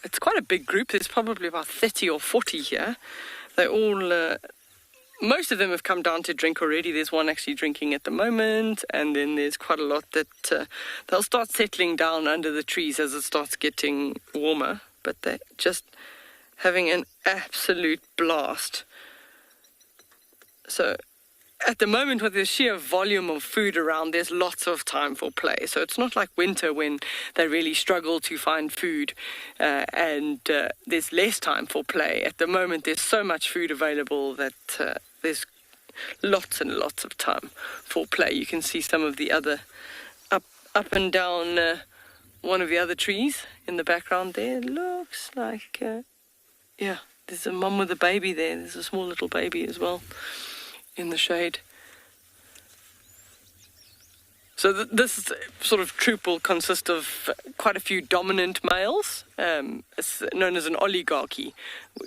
It's quite a big group. There's probably about 30 or 40 here. They all... most of them have come down to drink already. There's one actually drinking at the moment, and then there's quite a lot that they'll start settling down under the trees as it starts getting warmer, but they're just having an absolute blast. So at the moment, with the sheer volume of food around, there's lots of time for play. So it's not like winter when they really struggle to find food and there's less time for play. At the moment, there's so much food available that there's lots and lots of time for play. You can see some of the other up and down one of the other trees in the background there. Looks like, yeah, there's a mum with a baby there. There's a small little baby as well in the shade. So this sort of troop will consist of quite a few dominant males. It's known as an oligarchy.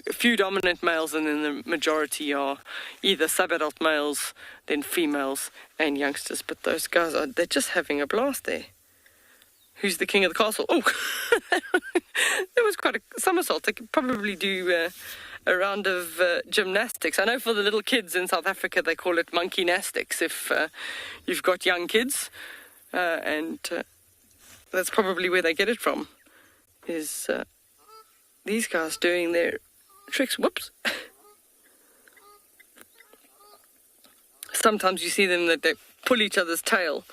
A few dominant males, and then the majority are either sub-adult males, then females and youngsters. But those guys, they're just having a blast there. Who's the king of the castle? Oh, there was quite a somersault. They could probably do a round of gymnastics. I know for the little kids in South Africa, they call it monkey-nastics if you've got young kids. And that's probably where they get it from, is these guys doing their tricks. Whoops. Sometimes you see them that they pull each other's tail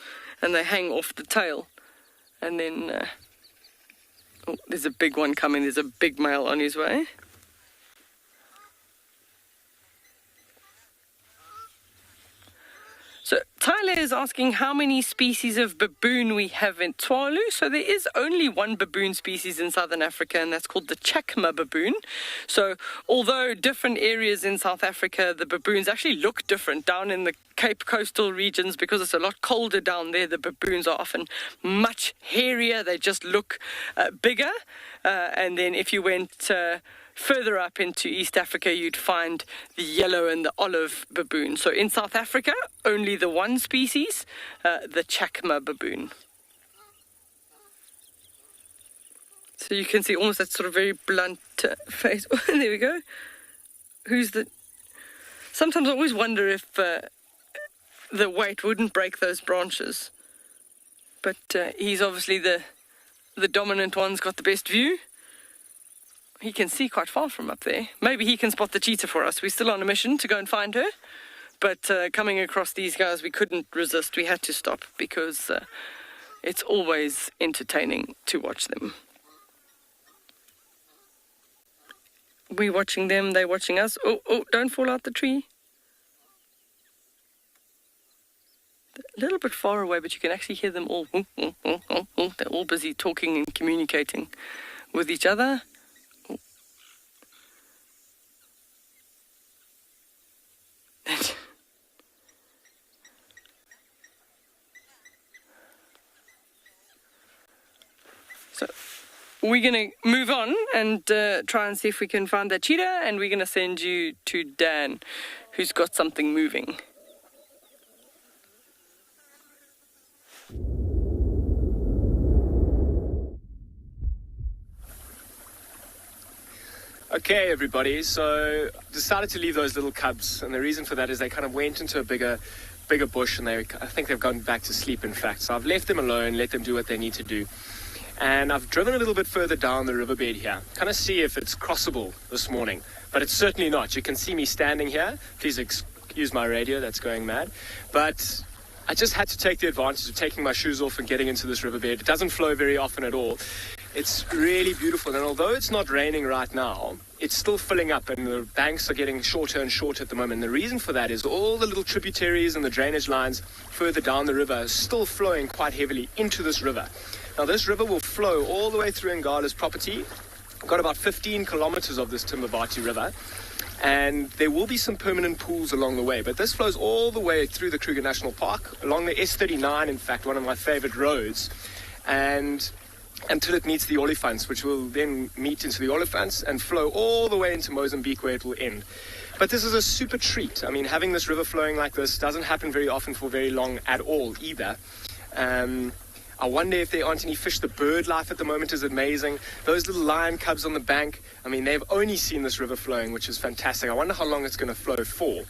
and they hang off the tail. And then, oh, there's a big one coming. There's a big male on his way. So Tyler is asking how many species of baboon we have in Tswalu. So there is only one baboon species in southern Africa, and that's called the Chakma baboon. So although different areas in South Africa, the baboons actually look different. Down in the Cape coastal regions, because it's a lot colder down there, the baboons are often much hairier. They just look bigger. And then if you went further up into East Africa, you'd find the yellow and the olive baboon. So in South Africa, only the one species, the Chakma baboon. So you can see almost that sort of very blunt face. There we go. Who's the... Sometimes I always wonder if the weight wouldn't break those branches. But he's obviously the dominant one's got the best view. He can see quite far from up there. Maybe he can spot the cheetah for us. We're still on a mission to go and find her. But coming across these guys, we couldn't resist. We had to stop because it's always entertaining to watch them. We're watching them, they're watching us. Oh, don't fall out the tree. A little bit far away, but you can actually hear them all. They're all busy talking and communicating with each other. So we're going to move on and try and see if we can find that cheetah, and we're going to send you to Dan, who's got something moving. Okay, everybody, so decided to leave those little cubs, and the reason for that is they kind of went into a bigger bush, and I think they've gone back to sleep, in fact. So I've left them alone, let them do what they need to do. And I've driven a little bit further down the riverbed here, kind of see if it's crossable this morning, but it's certainly not. You can see me standing here. Please excuse my radio, that's going mad. But I just had to take the advantage of taking my shoes off and getting into this riverbed. It doesn't flow very often at all. It's really beautiful, and although it's not raining right now, it's still filling up, and the banks are getting shorter and shorter at the moment. And the reason for that is all the little tributaries and the drainage lines further down the river are still flowing quite heavily into this river. Now, this river will flow all the way through Ngala's property. We've got about 15 kilometers of this Timbavati River, and there will be some permanent pools along the way, but this flows all the way through the Kruger National Park, along the S39, in fact, one of my favorite roads, and until it meets the Olifants, which will then meet into the Olifants and flow all the way into Mozambique, where it will end. But this is a super treat. I mean, having this river flowing like this doesn't happen very often for very long at all either. I wonder if there aren't any fish. The bird life at the moment is amazing. Those little lion cubs on the bank, I mean, they've only seen this river flowing, which is fantastic. I wonder how long it's going to flow for.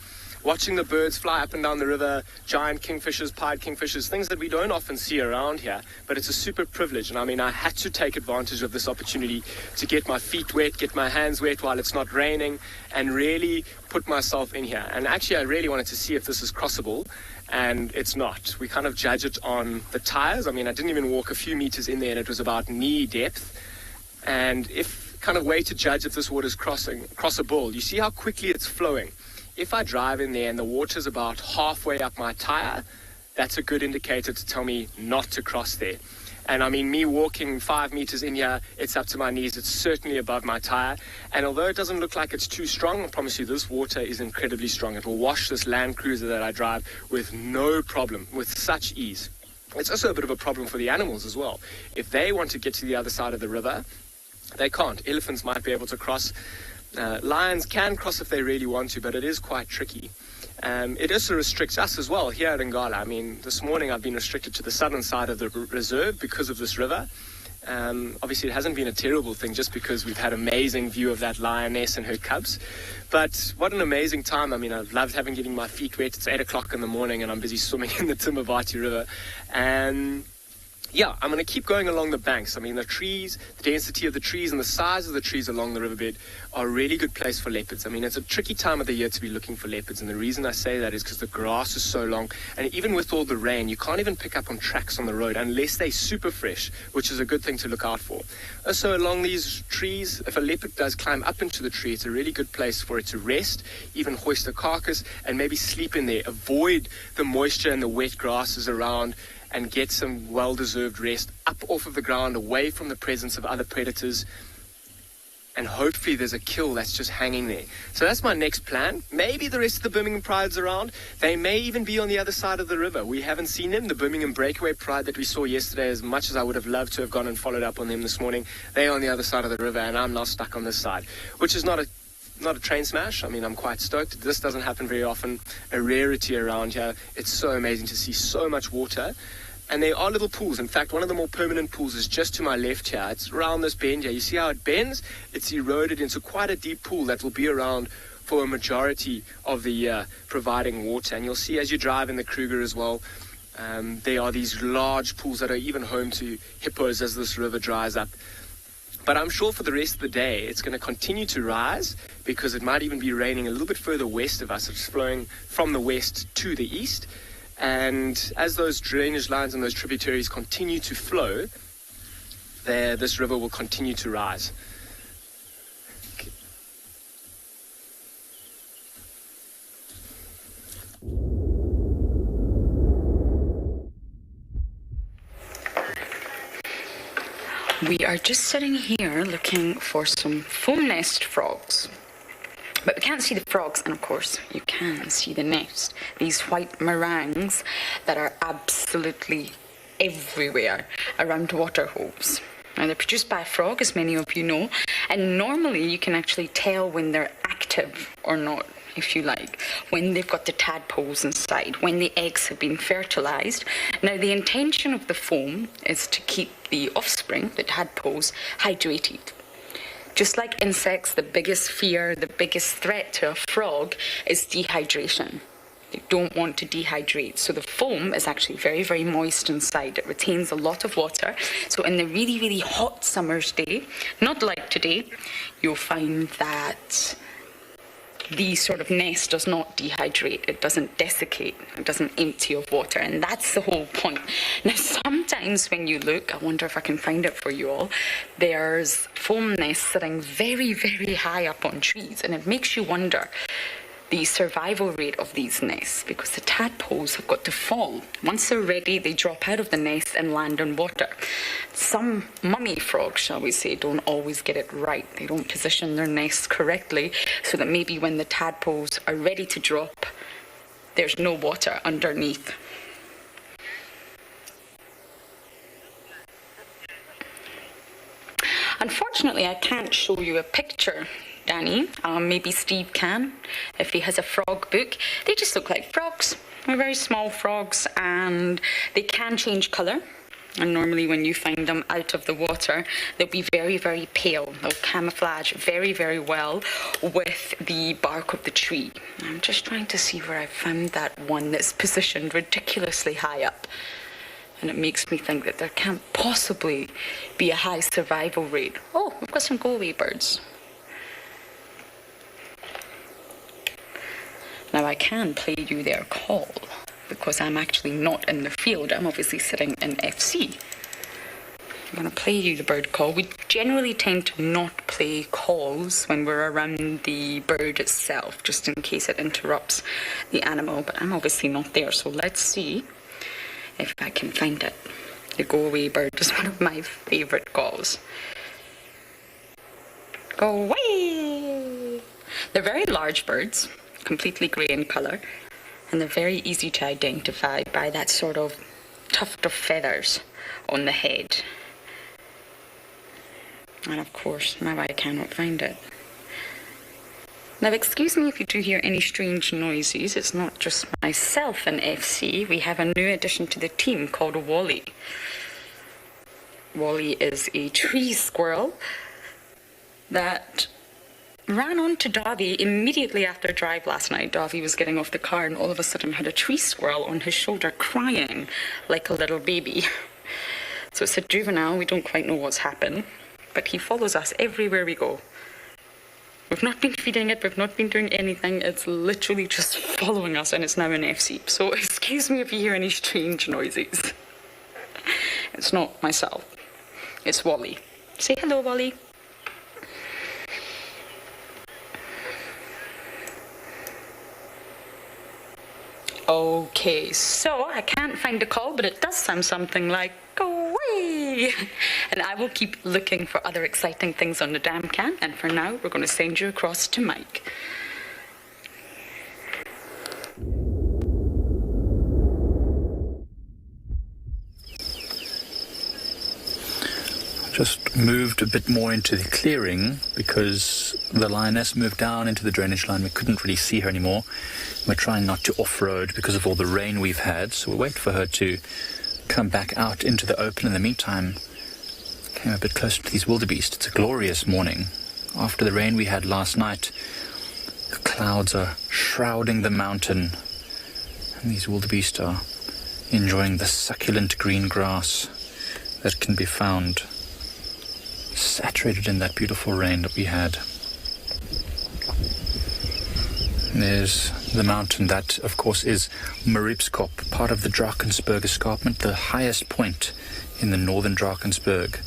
Watching the birds fly up and down the river, giant kingfishers, pied kingfishers, things that we don't often see around here, but it's a super privilege. And I mean, I had to take advantage of this opportunity to get my feet wet, get my hands wet while it's not raining, and really put myself in here. And actually, I really wanted to see if this is crossable, and it's not. We kind of judge it on the tires. I mean, I didn't even walk a few meters in there, and it was about knee depth. And if kind of way to judge if this water is crossable, you see how quickly it's flowing. if I drive in there and the water's about halfway up my tire, that's a good indicator to tell me not to cross there. And I mean, me walking 5 meters in here, it's up to my knees. It's certainly above my tire. And although it doesn't look like it's too strong, I promise you this water is incredibly strong. It will wash this Land Cruiser that I drive with no problem, with such ease. It's also a bit of a problem for the animals as well. If they want to get to the other side of the river, they can't. Elephants might be able to cross. Lions can cross if they really want to, but it is quite tricky. It also restricts us as well here at Ngala. I mean, this morning I've been restricted to the southern side of the reserve because of this river. Obviously, it hasn't been a terrible thing just because we've had amazing view of that lioness and her cubs. But what an amazing time. I mean, I've loved getting my feet wet. It's 8 o'clock in the morning and I'm busy swimming in the Timavati River. And yeah, I'm going to keep going along the banks. I mean, the trees, the density of the trees and the size of the trees along the riverbed are a really good place for leopards. I mean, it's a tricky time of the year to be looking for leopards. And the reason I say that is because the grass is so long. And even with all the rain, you can't even pick up on tracks on the road unless they're super fresh, which is a good thing to look out for. Also, along these trees, if a leopard does climb up into the tree, it's a really good place for it to rest, even hoist a carcass and maybe sleep in there. Avoid the moisture and the wet grasses around and get some well-deserved rest up off of the ground, away from the presence of other predators. And hopefully there's a kill that's just hanging there. So that's my next plan. Maybe the rest of the Birmingham Pride's around. They may even be on the other side of the river. We haven't seen them. The Birmingham Breakaway Pride that we saw yesterday, as much as I would have loved to have gone and followed up on them this morning, they're on the other side of the river and I'm now stuck on this side, which is not a train smash. I mean, I'm quite stoked. This doesn't happen very often. A rarity around here. It's so amazing to see so much water. And there are little pools. In fact, one of the more permanent pools is just to my left here. It's around this bend here. You see how it bends? It's eroded into quite a deep pool that will be around for a majority of the year, providing water. And you'll see as you drive in the Kruger as well, there are these large pools that are even home to hippos as this river dries up. But I'm sure for the rest of the day, it's going to continue to rise because it might even be raining a little bit further west of us. It's flowing from the west to the east. And as those drainage lines and those tributaries continue to flow, this river will continue to rise. Okay. We are just sitting here looking for some foam nest frogs. But we can't see the frogs, and of course you can see the nest. These white meringues that are absolutely everywhere around water holes. Now they're produced by a frog, as many of you know, and normally you can actually tell when they're active or not, if you like, when they've got the tadpoles inside, when the eggs have been fertilized. Now the intention of the foam is to keep the offspring, the tadpoles, hydrated. Just like insects, the biggest fear, the biggest threat to a frog is dehydration. They don't want to dehydrate. So the foam is actually very, very moist inside. It retains a lot of water. So in the really, really hot summer's day, not like today, you'll find that the sort of nest does not dehydrate. It doesn't desiccate. It doesn't empty of water. And that's the whole point. Now, sometimes when you look, I wonder if I can find it for you all, there's foam nests sitting very, very high up on trees. And it makes you wonder the survival rate of these nests, because the tadpoles have got to fall. Once they're ready, they drop out of the nest and land in water. Some mummy frogs, shall we say, don't always get it right. They don't position their nests correctly, so that maybe when the tadpoles are ready to drop, there's no water underneath. Unfortunately, I can't show you a picture, Danny. Maybe Steve can, if he has a frog book. They just look like frogs. They're very small frogs, and they can change colour. And normally when you find them out of the water, they'll be very, very pale. They'll camouflage very, very well with the bark of the tree. I'm just trying to see where I found that one that's positioned ridiculously high up. And it makes me think that there can't possibly be a high survival rate. Oh, we've got some go-away birds. Now I can play you their call, because I'm actually not in the field. I'm obviously sitting in FC. I'm going to play you the bird call. We generally tend to not play calls when we're around the bird itself, just in case it interrupts the animal, but I'm obviously not there, so let's see if I can find it. The go away bird is one of my favourite calls. Go away! They're very large birds, completely grey in colour, and they're very easy to identify by that sort of tuft of feathers on the head. And of course, now I cannot find it. Now, excuse me if you do hear any strange noises. It's not just myself and FC. We have a new addition to the team called Wally. Wally is a tree squirrel that ran onto Davy immediately after a drive last night. Davy was getting off the car and all of a sudden had a tree squirrel on his shoulder crying like a little baby. So it's a juvenile. We don't quite know what's happened, but he follows us everywhere we go. We've not been feeding it, we've not been doing anything. It's literally just following us, and it's now in FC. So excuse me if you hear any strange noises. It's not myself. It's Wally. Say hello, Wally. Okay, so I can't find the call, but it does sound something like, go away! And I will keep looking for other exciting things on the dam can, and for now, we're going to send you across to Mike. Just moved a bit more into the clearing because the lioness moved down into the drainage line. We couldn't really see her anymore. We're trying not to off-road because of all the rain we've had, so we'll wait for her to come back out into the open. In the meantime, came a bit closer to these wildebeest. It's a glorious morning. After the rain we had last night, the clouds are shrouding the mountain, and these wildebeest are enjoying the succulent green grass that can be found saturated in that beautiful rain that we had. There's the mountain that, of course, is Mariepskop, part of the Drakensberg escarpment, the highest point in the northern Drakensberg,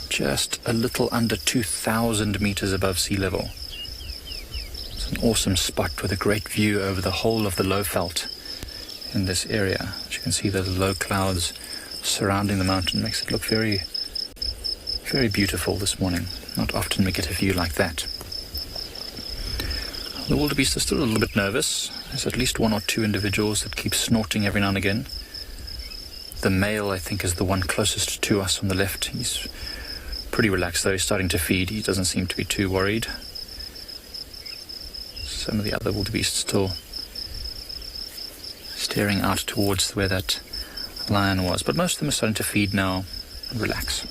just a little under 2,000 meters above sea level. It's an awesome spot with a great view over the whole of the Lowveld in this area. As you can see, the low clouds surrounding the mountain makes it look very, very beautiful this morning. Not often we get a view like that. The wildebeest are still a little bit nervous. There's at least one or two individuals that keep snorting every now and again. The male, I think, is the one closest to us on the left. He's pretty relaxed, though. He's starting to feed. He doesn't seem to be too worried. Some of the other wildebeest still staring out towards where that lion was. But most of them are starting to feed now and relax.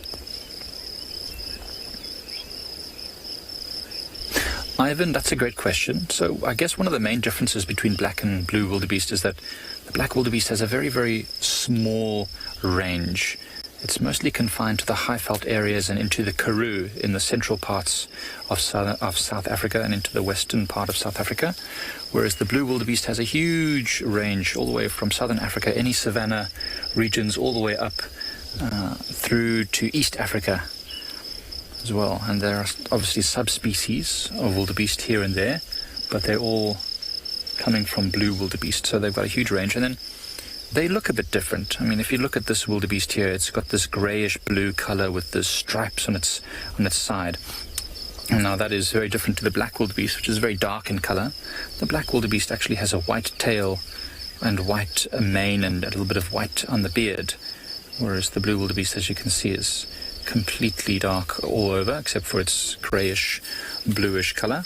Ivan, that's a great question. So I guess one of the main differences between black and blue wildebeest is that the black wildebeest has a very, very small range. It's mostly confined to the high-veld areas and into the Karoo in the central parts of South Africa and into the western part of South Africa, whereas the blue wildebeest has a huge range all the way from southern Africa, any savanna regions, all the way up through to East Africa as well. And there are obviously subspecies of wildebeest here and there, but they're all coming from blue wildebeest, so they've got a huge range. And then they look a bit different. I mean, if you look at this wildebeest here, it's got this grayish blue color with the stripes on its side. And now that is very different to the black wildebeest, which is very dark in color. The black wildebeest actually has a white tail and white mane and a little bit of white on the beard, whereas the blue wildebeest, as you can see, is completely dark all over, except for its grayish, bluish color.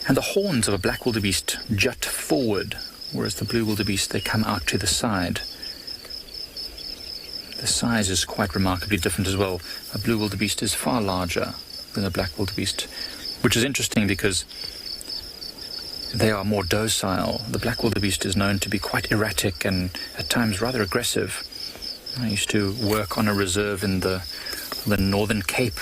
And the horns of a black wildebeest jut forward, whereas the blue wildebeest, they come out to the side. The size is quite remarkably different as well. A blue wildebeest is far larger than a black wildebeest, which is interesting because they are more docile. The black wildebeest is known to be quite erratic and at times rather aggressive. I used to work on a reserve in the northern Cape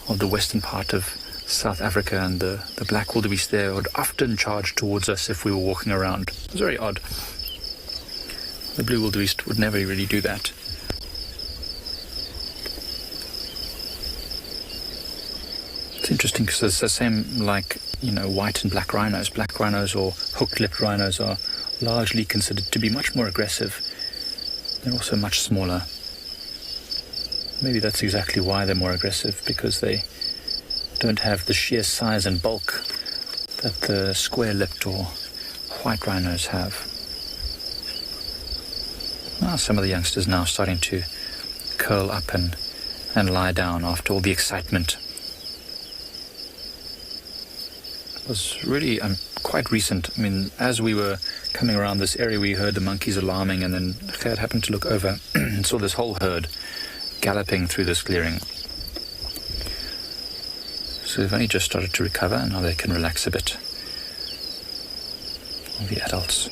of the western part of South Africa, and the black wildebeest there would often charge towards us if we were walking around. It was very odd. The blue wildebeest would never really do that. interesting because it's the same like, white and black rhinos. Black rhinos or hook-lipped rhinos are largely considered to be much more aggressive. They're also much smaller. Maybe that's exactly why they're more aggressive, because they don't have the sheer size and bulk that the square-lipped or white rhinos have. Some of the youngsters now starting to curl up and lie down after all the excitement. It was really quite recent. I mean, as we were coming around this area, we heard the monkeys alarming, and then Gert happened to look over and saw this whole herd galloping through this clearing. So they've only just started to recover, and now they can relax a bit. All the adults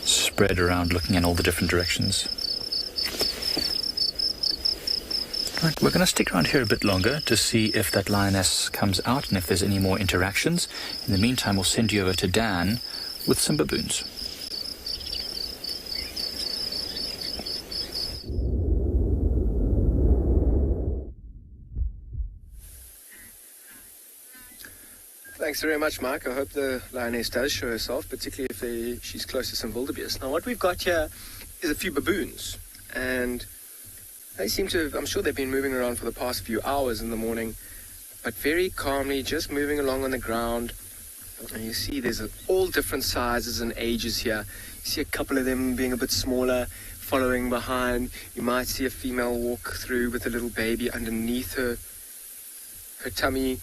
spread around looking in all the different directions. Right, we're going to stick around here a bit longer to see if that lioness comes out and if there's any more interactions. In the meantime, we'll send you over to Dan with some baboons. Thanks very much, Mike. I hope the lioness does show herself, particularly if she's close to some wildebeest. Now, what we've got here is a few baboons, and they seem to have, I'm sure they've been moving around for the past few hours in the morning, but very calmly, just moving along on the ground. And you see there's all different sizes and ages here. You see a couple of them being a bit smaller, following behind. You might see a female walk through with a little baby underneath her tummy.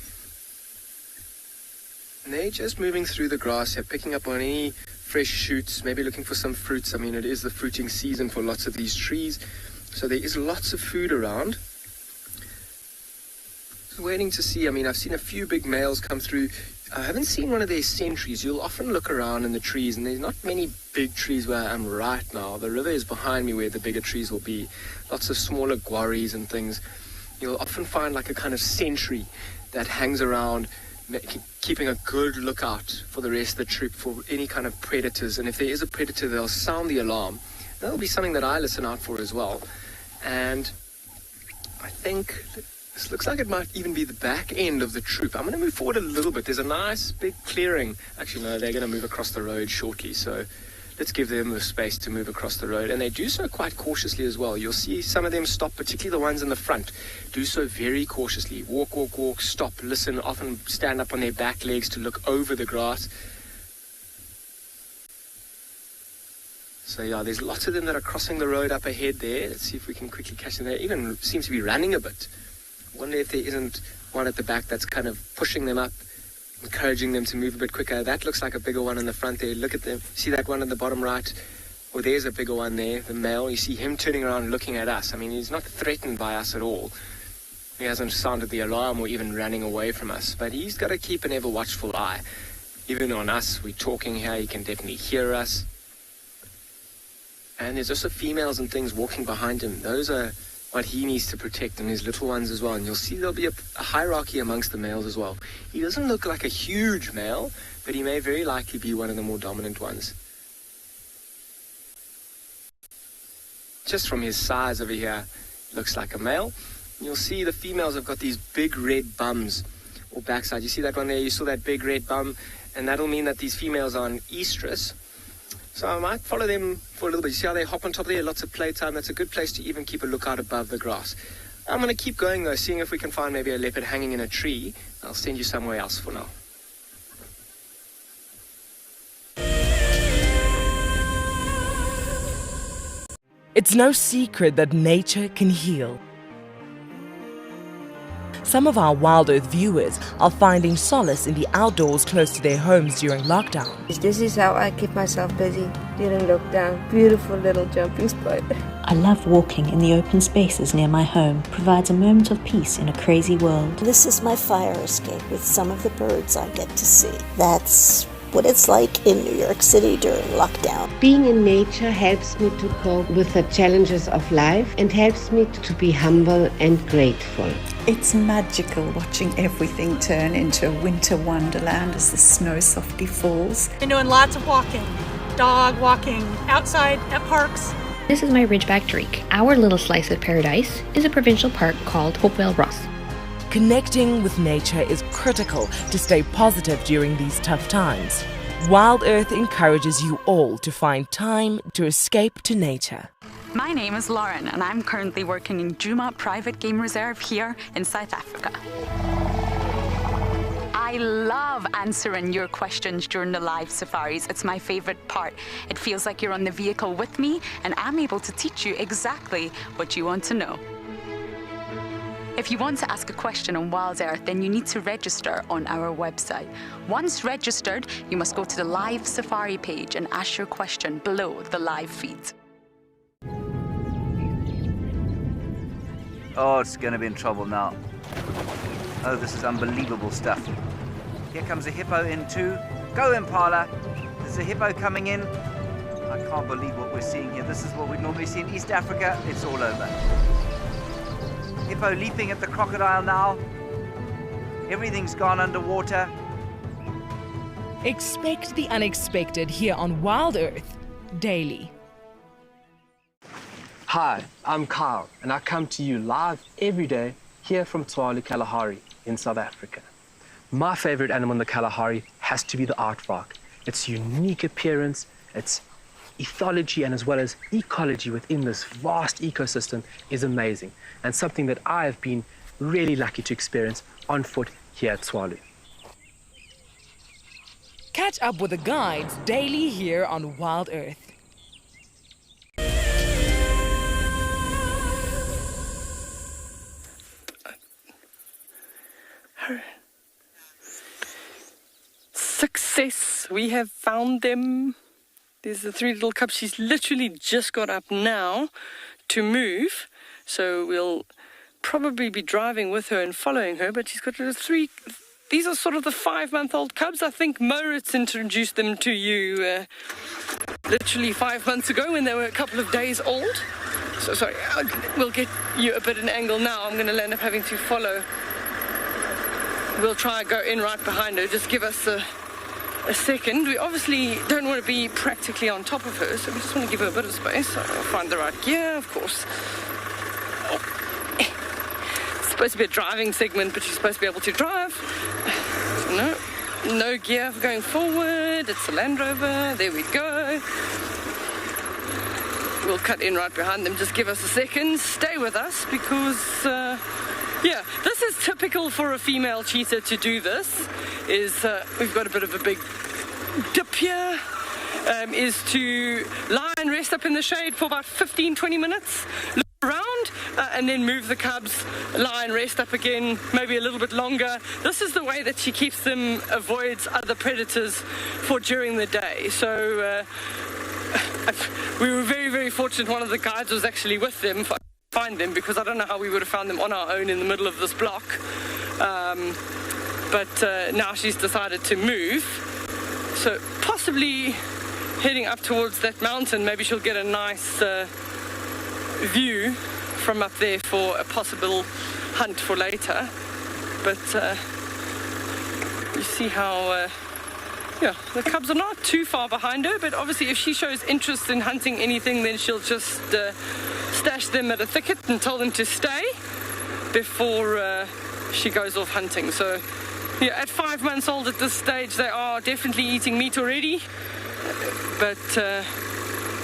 And they're just moving through the grass here, picking up on any fresh shoots, maybe looking for some fruits. I mean, it is the fruiting season for lots of these trees, so there is lots of food around. Just waiting to see. I mean, I've seen a few big males come through. I haven't seen one of their sentries. You'll often look around in the trees, and there's not many big trees where I am right now. The river is behind me where the bigger trees will be. Lots of smaller quarries and things. You'll often find like a kind of sentry that hangs around, keeping a good lookout for the rest of the troop for any kind of predators. And if there is a predator, they'll sound the alarm. That'll be something that I listen out for as well. And I think this looks like it might even be the back end of the troop. I'm going to move forward a little bit. There's a nice big clearing. Actually, no, they're going to move across the road shortly. So let's give them the space to move across the road. And they do so quite cautiously as well. You'll see some of them stop, particularly the ones in the front, do so very cautiously. Walk, walk, walk, stop, listen, often stand up on their back legs to look over the grass. So yeah, there's lots of them that are crossing the road up ahead there. Let's see if we can quickly catch them. They even seem to be running a bit. I wonder if there isn't one at the back that's kind of pushing them up, encouraging them to move a bit quicker. That looks like a bigger one in the front there. Look at them. See that one at the bottom right? Well, there's a bigger one there, the male. You see him turning around looking at us. I mean, he's not threatened by us at all. He hasn't sounded the alarm or even running away from us. But he's got to keep an ever-watchful eye. Even on us, we're talking here, he can definitely hear us. And there's also females and things walking behind him. Those are what he needs to protect, and his little ones as well. And you'll see there'll be a hierarchy amongst the males as well. He doesn't look like a huge male, but he may very likely be one of the more dominant ones. Just from his size over here, looks like a male. And you'll see the females have got these big red bums or backside. You see that one there? You saw that big red bum, and that'll mean that these females are an estrus. So I might follow them for a little bit. You see how they hop on top there? Lots of playtime. That's a good place to even keep a lookout above the grass. I'm going to keep going, though, seeing if we can find maybe a leopard hanging in a tree. I'll send you somewhere else for now. It's no secret that nature can heal. Some of our Wild Earth viewers are finding solace in the outdoors close to their homes during lockdown. This is how I keep myself busy during lockdown. Beautiful little jumping spot. I love walking in the open spaces near my home. Provides a moment of peace in a crazy world. This is my fire escape with some of the birds I get to see. That's what it's like in New York City during lockdown. Being in nature helps me to cope with the challenges of life and helps me to be humble and grateful. It's magical watching everything turn into a winter wonderland as the snow softly falls. Been doing lots of walking, dog walking, outside at parks. This is my Ridgeback Drake. Our little slice of paradise is a provincial park called Hopewell Ross. Connecting with nature is critical to stay positive during these tough times. Wild Earth encourages you all to find time to escape to nature. My name is Lauren, and I'm currently working in Djuma Private Game Reserve here in South Africa. I love answering your questions during the live safaris. It's my favorite part. It feels like you're on the vehicle with me, and I'm able to teach you exactly what you want to know. If you want to ask a question on Wild Earth, then you need to register on our website. Once registered, you must go to the live safari page and ask your question below the live feed. Oh, it's going to be in trouble now. Oh, this is unbelievable stuff. Here comes a hippo in too. Go, Impala. There's a hippo coming in. I can't believe what we're seeing here. This is what we normally see in East Africa. It's all over. Hippo leaping at the crocodile now. Everything's gone underwater. Expect the unexpected here on Wild Earth daily. Hi, I'm Kyle, and I come to you live every day here from Tswalu, Kalahari in South Africa. My favorite animal in the Kalahari has to be the aardvark. Its unique appearance, its ethology, and as well as ecology within this vast ecosystem is amazing, and something that I have been really lucky to experience on foot here at Tswalu. Catch up with the guides daily here on Wild Earth. Success! We have found them. There's the three little cubs. She's literally just got up now to move, so we'll probably be driving with her and following her, but she's got three. These are sort of the 5-month-old cubs. I think Moritz introduced them to you literally 5 months ago when they were a couple of days old. So sorry, we'll get you a bit of an angle now. I'm going to end up having to follow. We'll try and go in right behind her. Just give us a second. We obviously don't want to be practically on top of her, so we just want to give her a bit of space. So I'll find the right gear, of course. It's supposed to be a driving segment, but she's supposed to be able to drive. No gear for going forward. It's a Land Rover. There we go. We'll cut in right behind them. Just give us a second. Stay with us because... yeah, this is typical for a female cheetah to do this, we've got a bit of a big dip here, is to lie and rest up in the shade for about 15-20 minutes, look around, and then move the cubs, lie and rest up again, maybe a little bit longer. This is the way that she keeps them, avoids other predators for during the day. So we were very, very fortunate one of the guides was actually with them for find them, because I don't know how we would have found them on our own in the middle of this block. But now she's decided to move. So possibly heading up towards that mountain, maybe she'll get a nice view from up there for a possible hunt for later. But you see how... yeah, the cubs are not too far behind her, but obviously if she shows interest in hunting anything, then she'll just stash them at a thicket and tell them to stay before she goes off hunting. So, yeah, at 5 months old at this stage, they are definitely eating meat already. But,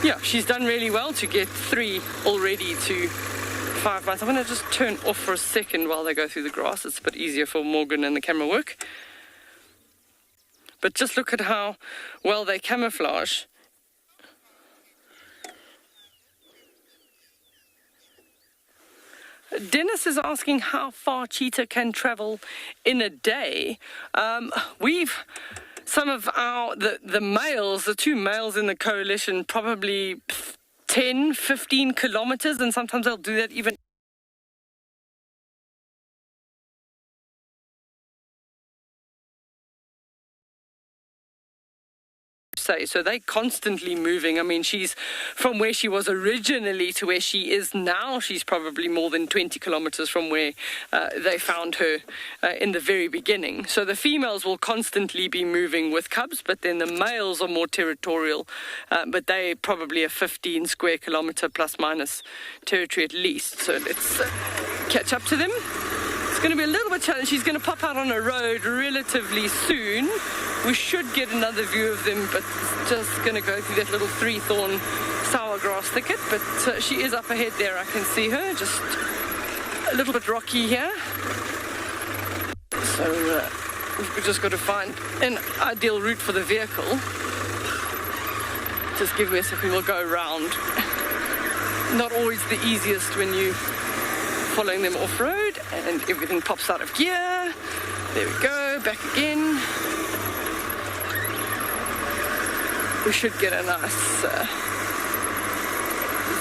yeah, she's done really well to get 3 already to 5 months. I'm going to just turn off for a second while they go through the grass. It's a bit easier for Morgan and the camera work. But just look at how well they camouflage. Dennis is asking how far cheetah can travel in a day. Some of the males, the 2 males in the coalition, probably 10, 15 kilometers, and sometimes they'll do that even. So they're constantly moving. I mean, she's from where she was originally to where she is now. She's probably more than 20 kilometers from where they found her in the very beginning. So the females will constantly be moving with cubs, but then the males are more territorial. But they probably a 15 square kilometer plus minus territory at least. So let's catch up to them. It's going to be a little bit challenging. She's going to pop out on a road relatively soon. We should get another view of them, but it's just going to go through that little three-thorn sour grass thicket. But she is up ahead there. I can see her. Just a little bit rocky here. So we've just got to find an ideal route for the vehicle. Just give me a second. We'll go around. Not always the easiest when you following them off-road, and everything pops out of gear. There we go, back again. We should get a nice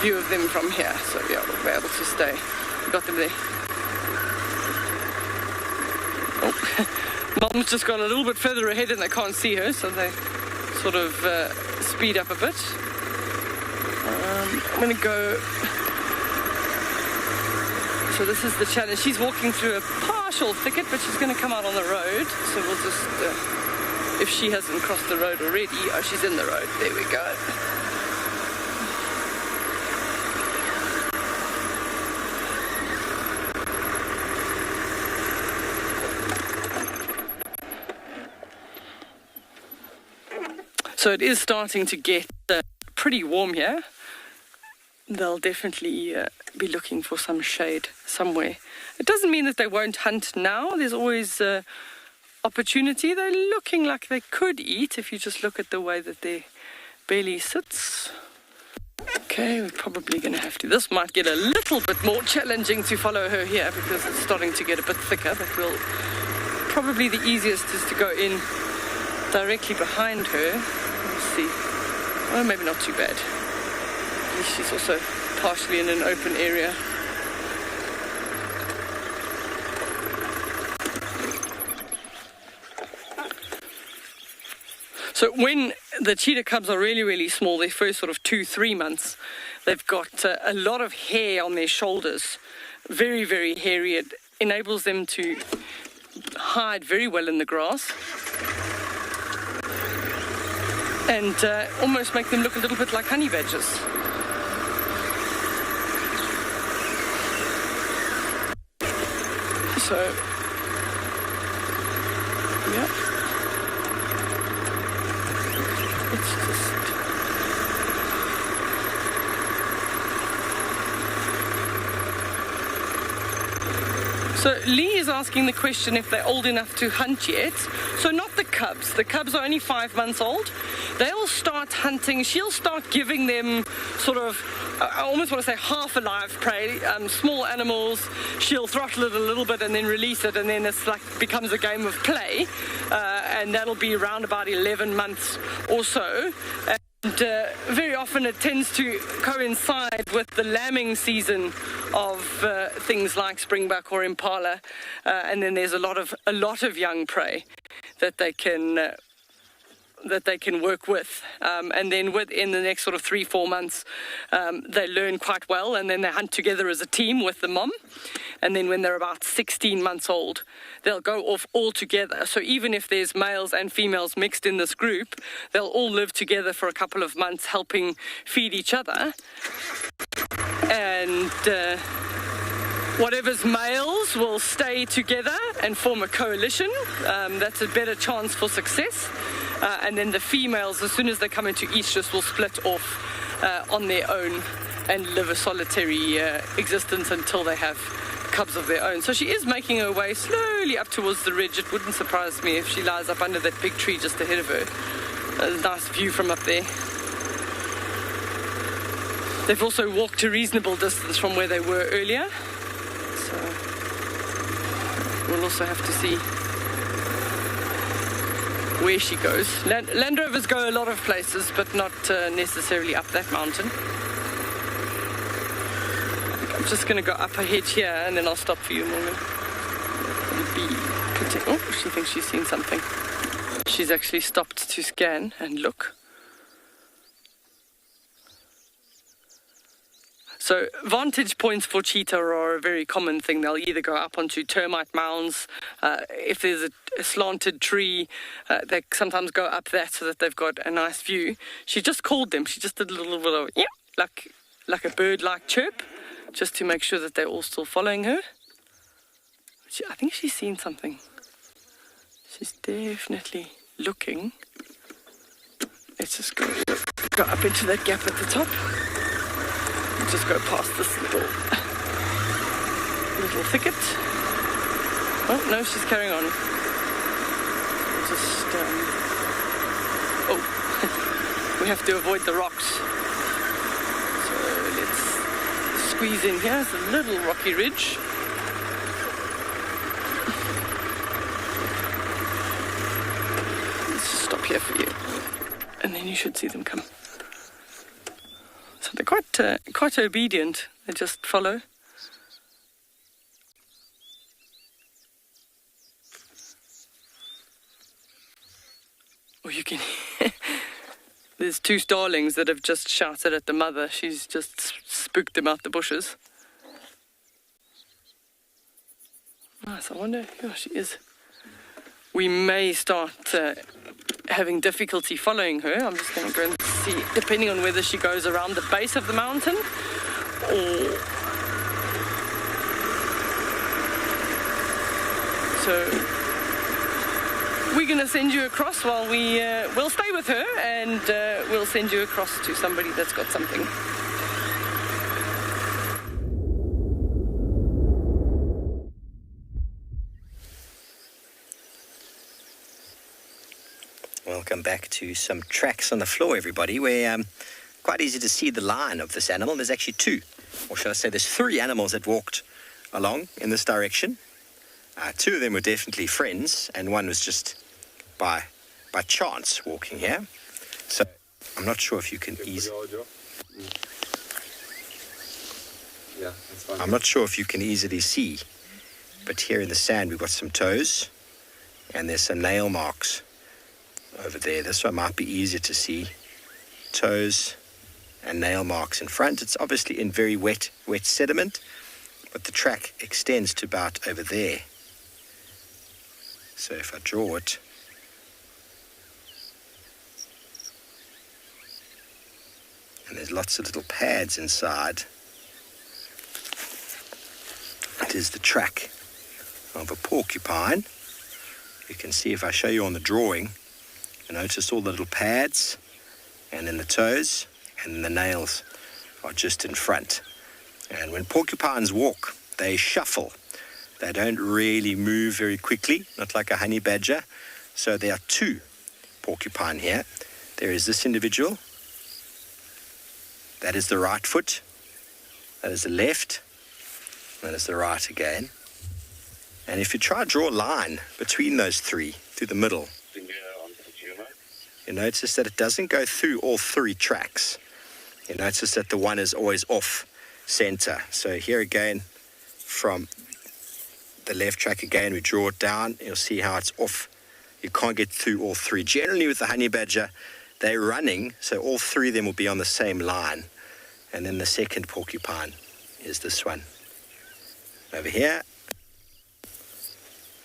view of them from here, so yeah, we'll be able to stay. We got them there. Oh, Mom's just gone a little bit further ahead and they can't see her, so they sort of speed up a bit. I'm going to go... So this is the challenge. She's walking through a partial thicket, but she's going to come out on the road. So we'll just, if she hasn't crossed the road already, oh, she's in the road. There we go. So it is starting to get pretty warm here. They'll definitely be looking for some shade somewhere. It doesn't mean that they won't hunt now. There's always opportunity. They're looking like they could eat if you just look at the way that their belly sits. Okay, we're probably going to have to. This might get a little bit more challenging to follow her here because it's starting to get a bit thicker, but we'll probably the easiest is to go in directly behind her. Let's see. Oh, maybe not too bad. She's also partially in an open area. So when the cheetah cubs are really, really small, their first sort of 2-3 months, they've got a lot of hair on their shoulders. Very, very hairy. It enables them to hide very well in the grass. And almost make them look a little bit like honey badgers. So, yeah. It's just... So Lee is asking the question if they're old enough to hunt yet. So not the cubs. The cubs are only 5 months old. They'll start hunting. She'll start giving them sort of, I almost want to say half alive prey, small animals. She'll throttle it a little bit and then release it, and then it's like becomes a game of play. And that'll be around about 11 months or so. And very often it tends to coincide with the lambing season of things like springbuck or impala, and then there's a lot of young prey that they can work with, and then within the next sort of 3-4 months they learn quite well, and then they hunt together as a team with the mom, and then when they're about 16 months old they'll go off all together. So even if there's males and females mixed in this group, they'll all live together for a couple of months helping feed each other, and whatever's males will stay together and form a coalition. That's a better chance for success. And then the females, as soon as they come into estrus, will split off on their own and live a solitary existence until they have cubs of their own. So she is making her way slowly up towards the ridge. It wouldn't surprise me if she lies up under that big tree just ahead of her. A nice view from up there. They've also walked a reasonable distance from where they were earlier. So we'll also have to see where she goes. Land Rovers go a lot of places, but not necessarily up that mountain. I'm just going to go up ahead here, and then I'll stop for you, Morgan. Oh, she thinks she's seen something. She's actually stopped to scan and look. So vantage points for cheetah are a very common thing. They'll either go up onto termite mounds. If there's a slanted tree, they sometimes go up that so that they've got a nice view. She just called them. She just did a little bit of, yeah, like a bird-like chirp, just to make sure that they're all still following her. I think she's seen something. She's definitely looking. Let's just go up into that gap at the top. Just go past this little thicket. Oh, no, she's carrying on. Just, oh, we have to avoid the rocks. So let's squeeze in here. It's a little rocky ridge. Let's just stop here for you. And then you should see them come. So they're quite obedient. They just follow. Oh, you can hear. There's two starlings that have just shouted at the mother. She's just spooked them out the bushes. Nice, I wonder who she is. We may start having difficulty following her. I'm just going to go and see, depending on whether she goes around the base of the mountain or... So we're going to send you across while we'll stay with her, and we'll send you across to somebody that's got something. Welcome back to some tracks on the floor, everybody, where quite easy to see the line of this animal. There's actually two, or shall I say there's three animals that walked along in this direction. Two of them were definitely friends, and one was just by chance walking here. So I'm not sure if you can I'm not sure if you can easily see, but here in the sand we've got some toes, and there's some nail marks over there. This one might be easier to see. Toes and nail marks in front. It's obviously in very wet sediment, but the track extends to about over there. So if I draw it, and there's lots of little pads inside, it is the track of a porcupine. You can see if I show you on the drawing, you notice all the little pads, and then the toes, and then the nails are just in front. And when porcupines walk, they shuffle. They don't really move very quickly, not like a honey badger. So there are two porcupine here. There is this individual. That is the right foot. That is the left. That is the right again. And if you try to draw a line between those three, through the middle, you notice that it doesn't go through all three tracks. You notice that the one is always off center. So here again, from the left track again, we draw it down. You'll see how it's off. You can't get through all three. Generally with the honey badger, they're running, so all three of them will be on the same line. And then the second porcupine is this one over here.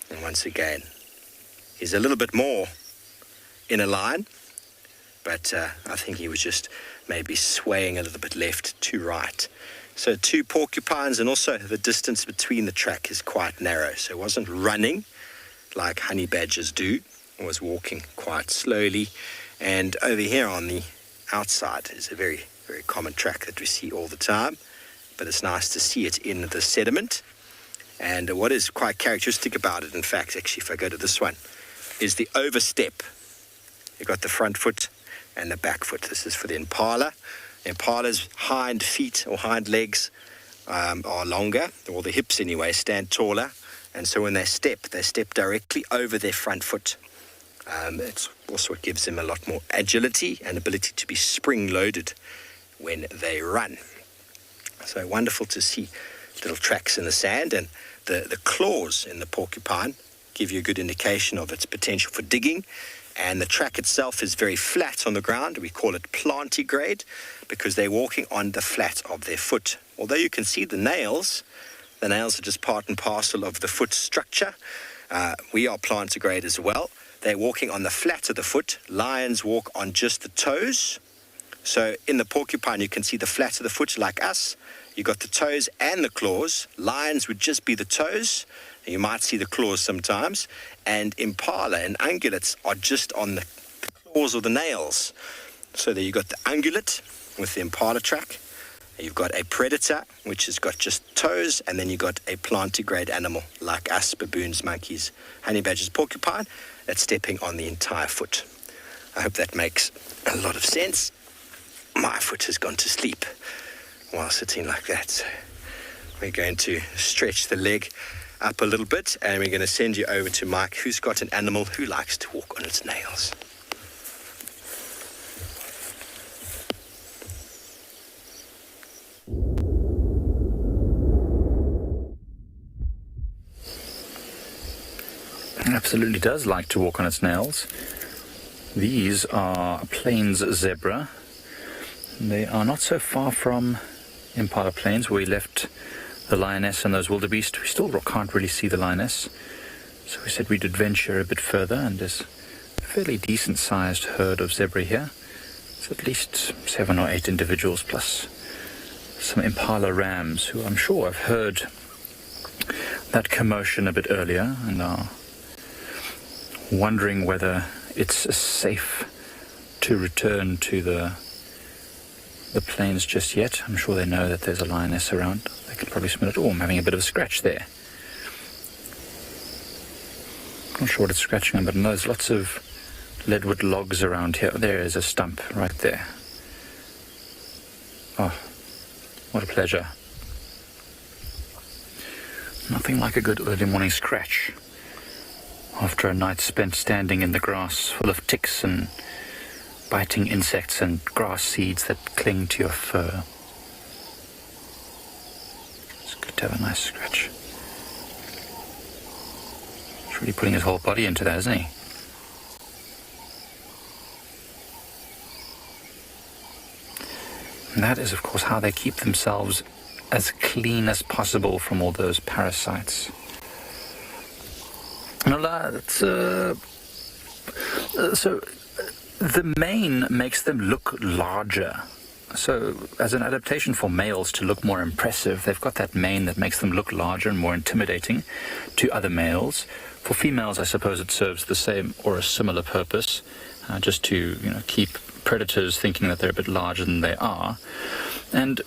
And once again, he's a little bit more in a line, but I think he was just maybe swaying a little bit left to right. So two porcupines, and also the distance between the track is quite narrow. So it wasn't running like honey badgers do. It was walking quite slowly. And over here on the outside is a very, very common track that we see all the time. But it's nice to see it in the sediment. And what is quite characteristic about it, in fact, actually, if I go to this one, is the overstep. You've got the front foot and the back foot. This is for the impala. Impala's hind feet or hind legs are longer, or the hips anyway, stand taller. And so when they step directly over their front foot. It's also what gives them a lot more agility and ability to be spring-loaded when they run. So wonderful to see little tracks in the sand, and the claws in the porcupine give you a good indication of its potential for digging. And the track itself is very flat on the ground. We call it plantigrade because they're walking on the flat of their foot. Although you can see the nails are just part and parcel of the foot structure. We are plantigrade as well. They're walking on the flat of the foot. Lions walk on just the toes. So in the porcupine, you can see the flat of the foot like us. You've got the toes and the claws. Lions would just be the toes. You might see the claws sometimes, and impala and ungulates are just on the claws or the nails. So there you've got the ungulate with the impala track. You've got a predator, which has got just toes, and then you've got a plantigrade animal like us, baboons, monkeys, honey badgers, porcupine, that's stepping on the entire foot. I hope that makes a lot of sense. My foot has gone to sleep while sitting like that. So we're going to stretch the leg up a little bit, and we're going to send you over to Mike, who's got an animal who likes to walk on its nails. Absolutely does like to walk on its nails. These are plains zebra. They are not so far from impala plains where we left the lioness and those wildebeest. We still can't really see the lioness, so we said we'd adventure a bit further, and there's a fairly decent sized herd of zebra here. It's at least 7 or 8 individuals plus some impala rams who I'm sure have heard that commotion a bit earlier and are wondering whether it's safe to return to the plains just yet. I'm sure they know that there's a lioness around. They can probably smell it. Oh, I'm having a bit of a scratch there. Not sure what it's scratching on, but no, there's lots of leadwood logs around here. There is a stump right there. Oh, what a pleasure. Nothing like a good early morning scratch after a night spent standing in the grass full of ticks and biting insects and grass seeds that cling to your fur. It's good to have a nice scratch. He's really putting his whole body into that, isn't he? And that is, of course, how they keep themselves as clean as possible from all those parasites. So the mane makes them look larger. So as an adaptation for males to look more impressive, they've got that mane that makes them look larger and more intimidating to other males. For females, I suppose it serves the same or a similar purpose, just to keep predators thinking that they're a bit larger than they are. And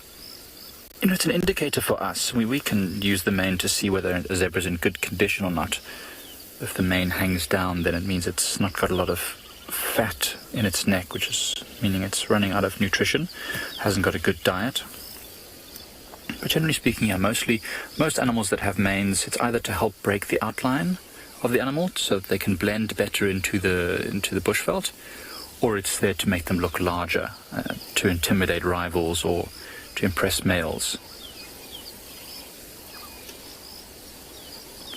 it's an indicator for us. We can use the mane to see whether a zebra is in good condition or not. If the mane hangs down, then it means it's not got a lot of fat in its neck, which is meaning it's running out of nutrition, hasn't got a good diet. But generally speaking, most animals that have manes, it's either to help break the outline of the animal so that they can blend better into the bushveld, or it's there to make them look larger, to intimidate rivals or to impress males.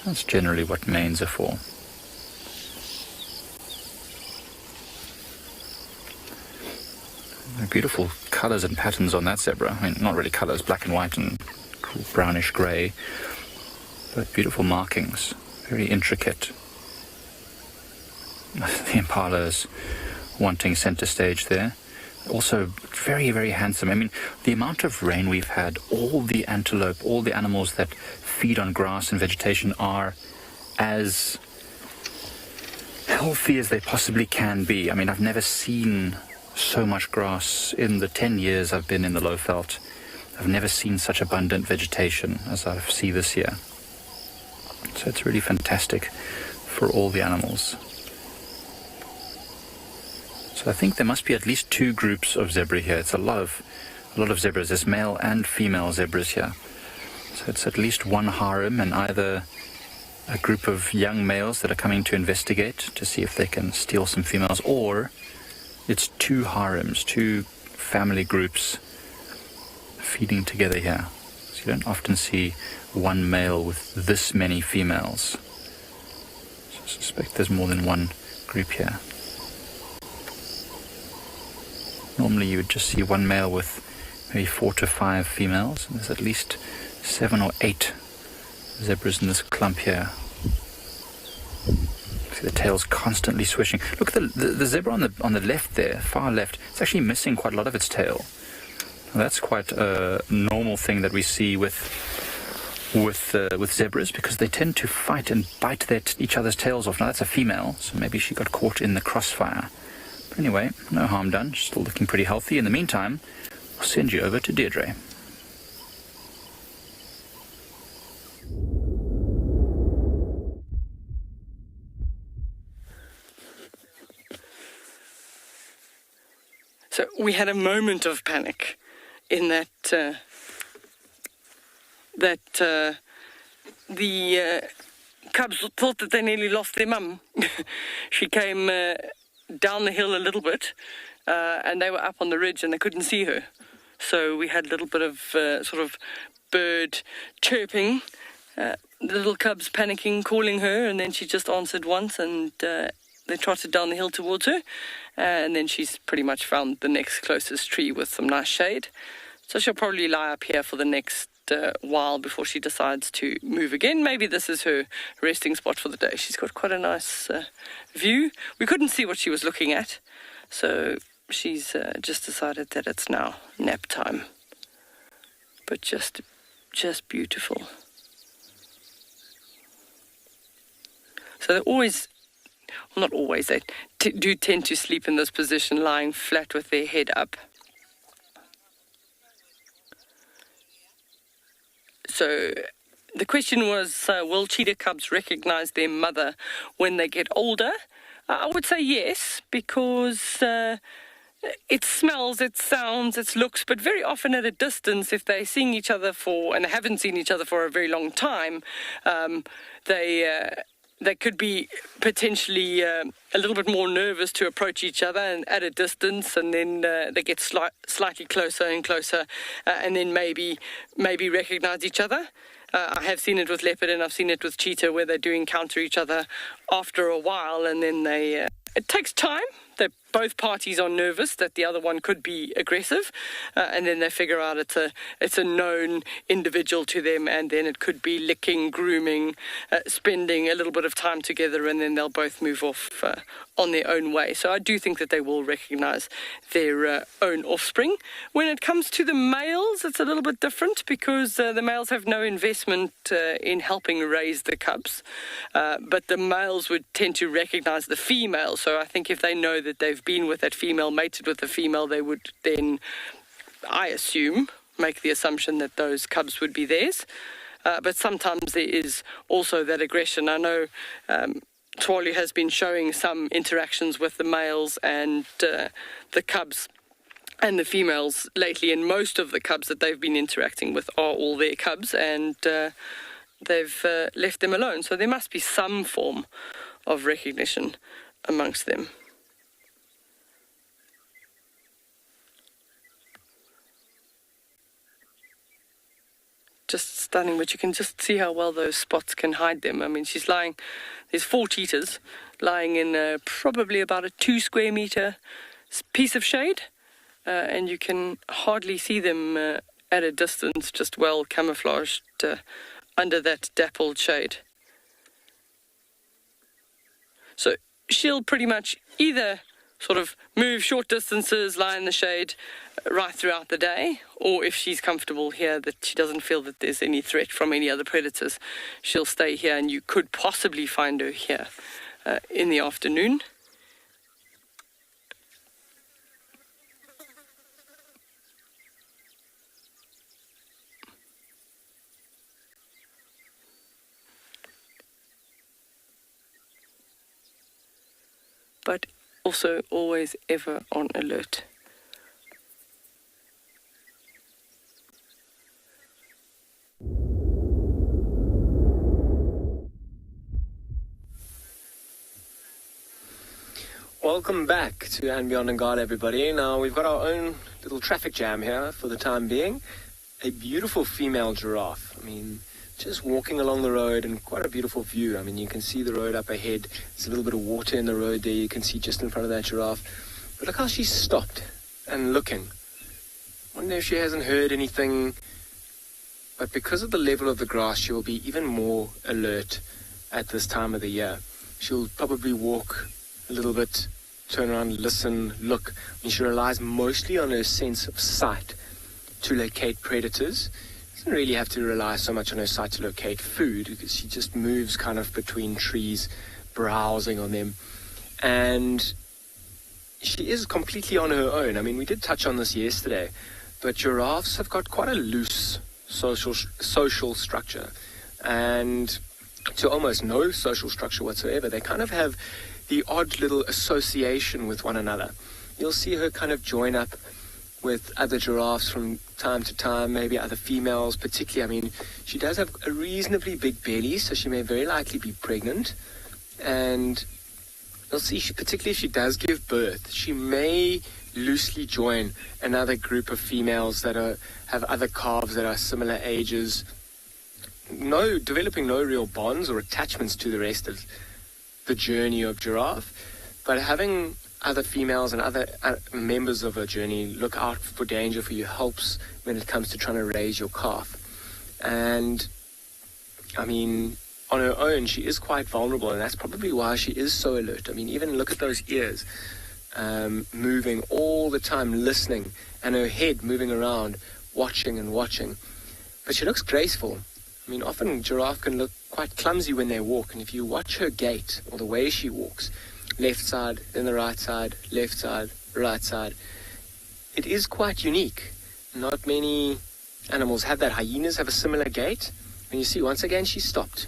That's generally what manes are for. Beautiful colours and patterns on that zebra. I mean, not really colours, black and white and cool brownish grey, but beautiful markings, very intricate. The impala's wanting centre stage there. Also very, very handsome. I mean, the amount of rain we've had, all the antelope, all the animals that feed on grass and vegetation are as healthy as they possibly can be. I mean, I've never seen so much grass in the 10 years I've been in the Lowveld. I've never seen such abundant vegetation as I see this year. So it's really fantastic for all the animals. So I think there must be at least 2 groups of zebra here. It's a lot of zebras. There's male and female zebras here. So it's at least one harem and either a group of young males that are coming to investigate to see if they can steal some females, or it's 2 harems, 2 family groups feeding together here. So you don't often see one male with this many females. So I suspect there's more than one group here. Normally you would just see one male with maybe 4 to 5 females, and there's at least 7 or 8 zebras in this clump here. See the tail's constantly swishing. Look at the zebra on the left there, far left. It's actually missing quite a lot of its tail. Now, that's quite a normal thing that we see with with zebras because they tend to fight and bite each other's tails off. Now that's a female, so maybe she got caught in the crossfire. But anyway, no harm done. She's still looking pretty healthy. In the meantime, I'll send you over to Deirdre. So we had a moment of panic in that the cubs thought that they nearly lost their mum. She came down the hill a little bit, and they were up on the ridge and they couldn't see her. So we had a little bit of sort of bird chirping, the little cubs panicking, calling her, and then she just answered once, and they trotted down the hill towards her, and then she's pretty much found the next closest tree with some nice shade. So she'll probably lie up here for the next while before she decides to move again. Maybe this is her resting spot for the day. She's got quite a nice view. We couldn't see what she was looking at, so she's just decided that it's now nap time. But just beautiful. So they're always, well, not always, they do tend to sleep in this position, lying flat with their head up. So the question was, will cheetah cubs recognize their mother when they get older? I would say yes, because it smells, it sounds, it looks, but very often at a distance, if they're seeing each other and haven't seen each other for a very long time, they could be potentially a little bit more nervous to approach each other and at a distance, and then they get slightly closer and closer, and then maybe recognize each other. I have seen it with leopard, and I've seen it with cheetah, where they do encounter each other after a while, and then it takes time. Both parties are nervous that the other one could be aggressive, and then they figure out it's a known individual to them, and then it could be licking, grooming, spending a little bit of time together, and then they'll both move off on their own way. So I do think that they will recognize their own offspring. When it comes to the males, it's a little bit different, because the males have no investment in helping raise the cubs, but the males would tend to recognize the female. So I think if they know that they've been with that female, mated with the female, they would then, I assume, make the assumption that those cubs would be theirs. But sometimes there is also that aggression. I know Twali has been showing some interactions with the males and the cubs and the females lately, and most of the cubs that they've been interacting with are all their cubs, and they've left them alone. So there must be some form of recognition amongst them. Just stunning, but you can just see how well those spots can hide them. I mean, she's lying, there's 4 cheetahs lying in probably about a 2 square meter piece of shade, and you can hardly see them at a distance, just well camouflaged under that dappled shade. So she'll pretty much either sort of move short distances, lie in the shade right throughout the day, or if she's comfortable here, that she doesn't feel that there's any threat from any other predators, she'll stay here, and you could possibly find her here in the afternoon. But also always ever on alert. Welcome back to And Beyond Ngala, everybody. Now, we've got our own little traffic jam here for the time being. A beautiful female giraffe. I mean, just walking along the road, and quite a beautiful view. I mean, you can see the road up ahead. There's a little bit of water in the road there. You can see just in front of that giraffe. But look how she's stopped and looking. I wonder if she hasn't heard anything. But because of the level of the grass, she will be even more alert at this time of the year. She'll probably walk a little bit, turn around, listen, look. I mean, she relies mostly on her sense of sight to locate predators. doesn't really have to rely so much on her sight to locate food, because she just moves kind of between trees, browsing on them. And she is completely on her own. I mean, we did touch on this yesterday, but giraffes have got quite a loose social structure, and to almost no social structure whatsoever. They kind of have the odd little association with one another. You'll see her kind of join up with other giraffes from time to time, maybe other females particularly. I mean, she does have a reasonably big belly, so she may very likely be pregnant. And you'll see, particularly if she does give birth, she may loosely join another group of females that have other calves that are similar ages, developing no real bonds or attachments to the rest of the journey of giraffe, but having other females and other members of a journey look out for danger for you helps when it comes to trying to raise your calf. And I mean, on her own, she is quite vulnerable, and that's probably why she is so alert. I mean, even look at those ears, moving all the time, listening, and her head moving around, watching and watching. But she looks graceful. I mean, often giraffe can look quite clumsy when they walk, and if you watch her gait or the way she walks, left side, then the right side, left side, right side, it is quite unique. Not many animals have that. Hyenas have a similar gait. And you see, once again, she stopped,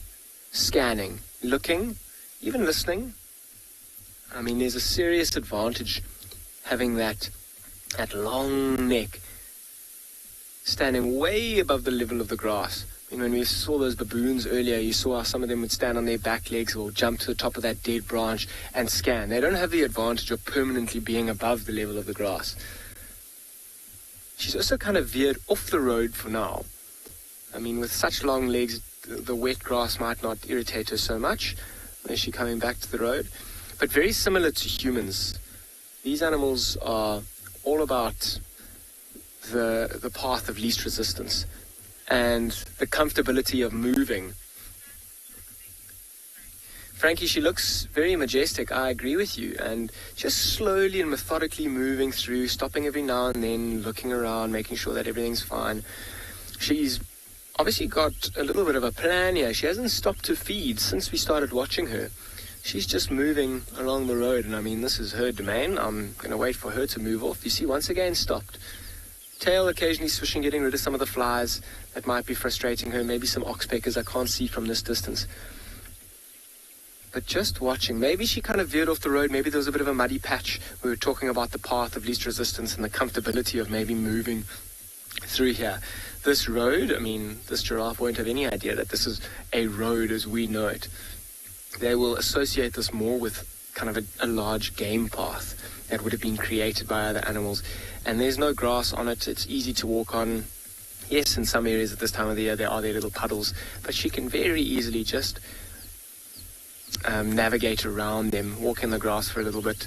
scanning, looking, even listening. I mean, there's a serious advantage having that long neck standing way above the level of the grass. I mean, when we saw those baboons earlier, you saw how some of them would stand on their back legs or jump to the top of that dead branch and scan. They don't have the advantage of permanently being above the level of the grass. She's also kind of veered off the road for now. I mean, with such long legs, the wet grass might not irritate her so much. Is she coming back to the road? But very similar to humans, these animals are all about the path of least resistance and the comfortability of moving. Frankie, she looks very majestic, I agree with you, and just slowly and methodically moving through, stopping every now and then, looking around, making sure that everything's fine. She's obviously got a little bit of a plan here. She hasn't stopped to feed since we started watching her. She's just moving along the road, and I mean, this is her domain. I'm going to wait for her to move off. You see, once again, stopped. Tail occasionally swishing, getting rid of some of the flies that might be frustrating her, maybe some oxpeckers I can't see from this distance. But just watching. Maybe she kind of veered off the road. Maybe there was a bit of a muddy patch. We were talking about the path of least resistance and the comfortability of maybe moving through here. This road, I mean, this giraffe won't have any idea that this is a road as we know it. They will associate this more with kind of a large game path that would have been created by other animals. And there's no grass on it. It's easy to walk on. Yes, in some areas at this time of the year there are their little puddles, but she can very easily just navigate around them, walk in the grass for a little bit.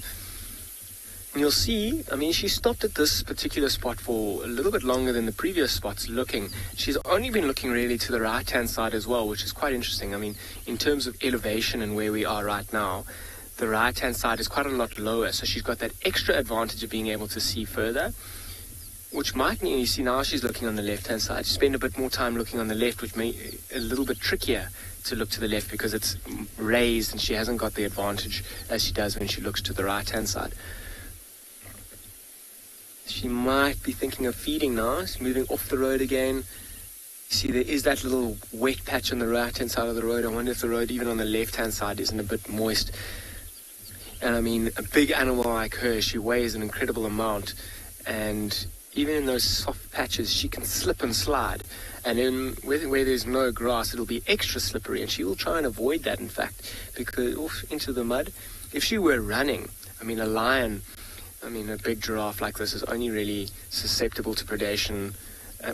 And you'll see, I mean, she stopped at this particular spot for a little bit longer than the previous spots looking. She's only been looking really to the right-hand side as well, which is quite interesting. I mean, in terms of elevation and where we are right now, the right-hand side is quite a lot lower, so she's got that extra advantage of being able to see further, which might mean, you see now she's looking on the left-hand side. She spend a bit more time looking on the left, which may a little bit trickier to look to the left because it's raised and she hasn't got the advantage as she does when she looks to the right-hand side. She might be thinking of feeding now. She's moving off the road again. See, there is that little wet patch on the right-hand side of the road. I wonder if the road, even on the left-hand side, isn't a bit moist. And I mean, a big animal like her, she weighs an incredible amount. And even in those soft patches, she can slip and slide. And where there's no grass, it'll be extra slippery. And she will try and avoid that, in fact, because off into the mud. If she were running, I mean, a big giraffe like this is only really susceptible to predation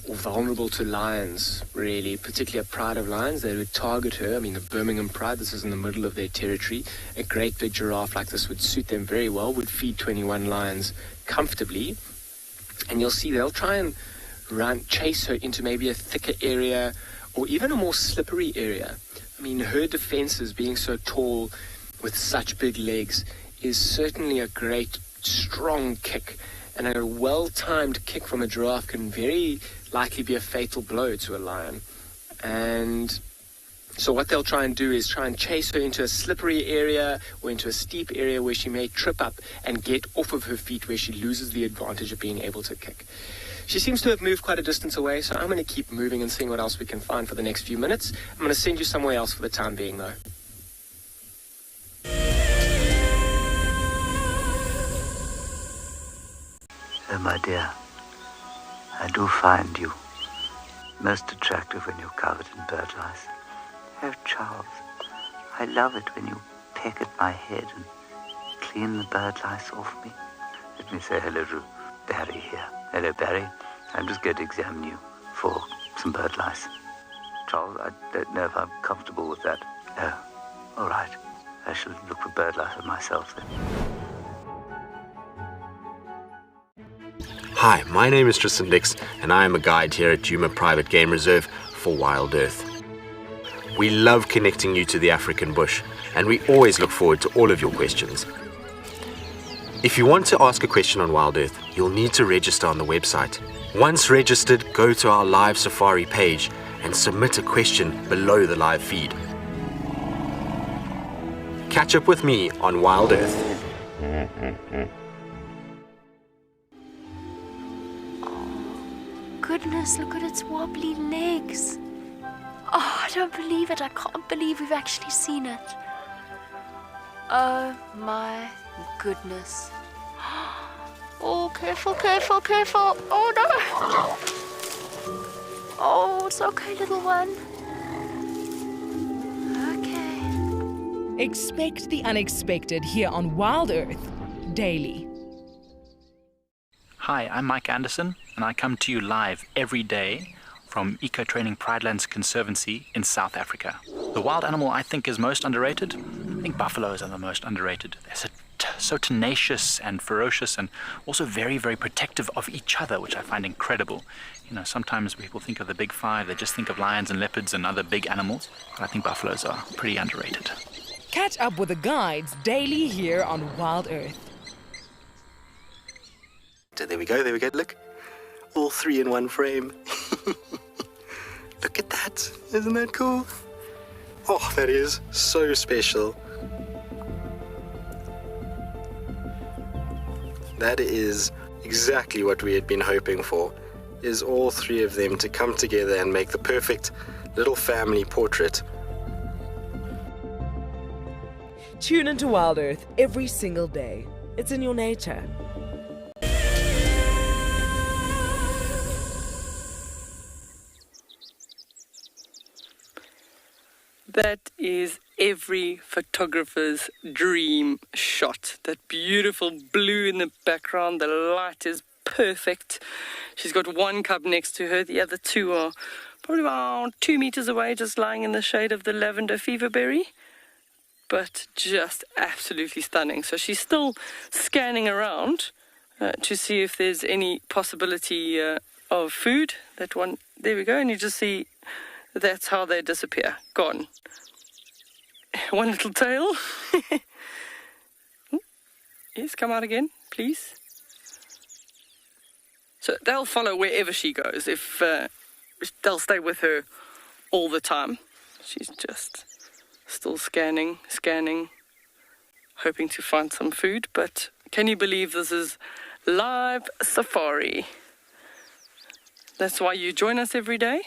or vulnerable to lions, really, particularly a pride of lions. They would target her. I mean, the Birmingham pride, this is in the middle of their territory. A great big giraffe like this would suit them very well, would feed 21 lions comfortably. And you'll see they'll try and chase her into maybe a thicker area or even a more slippery area. I mean, her defenses, being so tall with such big legs, is certainly a great strong kick and a well-timed kick from a giraffe can very likely be a fatal blow to a lion. And so what they'll try and do is try and chase her into a slippery area or into a steep area where she may trip up and get off of her feet, where she loses the advantage of being able to kick. She seems to have moved quite a distance away, so I'm going to keep moving and seeing what else we can find for the next few minutes. I'm going to send you somewhere else for the time being, though. Oh, my dear, I do find you most attractive when you're covered in bird lice. Oh, Charles, I love it when you peck at my head and clean the bird lice off me. Let me say hello to Barry here. Hello, Barry. I'm just going to examine you for some bird lice. Charles, I don't know if I'm comfortable with that. Oh, all right. I shall look for bird lice for myself then. Hi, my name is Tristan Dix, and I am a guide here at Djuma Private Game Reserve for Wild Earth. We love connecting you to the African bush, and we always look forward to all of your questions. If you want to ask a question on Wild Earth, you'll need to register on the website. Once registered, go to our live safari page and submit a question below the live feed. Catch up with me on Wild Earth. Goodness, look at its wobbly legs. Oh, I don't believe it. I can't believe we've actually seen it. Oh my goodness. Oh, careful, careful, careful. Oh no. Oh, it's okay, little one. Okay. Expect the unexpected here on Wild Earth daily. Hi, I'm Mike Anderson, and I come to you live every day from Eco Training Pridelands Conservancy in South Africa. The wild animal I think is most underrated. I think buffaloes are the most underrated. They're so tenacious and ferocious, and also very, very protective of each other, which I find incredible. You know, sometimes people think of the big five, they just think of lions and leopards and other big animals, but I think buffaloes are pretty underrated. Catch up with the guides daily here on Wild Earth. So there we go, look. All three in one frame. Look at that, isn't that cool? Oh, that is so special. That is exactly what we had been hoping for, is all three of them to come together and make the perfect little family portrait. Tune into Wild Earth every single day. It's in your nature. That is every photographer's dream shot. That beautiful blue in the background, the light is perfect. She's got one cub next to her, the other two are probably about 2 meters away, just lying in the shade of the lavender feverberry. But just absolutely stunning. So she's still scanning around to see if there's any possibility of food. That one, there we go, and you just see that's how they disappear, gone. One little tail. Yes, come out again, please. So they'll follow wherever she goes. If they'll stay with her all the time. She's just still scanning, hoping to find some food. But can you believe this is live safari? That's why you join us every day.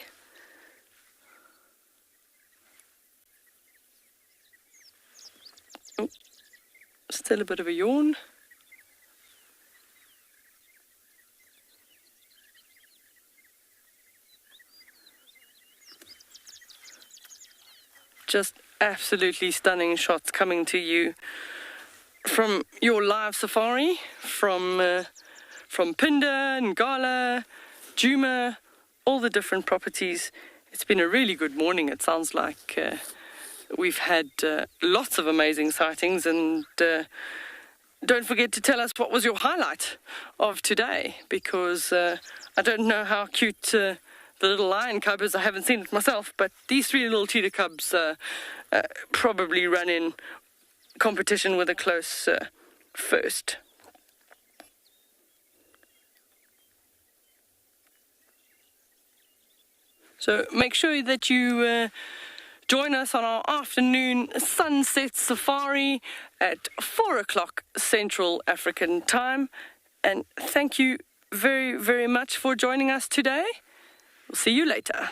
Oh, still a bit of a yawn. Just absolutely stunning shots coming to you from your live safari, from Phinda, Ngala, Djuma, all the different properties. It's been a really good morning. It sounds like we've had lots of amazing sightings, and don't forget to tell us what was your highlight of today, because I don't know how cute the little lion cub is. I haven't seen it myself, but these three little cheetah cubs probably run in competition with a close first. So make sure that you join us on our afternoon sunset safari at 4 o'clock Central African time. And thank you very, very much for joining us today. We'll see you later.